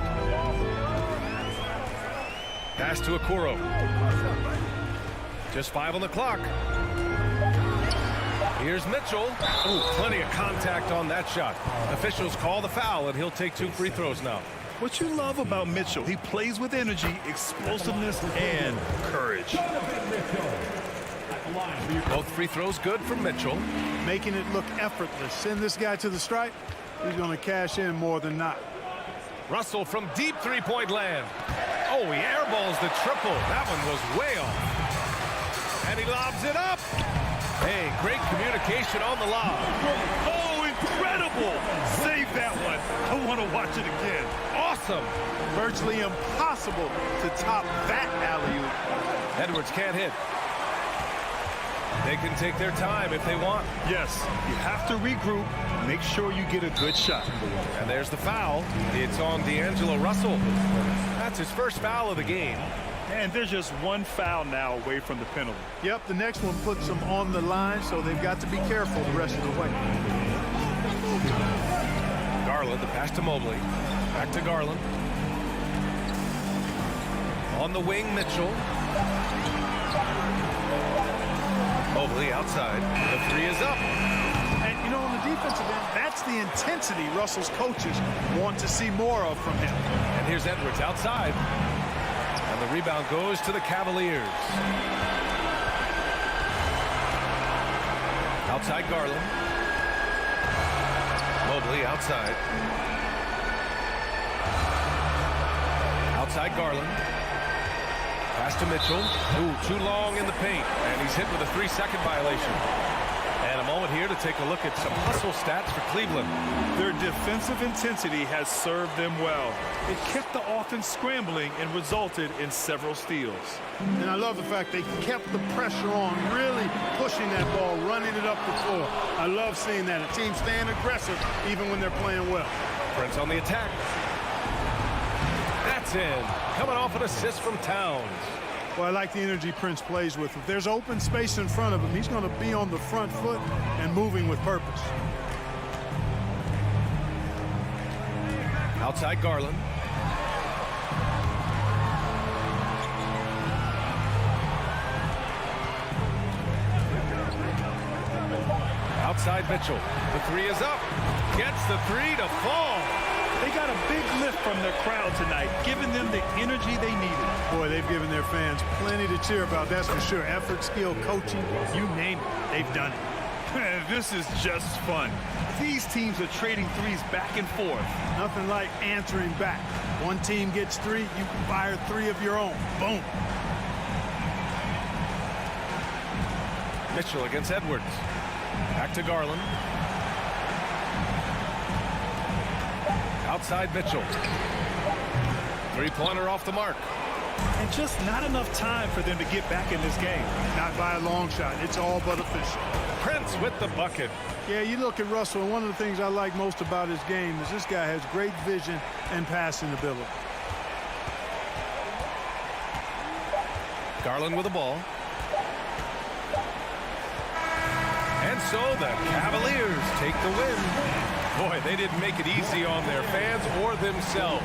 Pass to Okoro. Just 5 on the clock. Here's Mitchell. Ooh, plenty of contact on that shot. Officials call the foul, and he'll take 2 free throws now. What you love about Mitchell, he plays with energy, explosiveness, and courage. Both free throws good for Mitchell. Making it look effortless. Send this guy to the stripe. He's going to cash in more than not. Russell from deep three-point land. Oh, he airballs the triple. That one was way off. And he lobs it up. Hey, great communication on the lob. Oh, incredible. Save that one. I want to watch it again. Awesome. Virtually impossible to top that alley-oop. Edwards can't hit. They can take their time if they want. Yes, you have to regroup. Make sure you get a good shot. And there's the foul. It's on D'Angelo Russell. That's his first foul of the game. And there's just one foul now away from the penalty. Yep, the next one puts them on the line, so they've got to be careful the rest of the way. Garland, the pass to Mobley. Back to Garland. On the wing, Mitchell. Mobley outside. The 3 is up. And, you know, on the defensive end, that's the intensity Russell's coaches want to see more of from him. And here's Edwards outside. And the rebound goes to the Cavaliers. Outside Garland. Mobley outside. Outside Garland. Pass to Mitchell. Ooh, too long in the paint. And he's hit with a 3-second violation. And a moment here to take a look at some hustle stats for Cleveland. Their defensive intensity has served them well. It kept the offense scrambling and resulted in several steals. And I love the fact they kept the pressure on, really pushing that ball, running it up the floor. I love seeing that. A team staying aggressive even when they're playing well. Prince on the attack. That's in. Coming off an assist from Towns. Well, I like the energy Prince plays with. If there's open space in front of him, he's going to be on the front foot and moving with purpose. Outside Garland. Outside Mitchell. The 3 is up. Gets the 3 to fall. They got a big lift from their crowd tonight, giving them the energy they needed. Boy, they've given their fans plenty to cheer about, that's for sure. Effort, skill, coaching, you name it, they've done it. This is just fun. These teams are trading threes back and forth. Nothing like answering back. One team gets 3, you can fire 3 of your own. Boom. Mitchell against Edwards. Back to Garland. Outside Mitchell. 3-pointer off the mark. And just not enough time for them to get back in this game. Not by a long shot. It's all but official. Prince with the bucket. Yeah, you look at Russell, and one of the things I like most about his game is this guy has great vision and passing ability. Garland with the ball. And so the Cavaliers take the win. Boy, they didn't make it easy on their fans or themselves.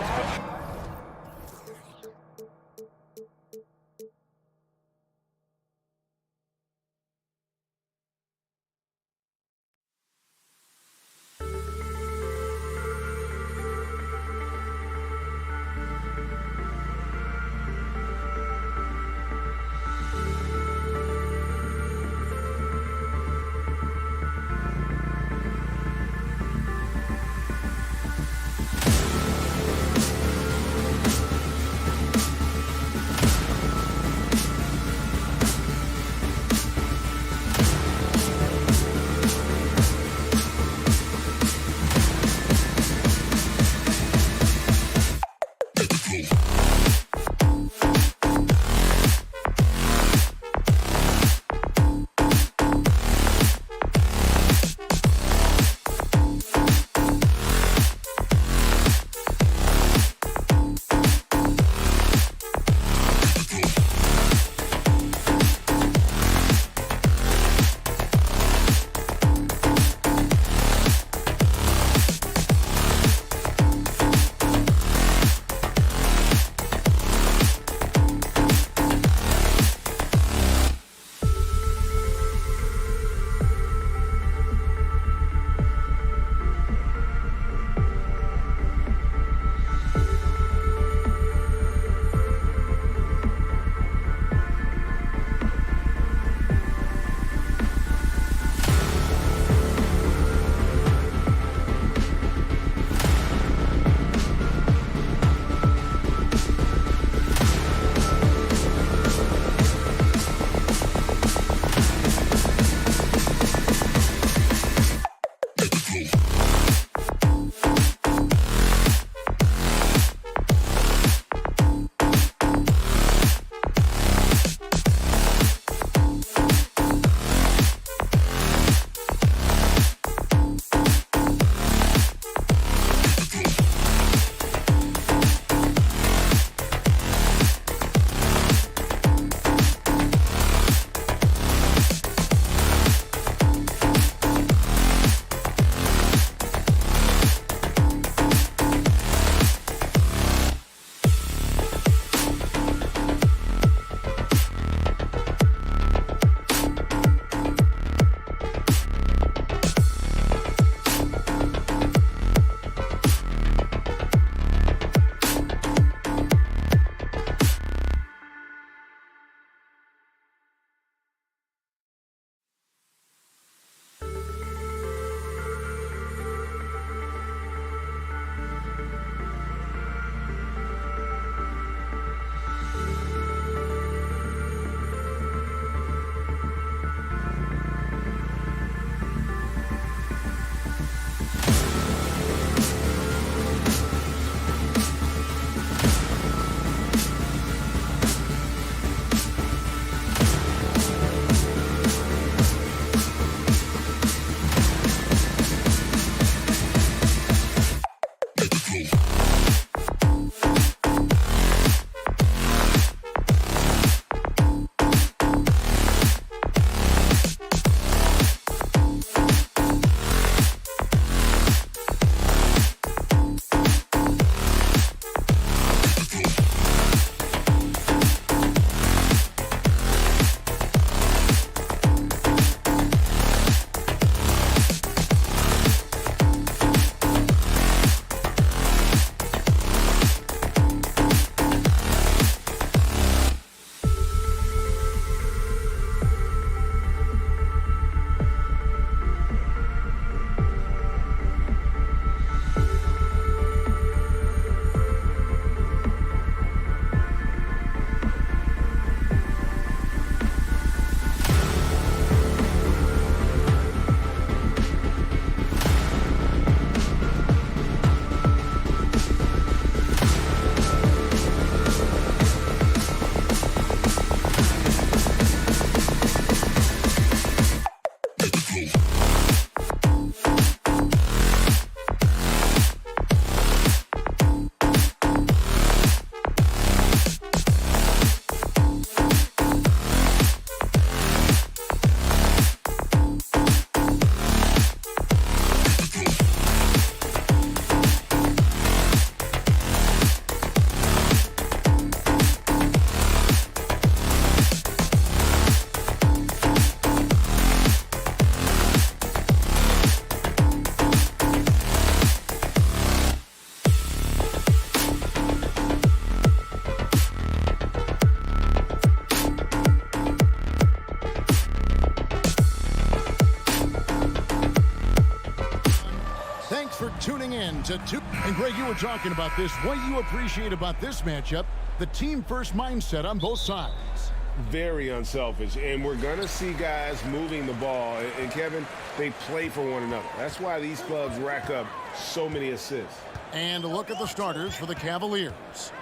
tuning in to two. And Greg, you were talking about this. What you appreciate about this matchup, the team-first mindset on both sides. Very unselfish, and we're going to see guys moving the ball. And Kevin, they play for one another. That's why these clubs rack up so many assists. And a look at the starters for the Cavaliers.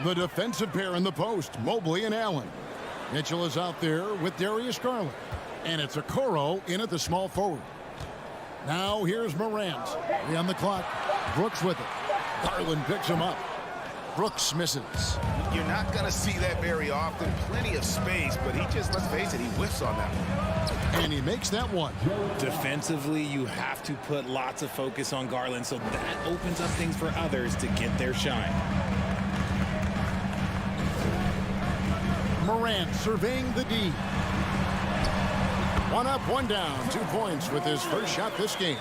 The defensive pair in the post, Mobley and Allen. Mitchell is out there with Darius Garland. And it's Okoro in at the small forward. Now here's Morant. 3 on the clock. Brooks with it. Garland picks him up. Brooks misses. You're not going to see that very often. Plenty of space, but he just, let's face it, he whiffs on that one. And he makes that one. Defensively, you have to put lots of focus on Garland, so that opens up things for others to get their shine. Morant surveying the D. 1 up, 1 down. 2 points with his first shot this game.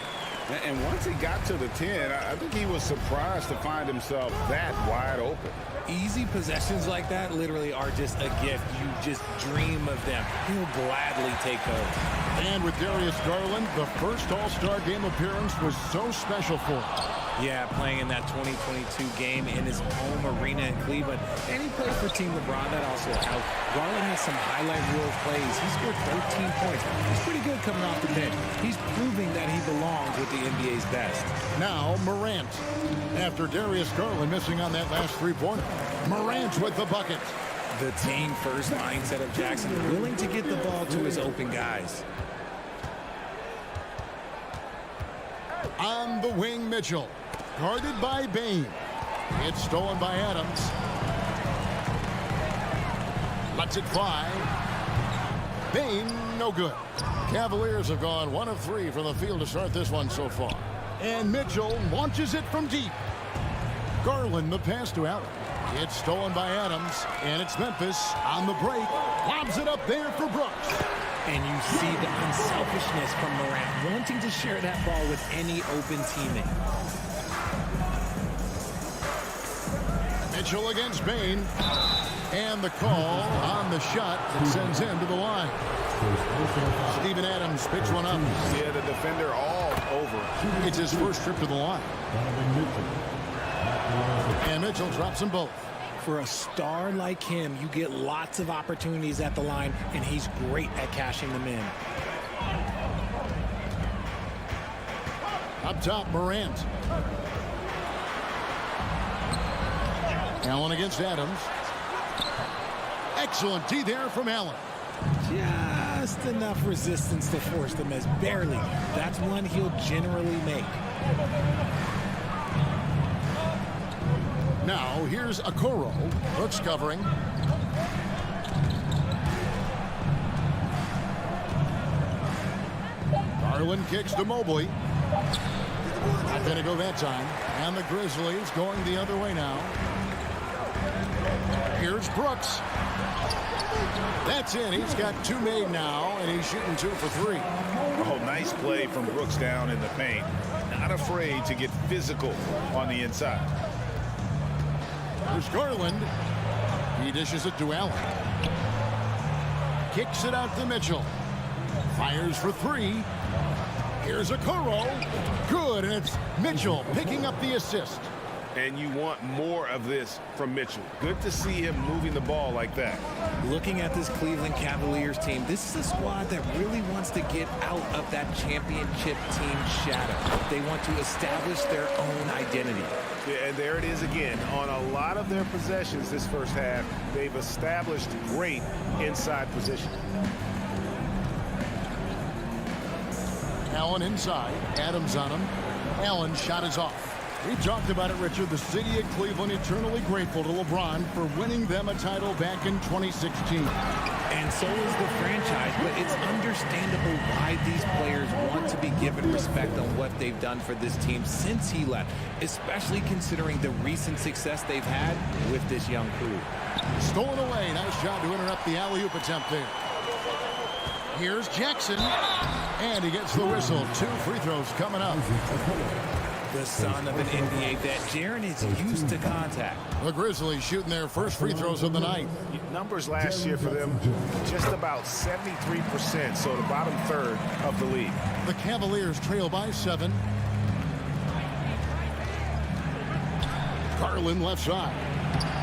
And once he got to the 10, I think he was surprised to find himself that wide open. Easy possessions like that literally are just a gift. You just dream of them. He'll gladly take those. And with Darius Garland, the first All-Star game appearance was so special for him. Yeah, playing in that 2022 game in his home arena in Cleveland. And he played for Team LeBron. That also helped. Garland has some highlight reel plays. He scored 13 points. He's pretty good coming off the bench. He's proving that he belongs with the NBA's best. Now Morant. After Darius Garland missing on that last 3-pointer. Morant with the bucket. The team-first mindset of Jackson, willing to get the ball to his open guys. On the wing, Mitchell. Guarded by Bane. It's stolen by Adams. Lets it fly. Bane, no good. Cavaliers have gone 1 of 3 from the field to start this one so far. And Mitchell launches it from deep. Garland, the pass to Allen. It's stolen by Adams. And it's Memphis on the break. Lobs it up there for Brooks. And you see the unselfishness from Morant, wanting to share that ball with any open teammate. Mitchell against Bane. And the call on the shot that sends him to the line. Steven Adams picks one up. Yeah, the defender all over. It's his first trip to the line. And Mitchell drops them both. For a star like him, you get lots of opportunities at the line, and he's great at cashing them in. Up top, Morant. Allen against Adams. Excellent D there from Allen. Just enough resistance to force them as barely. That's one he'll generally make. Now, here's Okoro. Brooks covering. Garland kicks to Mobley. Not going to go that time. And the Grizzlies going the other way now. Here's Brooks. That's in. He's got 2 made now, and he's shooting 2 for 3. Oh, nice play from Brooks down in the paint. Not afraid to get physical on the inside. There's Garland. He dishes it to Allen. Kicks it out to Mitchell. Fires for 3. Here's Okoro. Good, and it's Mitchell picking up the assist. And you want more of this from Mitchell. Good to see him moving the ball like that. Looking at this Cleveland Cavaliers team, this is a squad that really wants to get out of that championship team shadow. They want to establish their own identity. Yeah, and there it is again. On a lot of their possessions this first half, they've established great inside position. Allen inside. Adams on him. Allen's shot is off. We talked about it, Richard. The city of Cleveland eternally grateful to LeBron for winning them a title back in 2016. And so is the franchise, but it's understandable why these players want to be given respect on what they've done for this team since he left, especially considering the recent success they've had with this young crew. Stolen away. Nice job to interrupt the alley-oop attempt there. Here's Jackson, and he gets the whistle. 2 free throws coming up. The son of an NBA vet, Jaren is used to contact. The Grizzlies shooting their first free throws of the night. Numbers last year for them, just about 73%, so the bottom third of the league. The Cavaliers trail by 7. Garland left side.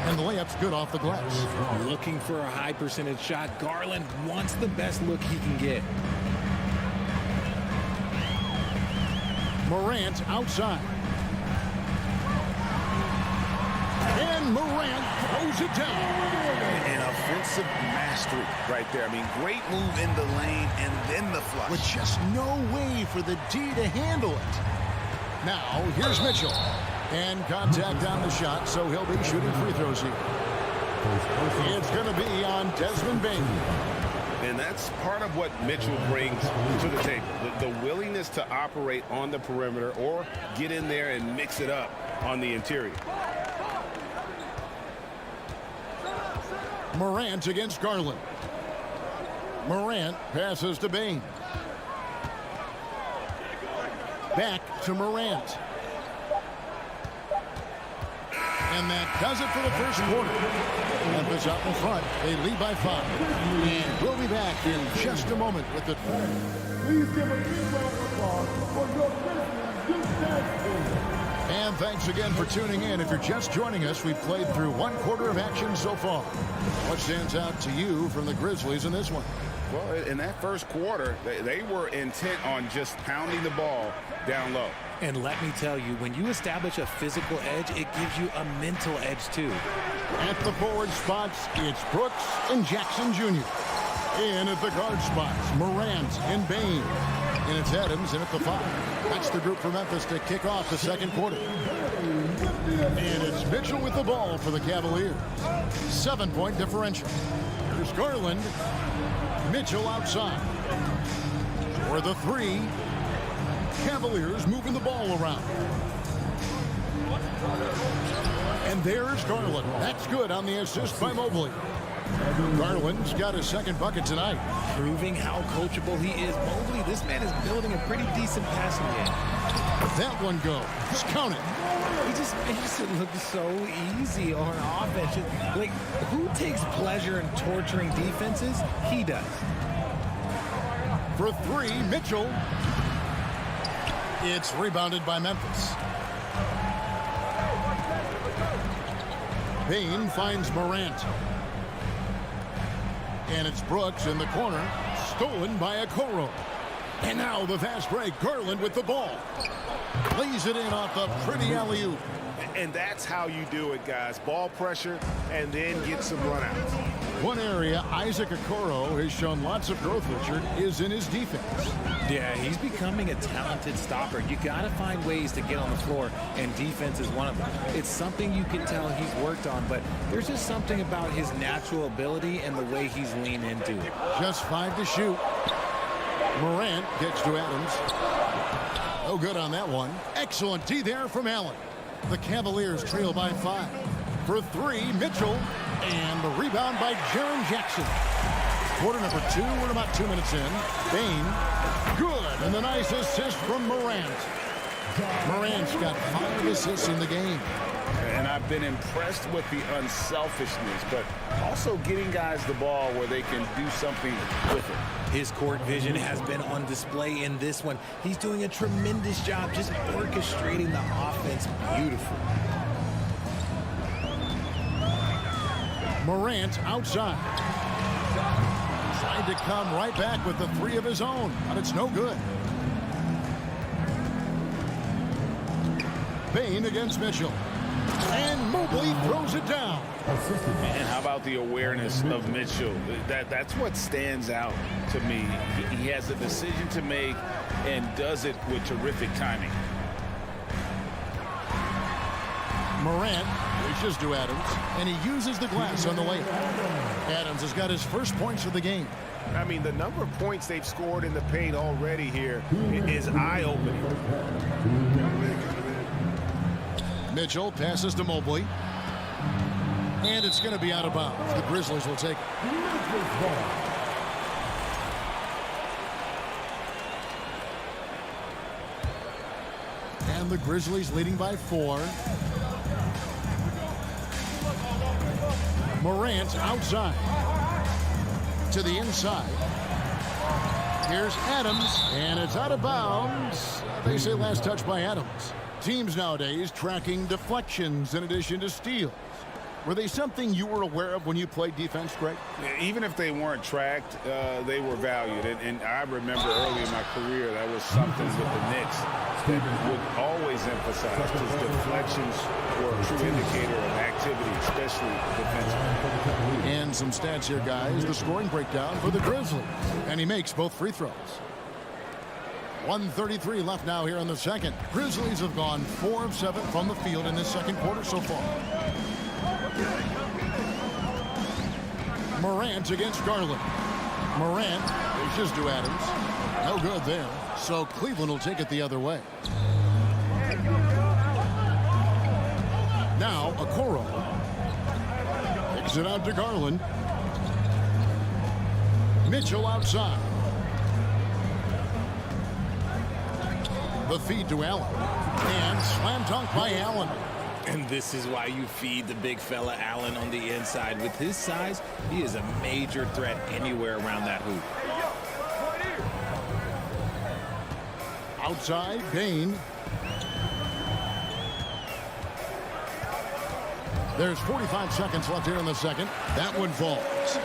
And the layup's good off the glass. Looking for a high percentage shot. Garland wants the best look he can get. Morant outside. And Morant throws it down. An offensive mastery right there. I mean, great move in the lane and then the flush. With just no way for the D to handle it. Now, here's Mitchell. And contact on the shot, so he'll be shooting free throws here. It's going to be on Desmond Bain. And that's part of what Mitchell brings to the table. The willingness to operate on the perimeter or get in there and mix it up on the interior. Morant against Garland. Morant passes to Bain. Back to Morant. And that does it for the first quarter. Memphis out in front. They lead by 5. And we'll be back in just a moment with the... Please give a big round of applause for your Grizzlies defense. And thanks again for tuning in. If you're just joining us, we've played through one quarter of action so far. What stands out to you from the Grizzlies in this one? Well, in that first quarter, they were intent on just pounding the ball down low. And let me tell you, when you establish a physical edge, it gives you a mental edge too. At the forward spots, it's Brooks and Jackson Jr. In at the guard spots, Morant and Bain. And it's Adams in at the 5. That's the group for Memphis to kick off the second quarter. And it's Mitchell with the ball for the Cavaliers. 7-point differential. Here's Garland. Mitchell outside. For the 3. Cavaliers moving the ball around. And there's Garland. That's good on the assist by Mobley. Garland's got his second bucket tonight. Proving how coachable he is. Mobley, this man is building a pretty decent passing game. That one goes. Count it. He just makes it look so easy on offense. Like, who takes pleasure in torturing defenses? He does. For 3, Mitchell. It's rebounded by Memphis. Bain finds Morant. And it's Brooks in the corner. Stolen by Okoro. And now the fast break. Garland with the ball. Lays it in off the pretty alley-oop. And that's how you do it, guys. Ball pressure and then get some runouts. One area Isaac Okoro has shown lots of growth, Richard, is in his defense. Yeah, he's becoming a talented stopper. You got to find ways to get on the floor, and defense is one of them. It's something you can tell he's worked on, but there's just something about his natural ability and the way he's leaned into it. Just 5 to shoot. Morant gets to Adams. No good on that one. Excellent D there from Allen. The Cavaliers trail by 5. For 3, Mitchell. And the rebound by Jaren Jackson. Quarter number 2. We're about 2 minutes in. Bain. Good. And the nice assist from Morant. Morant's got 5 assists in the game. And I've been impressed with the unselfishness, but also getting guys the ball where they can do something with it. His court vision has been on display in this one. He's doing a tremendous job just orchestrating the offense beautifully. Morant outside. Tried to come right back with the 3 of his own, but it's no good. Bain against Mitchell. And Mobley throws it down. And how about the awareness of Mitchell? That's what stands out to me. He has a decision to make and does it with terrific timing. Morant reaches to Adams, and he uses the glass on the layup. Adams has got his first points of the game. I mean, the number of points they've scored in the paint already here is eye-opening. Mitchell passes to Mobley. And it's going to be out of bounds. The Grizzlies will take it. And the Grizzlies leading by 4. Morant outside. To the inside. Here's Adams. And it's out of bounds. They say last touch by Adams. Teams nowadays tracking deflections in addition to steals. Were they something you were aware of when you played defense, Greg? Even if they weren't tracked, they were valued. And I remember early in my career, that was something with the Knicks that would always emphasize, because deflections were a true indicator of activity, especially defensively. And some stats here, guys. The scoring breakdown for the Grizzlies. And he makes both free throws. 1:33 left now here in the second. Grizzlies have gone 4 of 7 from the field in this second quarter so far. Morant against Garland. Morant dishes to Adams. No good there. So Cleveland will take it the other way. Now Okoro. Kicks it out to Garland. Mitchell outside. The feed to Allen. And slam dunk by Allen. And this is why you feed the big fella Allen on the inside. With his size, he is a major threat anywhere around that hoop. Outside, Bain. There's 45 seconds left here in the second. That one falls.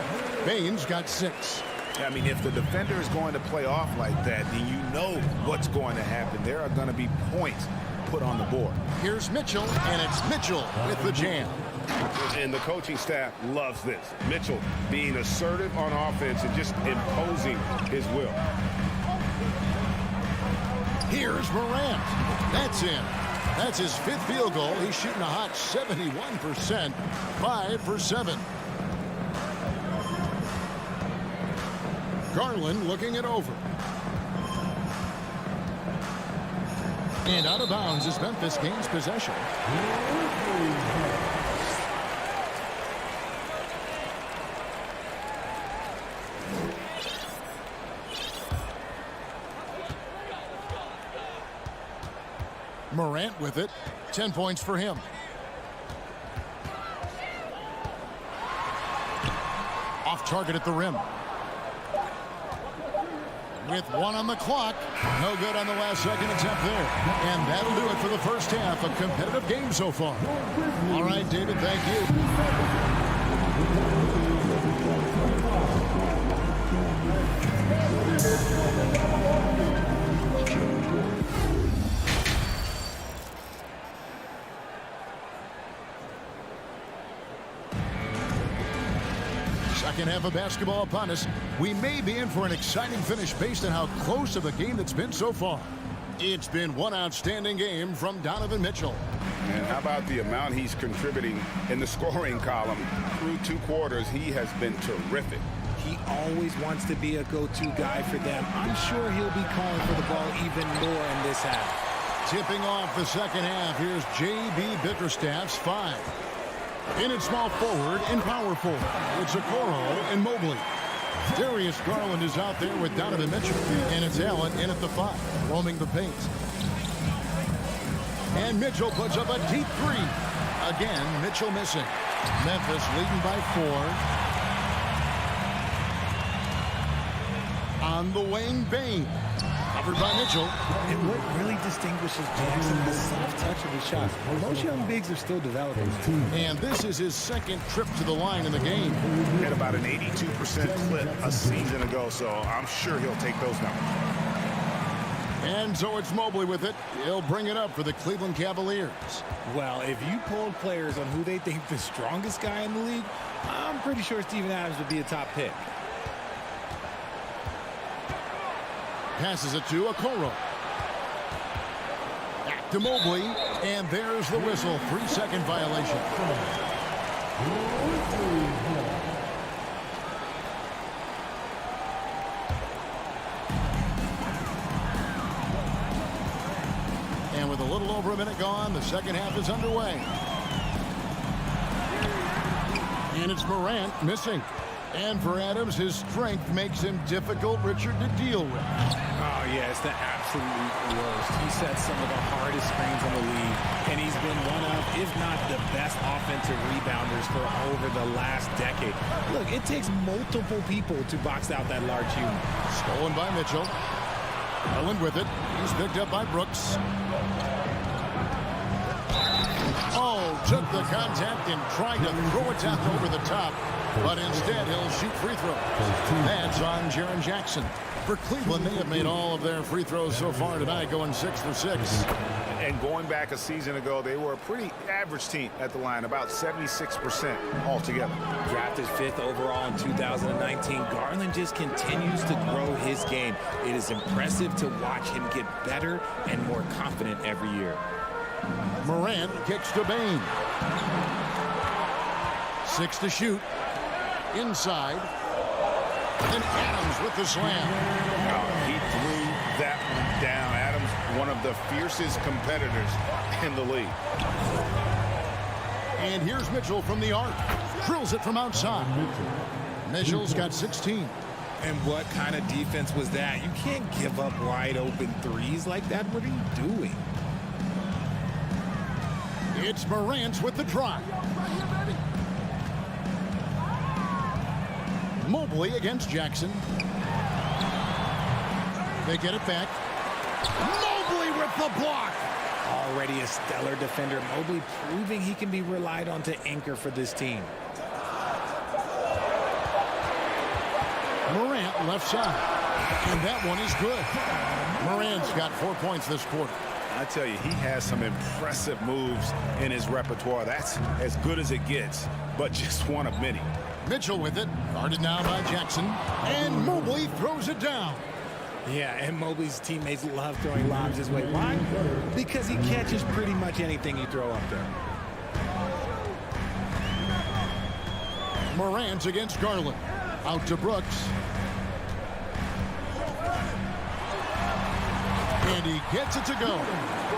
Bain's got 6. I mean, if the defender is going to play off like that, then you know what's going to happen. There are going to be points put on the board. Here's Mitchell, and it's Mitchell with the jam. And the coaching staff loves this. Mitchell being assertive on offense and just imposing his will. Here's Morant. That's in. That's his 5th field goal. He's shooting a hot 71%. 5 for 7. Garland looking it over. And out of bounds as Memphis gains possession. Morant with it. 10 points for him. Off target at the rim. With 1 on the clock. No good on the last second attempt there. And that'll do it for the first half. A competitive game so far. All right, David, thank Second half of basketball upon us. We may be in for an exciting finish based on how close of a game that's been so far. It's been one outstanding game from Donovan Mitchell. And how about the amount he's contributing in the scoring column? Through 2 quarters, he has been terrific. He always wants to be a go-to guy for them. I'm sure he'll be calling for the ball even more in this half. Tipping off the second half, here's J.B. Bickerstaff's 5. In at small forward and power forward, it's Okoro and Mobley. Darius Garland is out there with Donovan Mitchell, and it's Allen in at the 5, roaming the paint. And Mitchell puts up a deep 3. Again, Mitchell missing. Memphis leading by 4. On the wing, Bain. Covered by Mitchell. And what really distinguishes Jackson is the soft touch of his shots. Most young bigs are still developing. And this is his 2nd trip to the line in the game. He had about an 82% clip a season ago, so I'm sure he'll take those numbers. And so it's Mobley with it. He'll bring it up for the Cleveland Cavaliers. Well, if you polled players on who they think the strongest guy in the league, I'm pretty sure Steven Adams would be a top pick. Passes it to Okoro. Back to Mobley. And there's the whistle. 3-second violation. And with a little over a minute gone, the second half is underway. And it's Morant missing. And for Adams, his strength makes him difficult, Richard, to deal with. Oh, yeah, it's the absolute worst. He sets some of the hardest screens in the league, and he's been one of, if not the best offensive rebounders for over the last decade. Look, it takes multiple people to box out that large unit. Stolen by Mitchell. Garland with it. He's picked up by Brooks. Oh, took the contact and tried to throw it down over the top. But instead, he'll shoot free throws. That's on Jaren Jackson. For Cleveland, they have made all of their free throws so far tonight, going 6 for 6. And going back a season ago, they were a pretty average team at the line, about 76% altogether. Drafted 5th overall in 2019, Garland just continues to grow his game. It is impressive to watch him get better and more confident every year. Morant kicks to Bane. 6 to shoot. Inside. And Adams with the slam. He threw that one down. Adams, one of the fiercest competitors in the league. And here's Mitchell from the arc. Drills it from outside. Mitchell's got 16. And what kind of defense was that? You can't give up wide open threes like that. What are you doing? It's Morant with the drive. Mobley against Jackson. They get it back. Mobley with the block. Already a stellar defender. Mobley proving he can be relied on to anchor for this team. Morant left side. And that one is good. Morant's got 4 points this quarter. I tell you, he has some impressive moves in his repertoire. That's as good as it gets, but just one of many. Mitchell with it, guarded now by Jackson, and Mobley throws it down. Yeah, and Mobley's teammates love throwing lobs his way. Why? Because he catches pretty much anything you throw up there. Morant against Garland. Out to Brooks. And he gets it to go.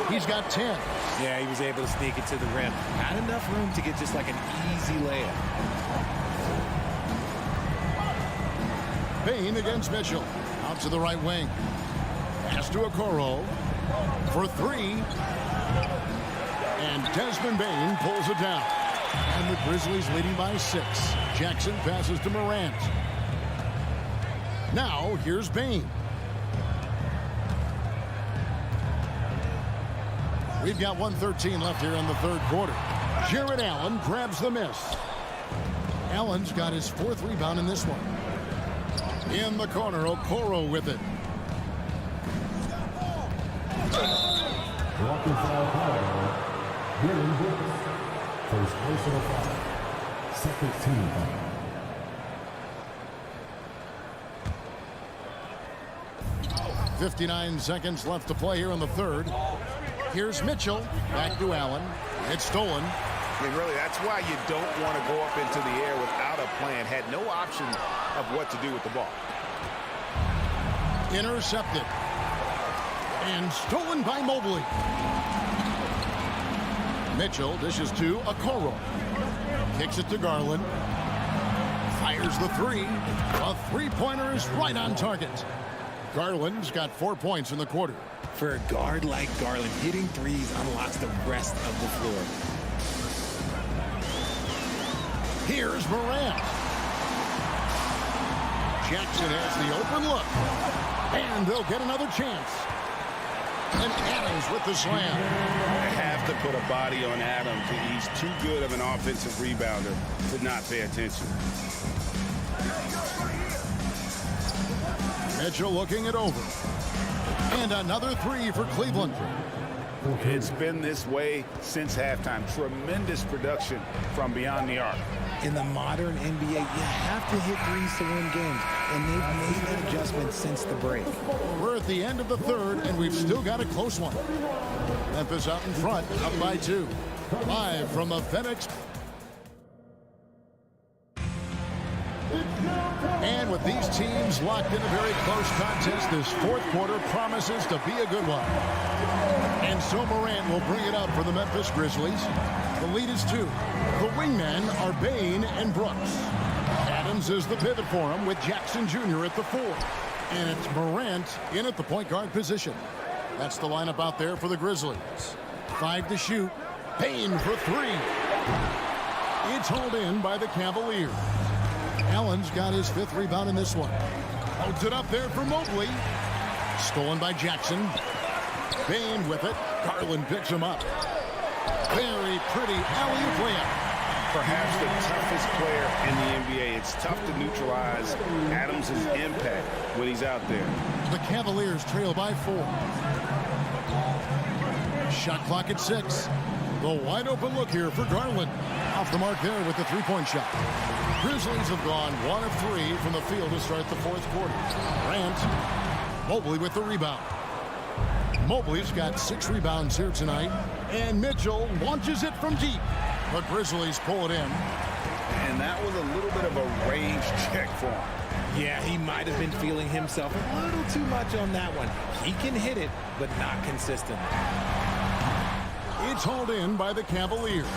He's got 10. Yeah, he was able to sneak it to the rim. Not enough room to get just like an easy layup. Bane against Mitchell. Out to the right wing. Pass to Okoro. For 3. And Desmond Bane pulls it down. And the Grizzlies leading by 6. Jackson passes to Morant. Now, here's Bane. We've got 1:13 left here in the third quarter. Jared Allen grabs the miss. Allen's got his 4th rebound in this one. In the corner, Okoro with it. Walking foul call. Dylan Brooks. First personal foul. Second team foul. .59 seconds left to play here in the third. Here's Mitchell. Back to Allen. It's stolen. I mean, really, that's why you don't want to go up into the air without a plan. Had no option of what to do with the ball. Intercepted. And stolen by Mobley. Mitchell dishes to Okoro. Kicks it to Garland. Fires the 3. A 3-pointer is right on target. Garland's got 4 points in the quarter. For a guard like Garland, hitting threes unlocks the rest of the floor. Here's Morant. Jackson has the open look. And they'll get another chance. And Adams with the slam. They have to put a body on Adams. He's too good of an offensive rebounder to not pay attention. Mitchell looking it over. And another 3 for Cleveland. It's been this way since halftime. Tremendous production from beyond the arc. In the modern NBA, you have to hit threes to win games, and they've made that adjustment since the break. We're at the end of the third, and we've still got a close one. Memphis out in front, up by 2. Live from the FedEx. And with these teams locked in a very close contest, this fourth quarter promises to be a good one. And so Morant will bring it up for the Memphis Grizzlies. The lead is 2. The wingmen are Bane and Brooks. Adams is the pivot for him with Jackson Jr. at the 4. And it's Morant in at the point guard position. That's the lineup out there for the Grizzlies. 5 to shoot. Bane for 3. It's hauled in by the Cavaliers. Allen's got his 5th rebound in this one. Holds it up there for Mobley. Stolen by Jackson. Bane with it. Garland picks him up. Very pretty alley-oop layup. Perhaps the toughest player in the NBA. It's tough to neutralize Adams' impact when he's out there. The Cavaliers trail by 4. Shot clock at 6. The wide open look here for Garland. Off the mark there with the three-point shot. Grizzlies have gone 1 of 3 from the field to start the fourth quarter. Grant, Mobley with the rebound. Mobley's got 6 rebounds here tonight. And Mitchell launches it from deep. The Grizzlies pull it in. And that was a little bit of a range check for him. Yeah, he might have been feeling himself a little too much on that one. He can hit it, but not consistently. It's hauled in by the Cavaliers.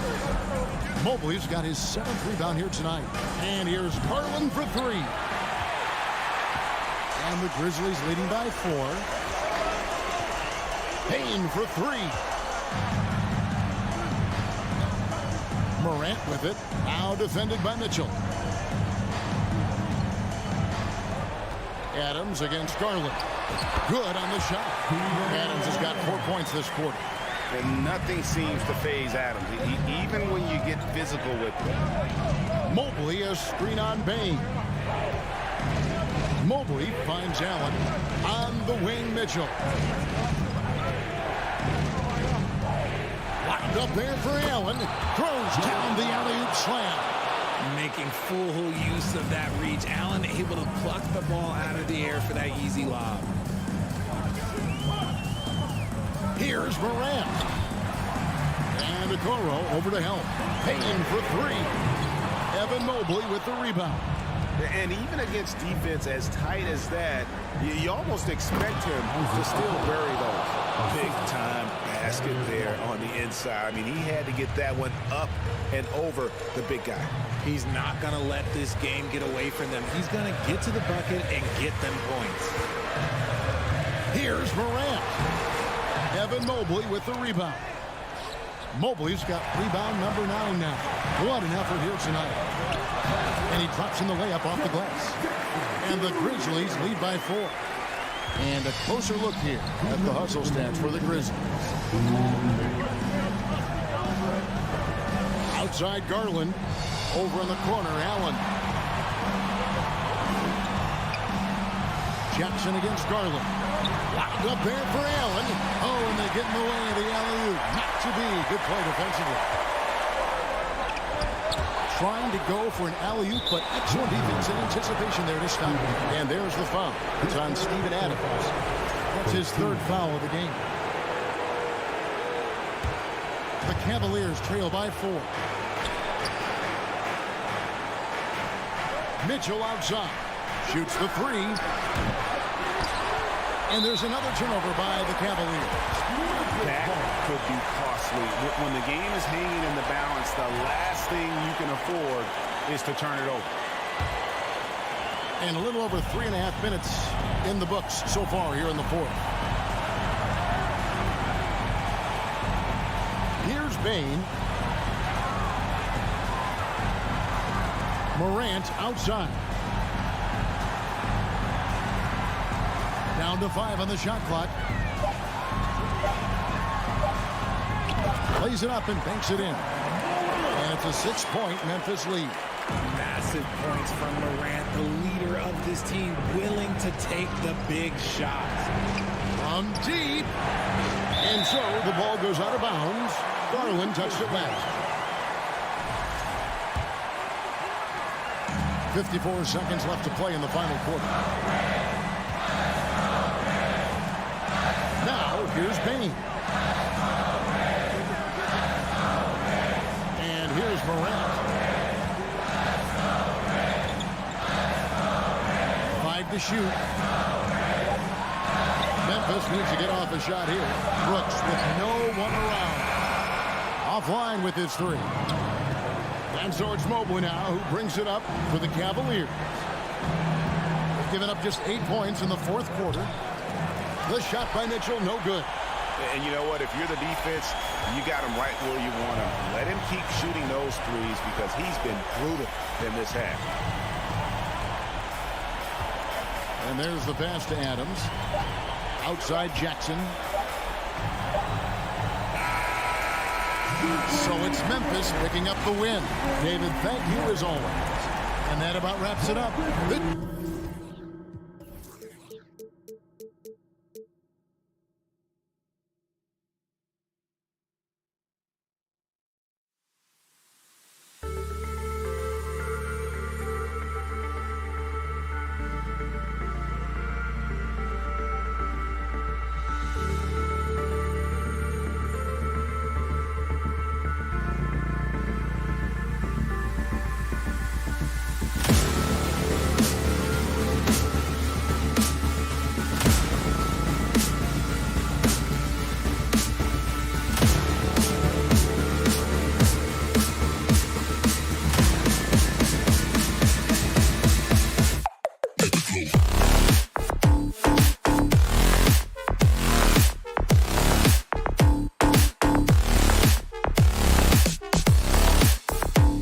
Mobley's got his 7th rebound here tonight. And here's Garland for 3. And the Grizzlies leading by 4. Payne for 3. Morant with it. Now defended by Mitchell. Adams against Garland. Good on the shot. Adams has got 4 points this quarter. And nothing seems to faze Adams, even when you get physical with him. Mobley a screen on Bane. Mobley finds Allen on the wing. Mitchell. Locked up there for Allen. Throws down the alley-oop slam. Making full use of that reach. Allen able to pluck the ball out of the air for that easy lob. Here's Morant. And Okoro over to help. Payne for 3. Evan Mobley with the rebound. And even against defense as tight as that, you almost expect him to still bury those. Big-time basket there on the inside. I mean, he had to get that one up and over the big guy. He's not going to let this game get away from them. He's going to get to the bucket and get them points. Here's Morant. Evan Mobley with the rebound. Mobley's got rebound number 9 now. What an effort here tonight. And he drops in the layup off the glass. And the Grizzlies lead by 4. And a closer look here at the hustle stats for the Grizzlies. Outside Garland. Over in the corner, Allen. Jackson against Garland. Locked up there for Allen. Oh, and they get in the way of the alley-oop. Not to be. Good play defensively. Trying to go for an alley-oop, but excellent defense in anticipation there to stop. And there's the foul. It's on Steven Adams. That's his 3rd foul of the game. The Cavaliers trail by 4. Mitchell outside. Shoots the 3. And there's another turnover by the Cavaliers. That could be costly. When the game is hanging in the balance, the last thing you can afford is to turn it over. And a little over 3.5 minutes in the books so far here in the 4th. Here's Bane. Morant outside. Down to 5 on the shot clock. Plays it up and banks it in. And it's a 6-point Memphis lead. Massive points from Morant, the leader of this team, willing to take the big shots. From deep. And so the ball goes out of bounds. Garland touched it last. 54 seconds left to play in the final quarter. Now, here's Bane. And here's Morant. 5 to shoot. Memphis needs to get off a shot here. Brooks with no one around. Offline with his 3. And so it's Mobley now who brings it up for the Cavaliers. They've given up just 8 points in the 4th quarter. The shot by Mitchell, no good. And you know what? If you're the defense, you got him right where you want him. Let him keep shooting those threes because he's been brutal in this half. And there's the pass to Adams. Outside Jackson. So it's Memphis picking up the win. David, thank you as always. And that about wraps it up. Go.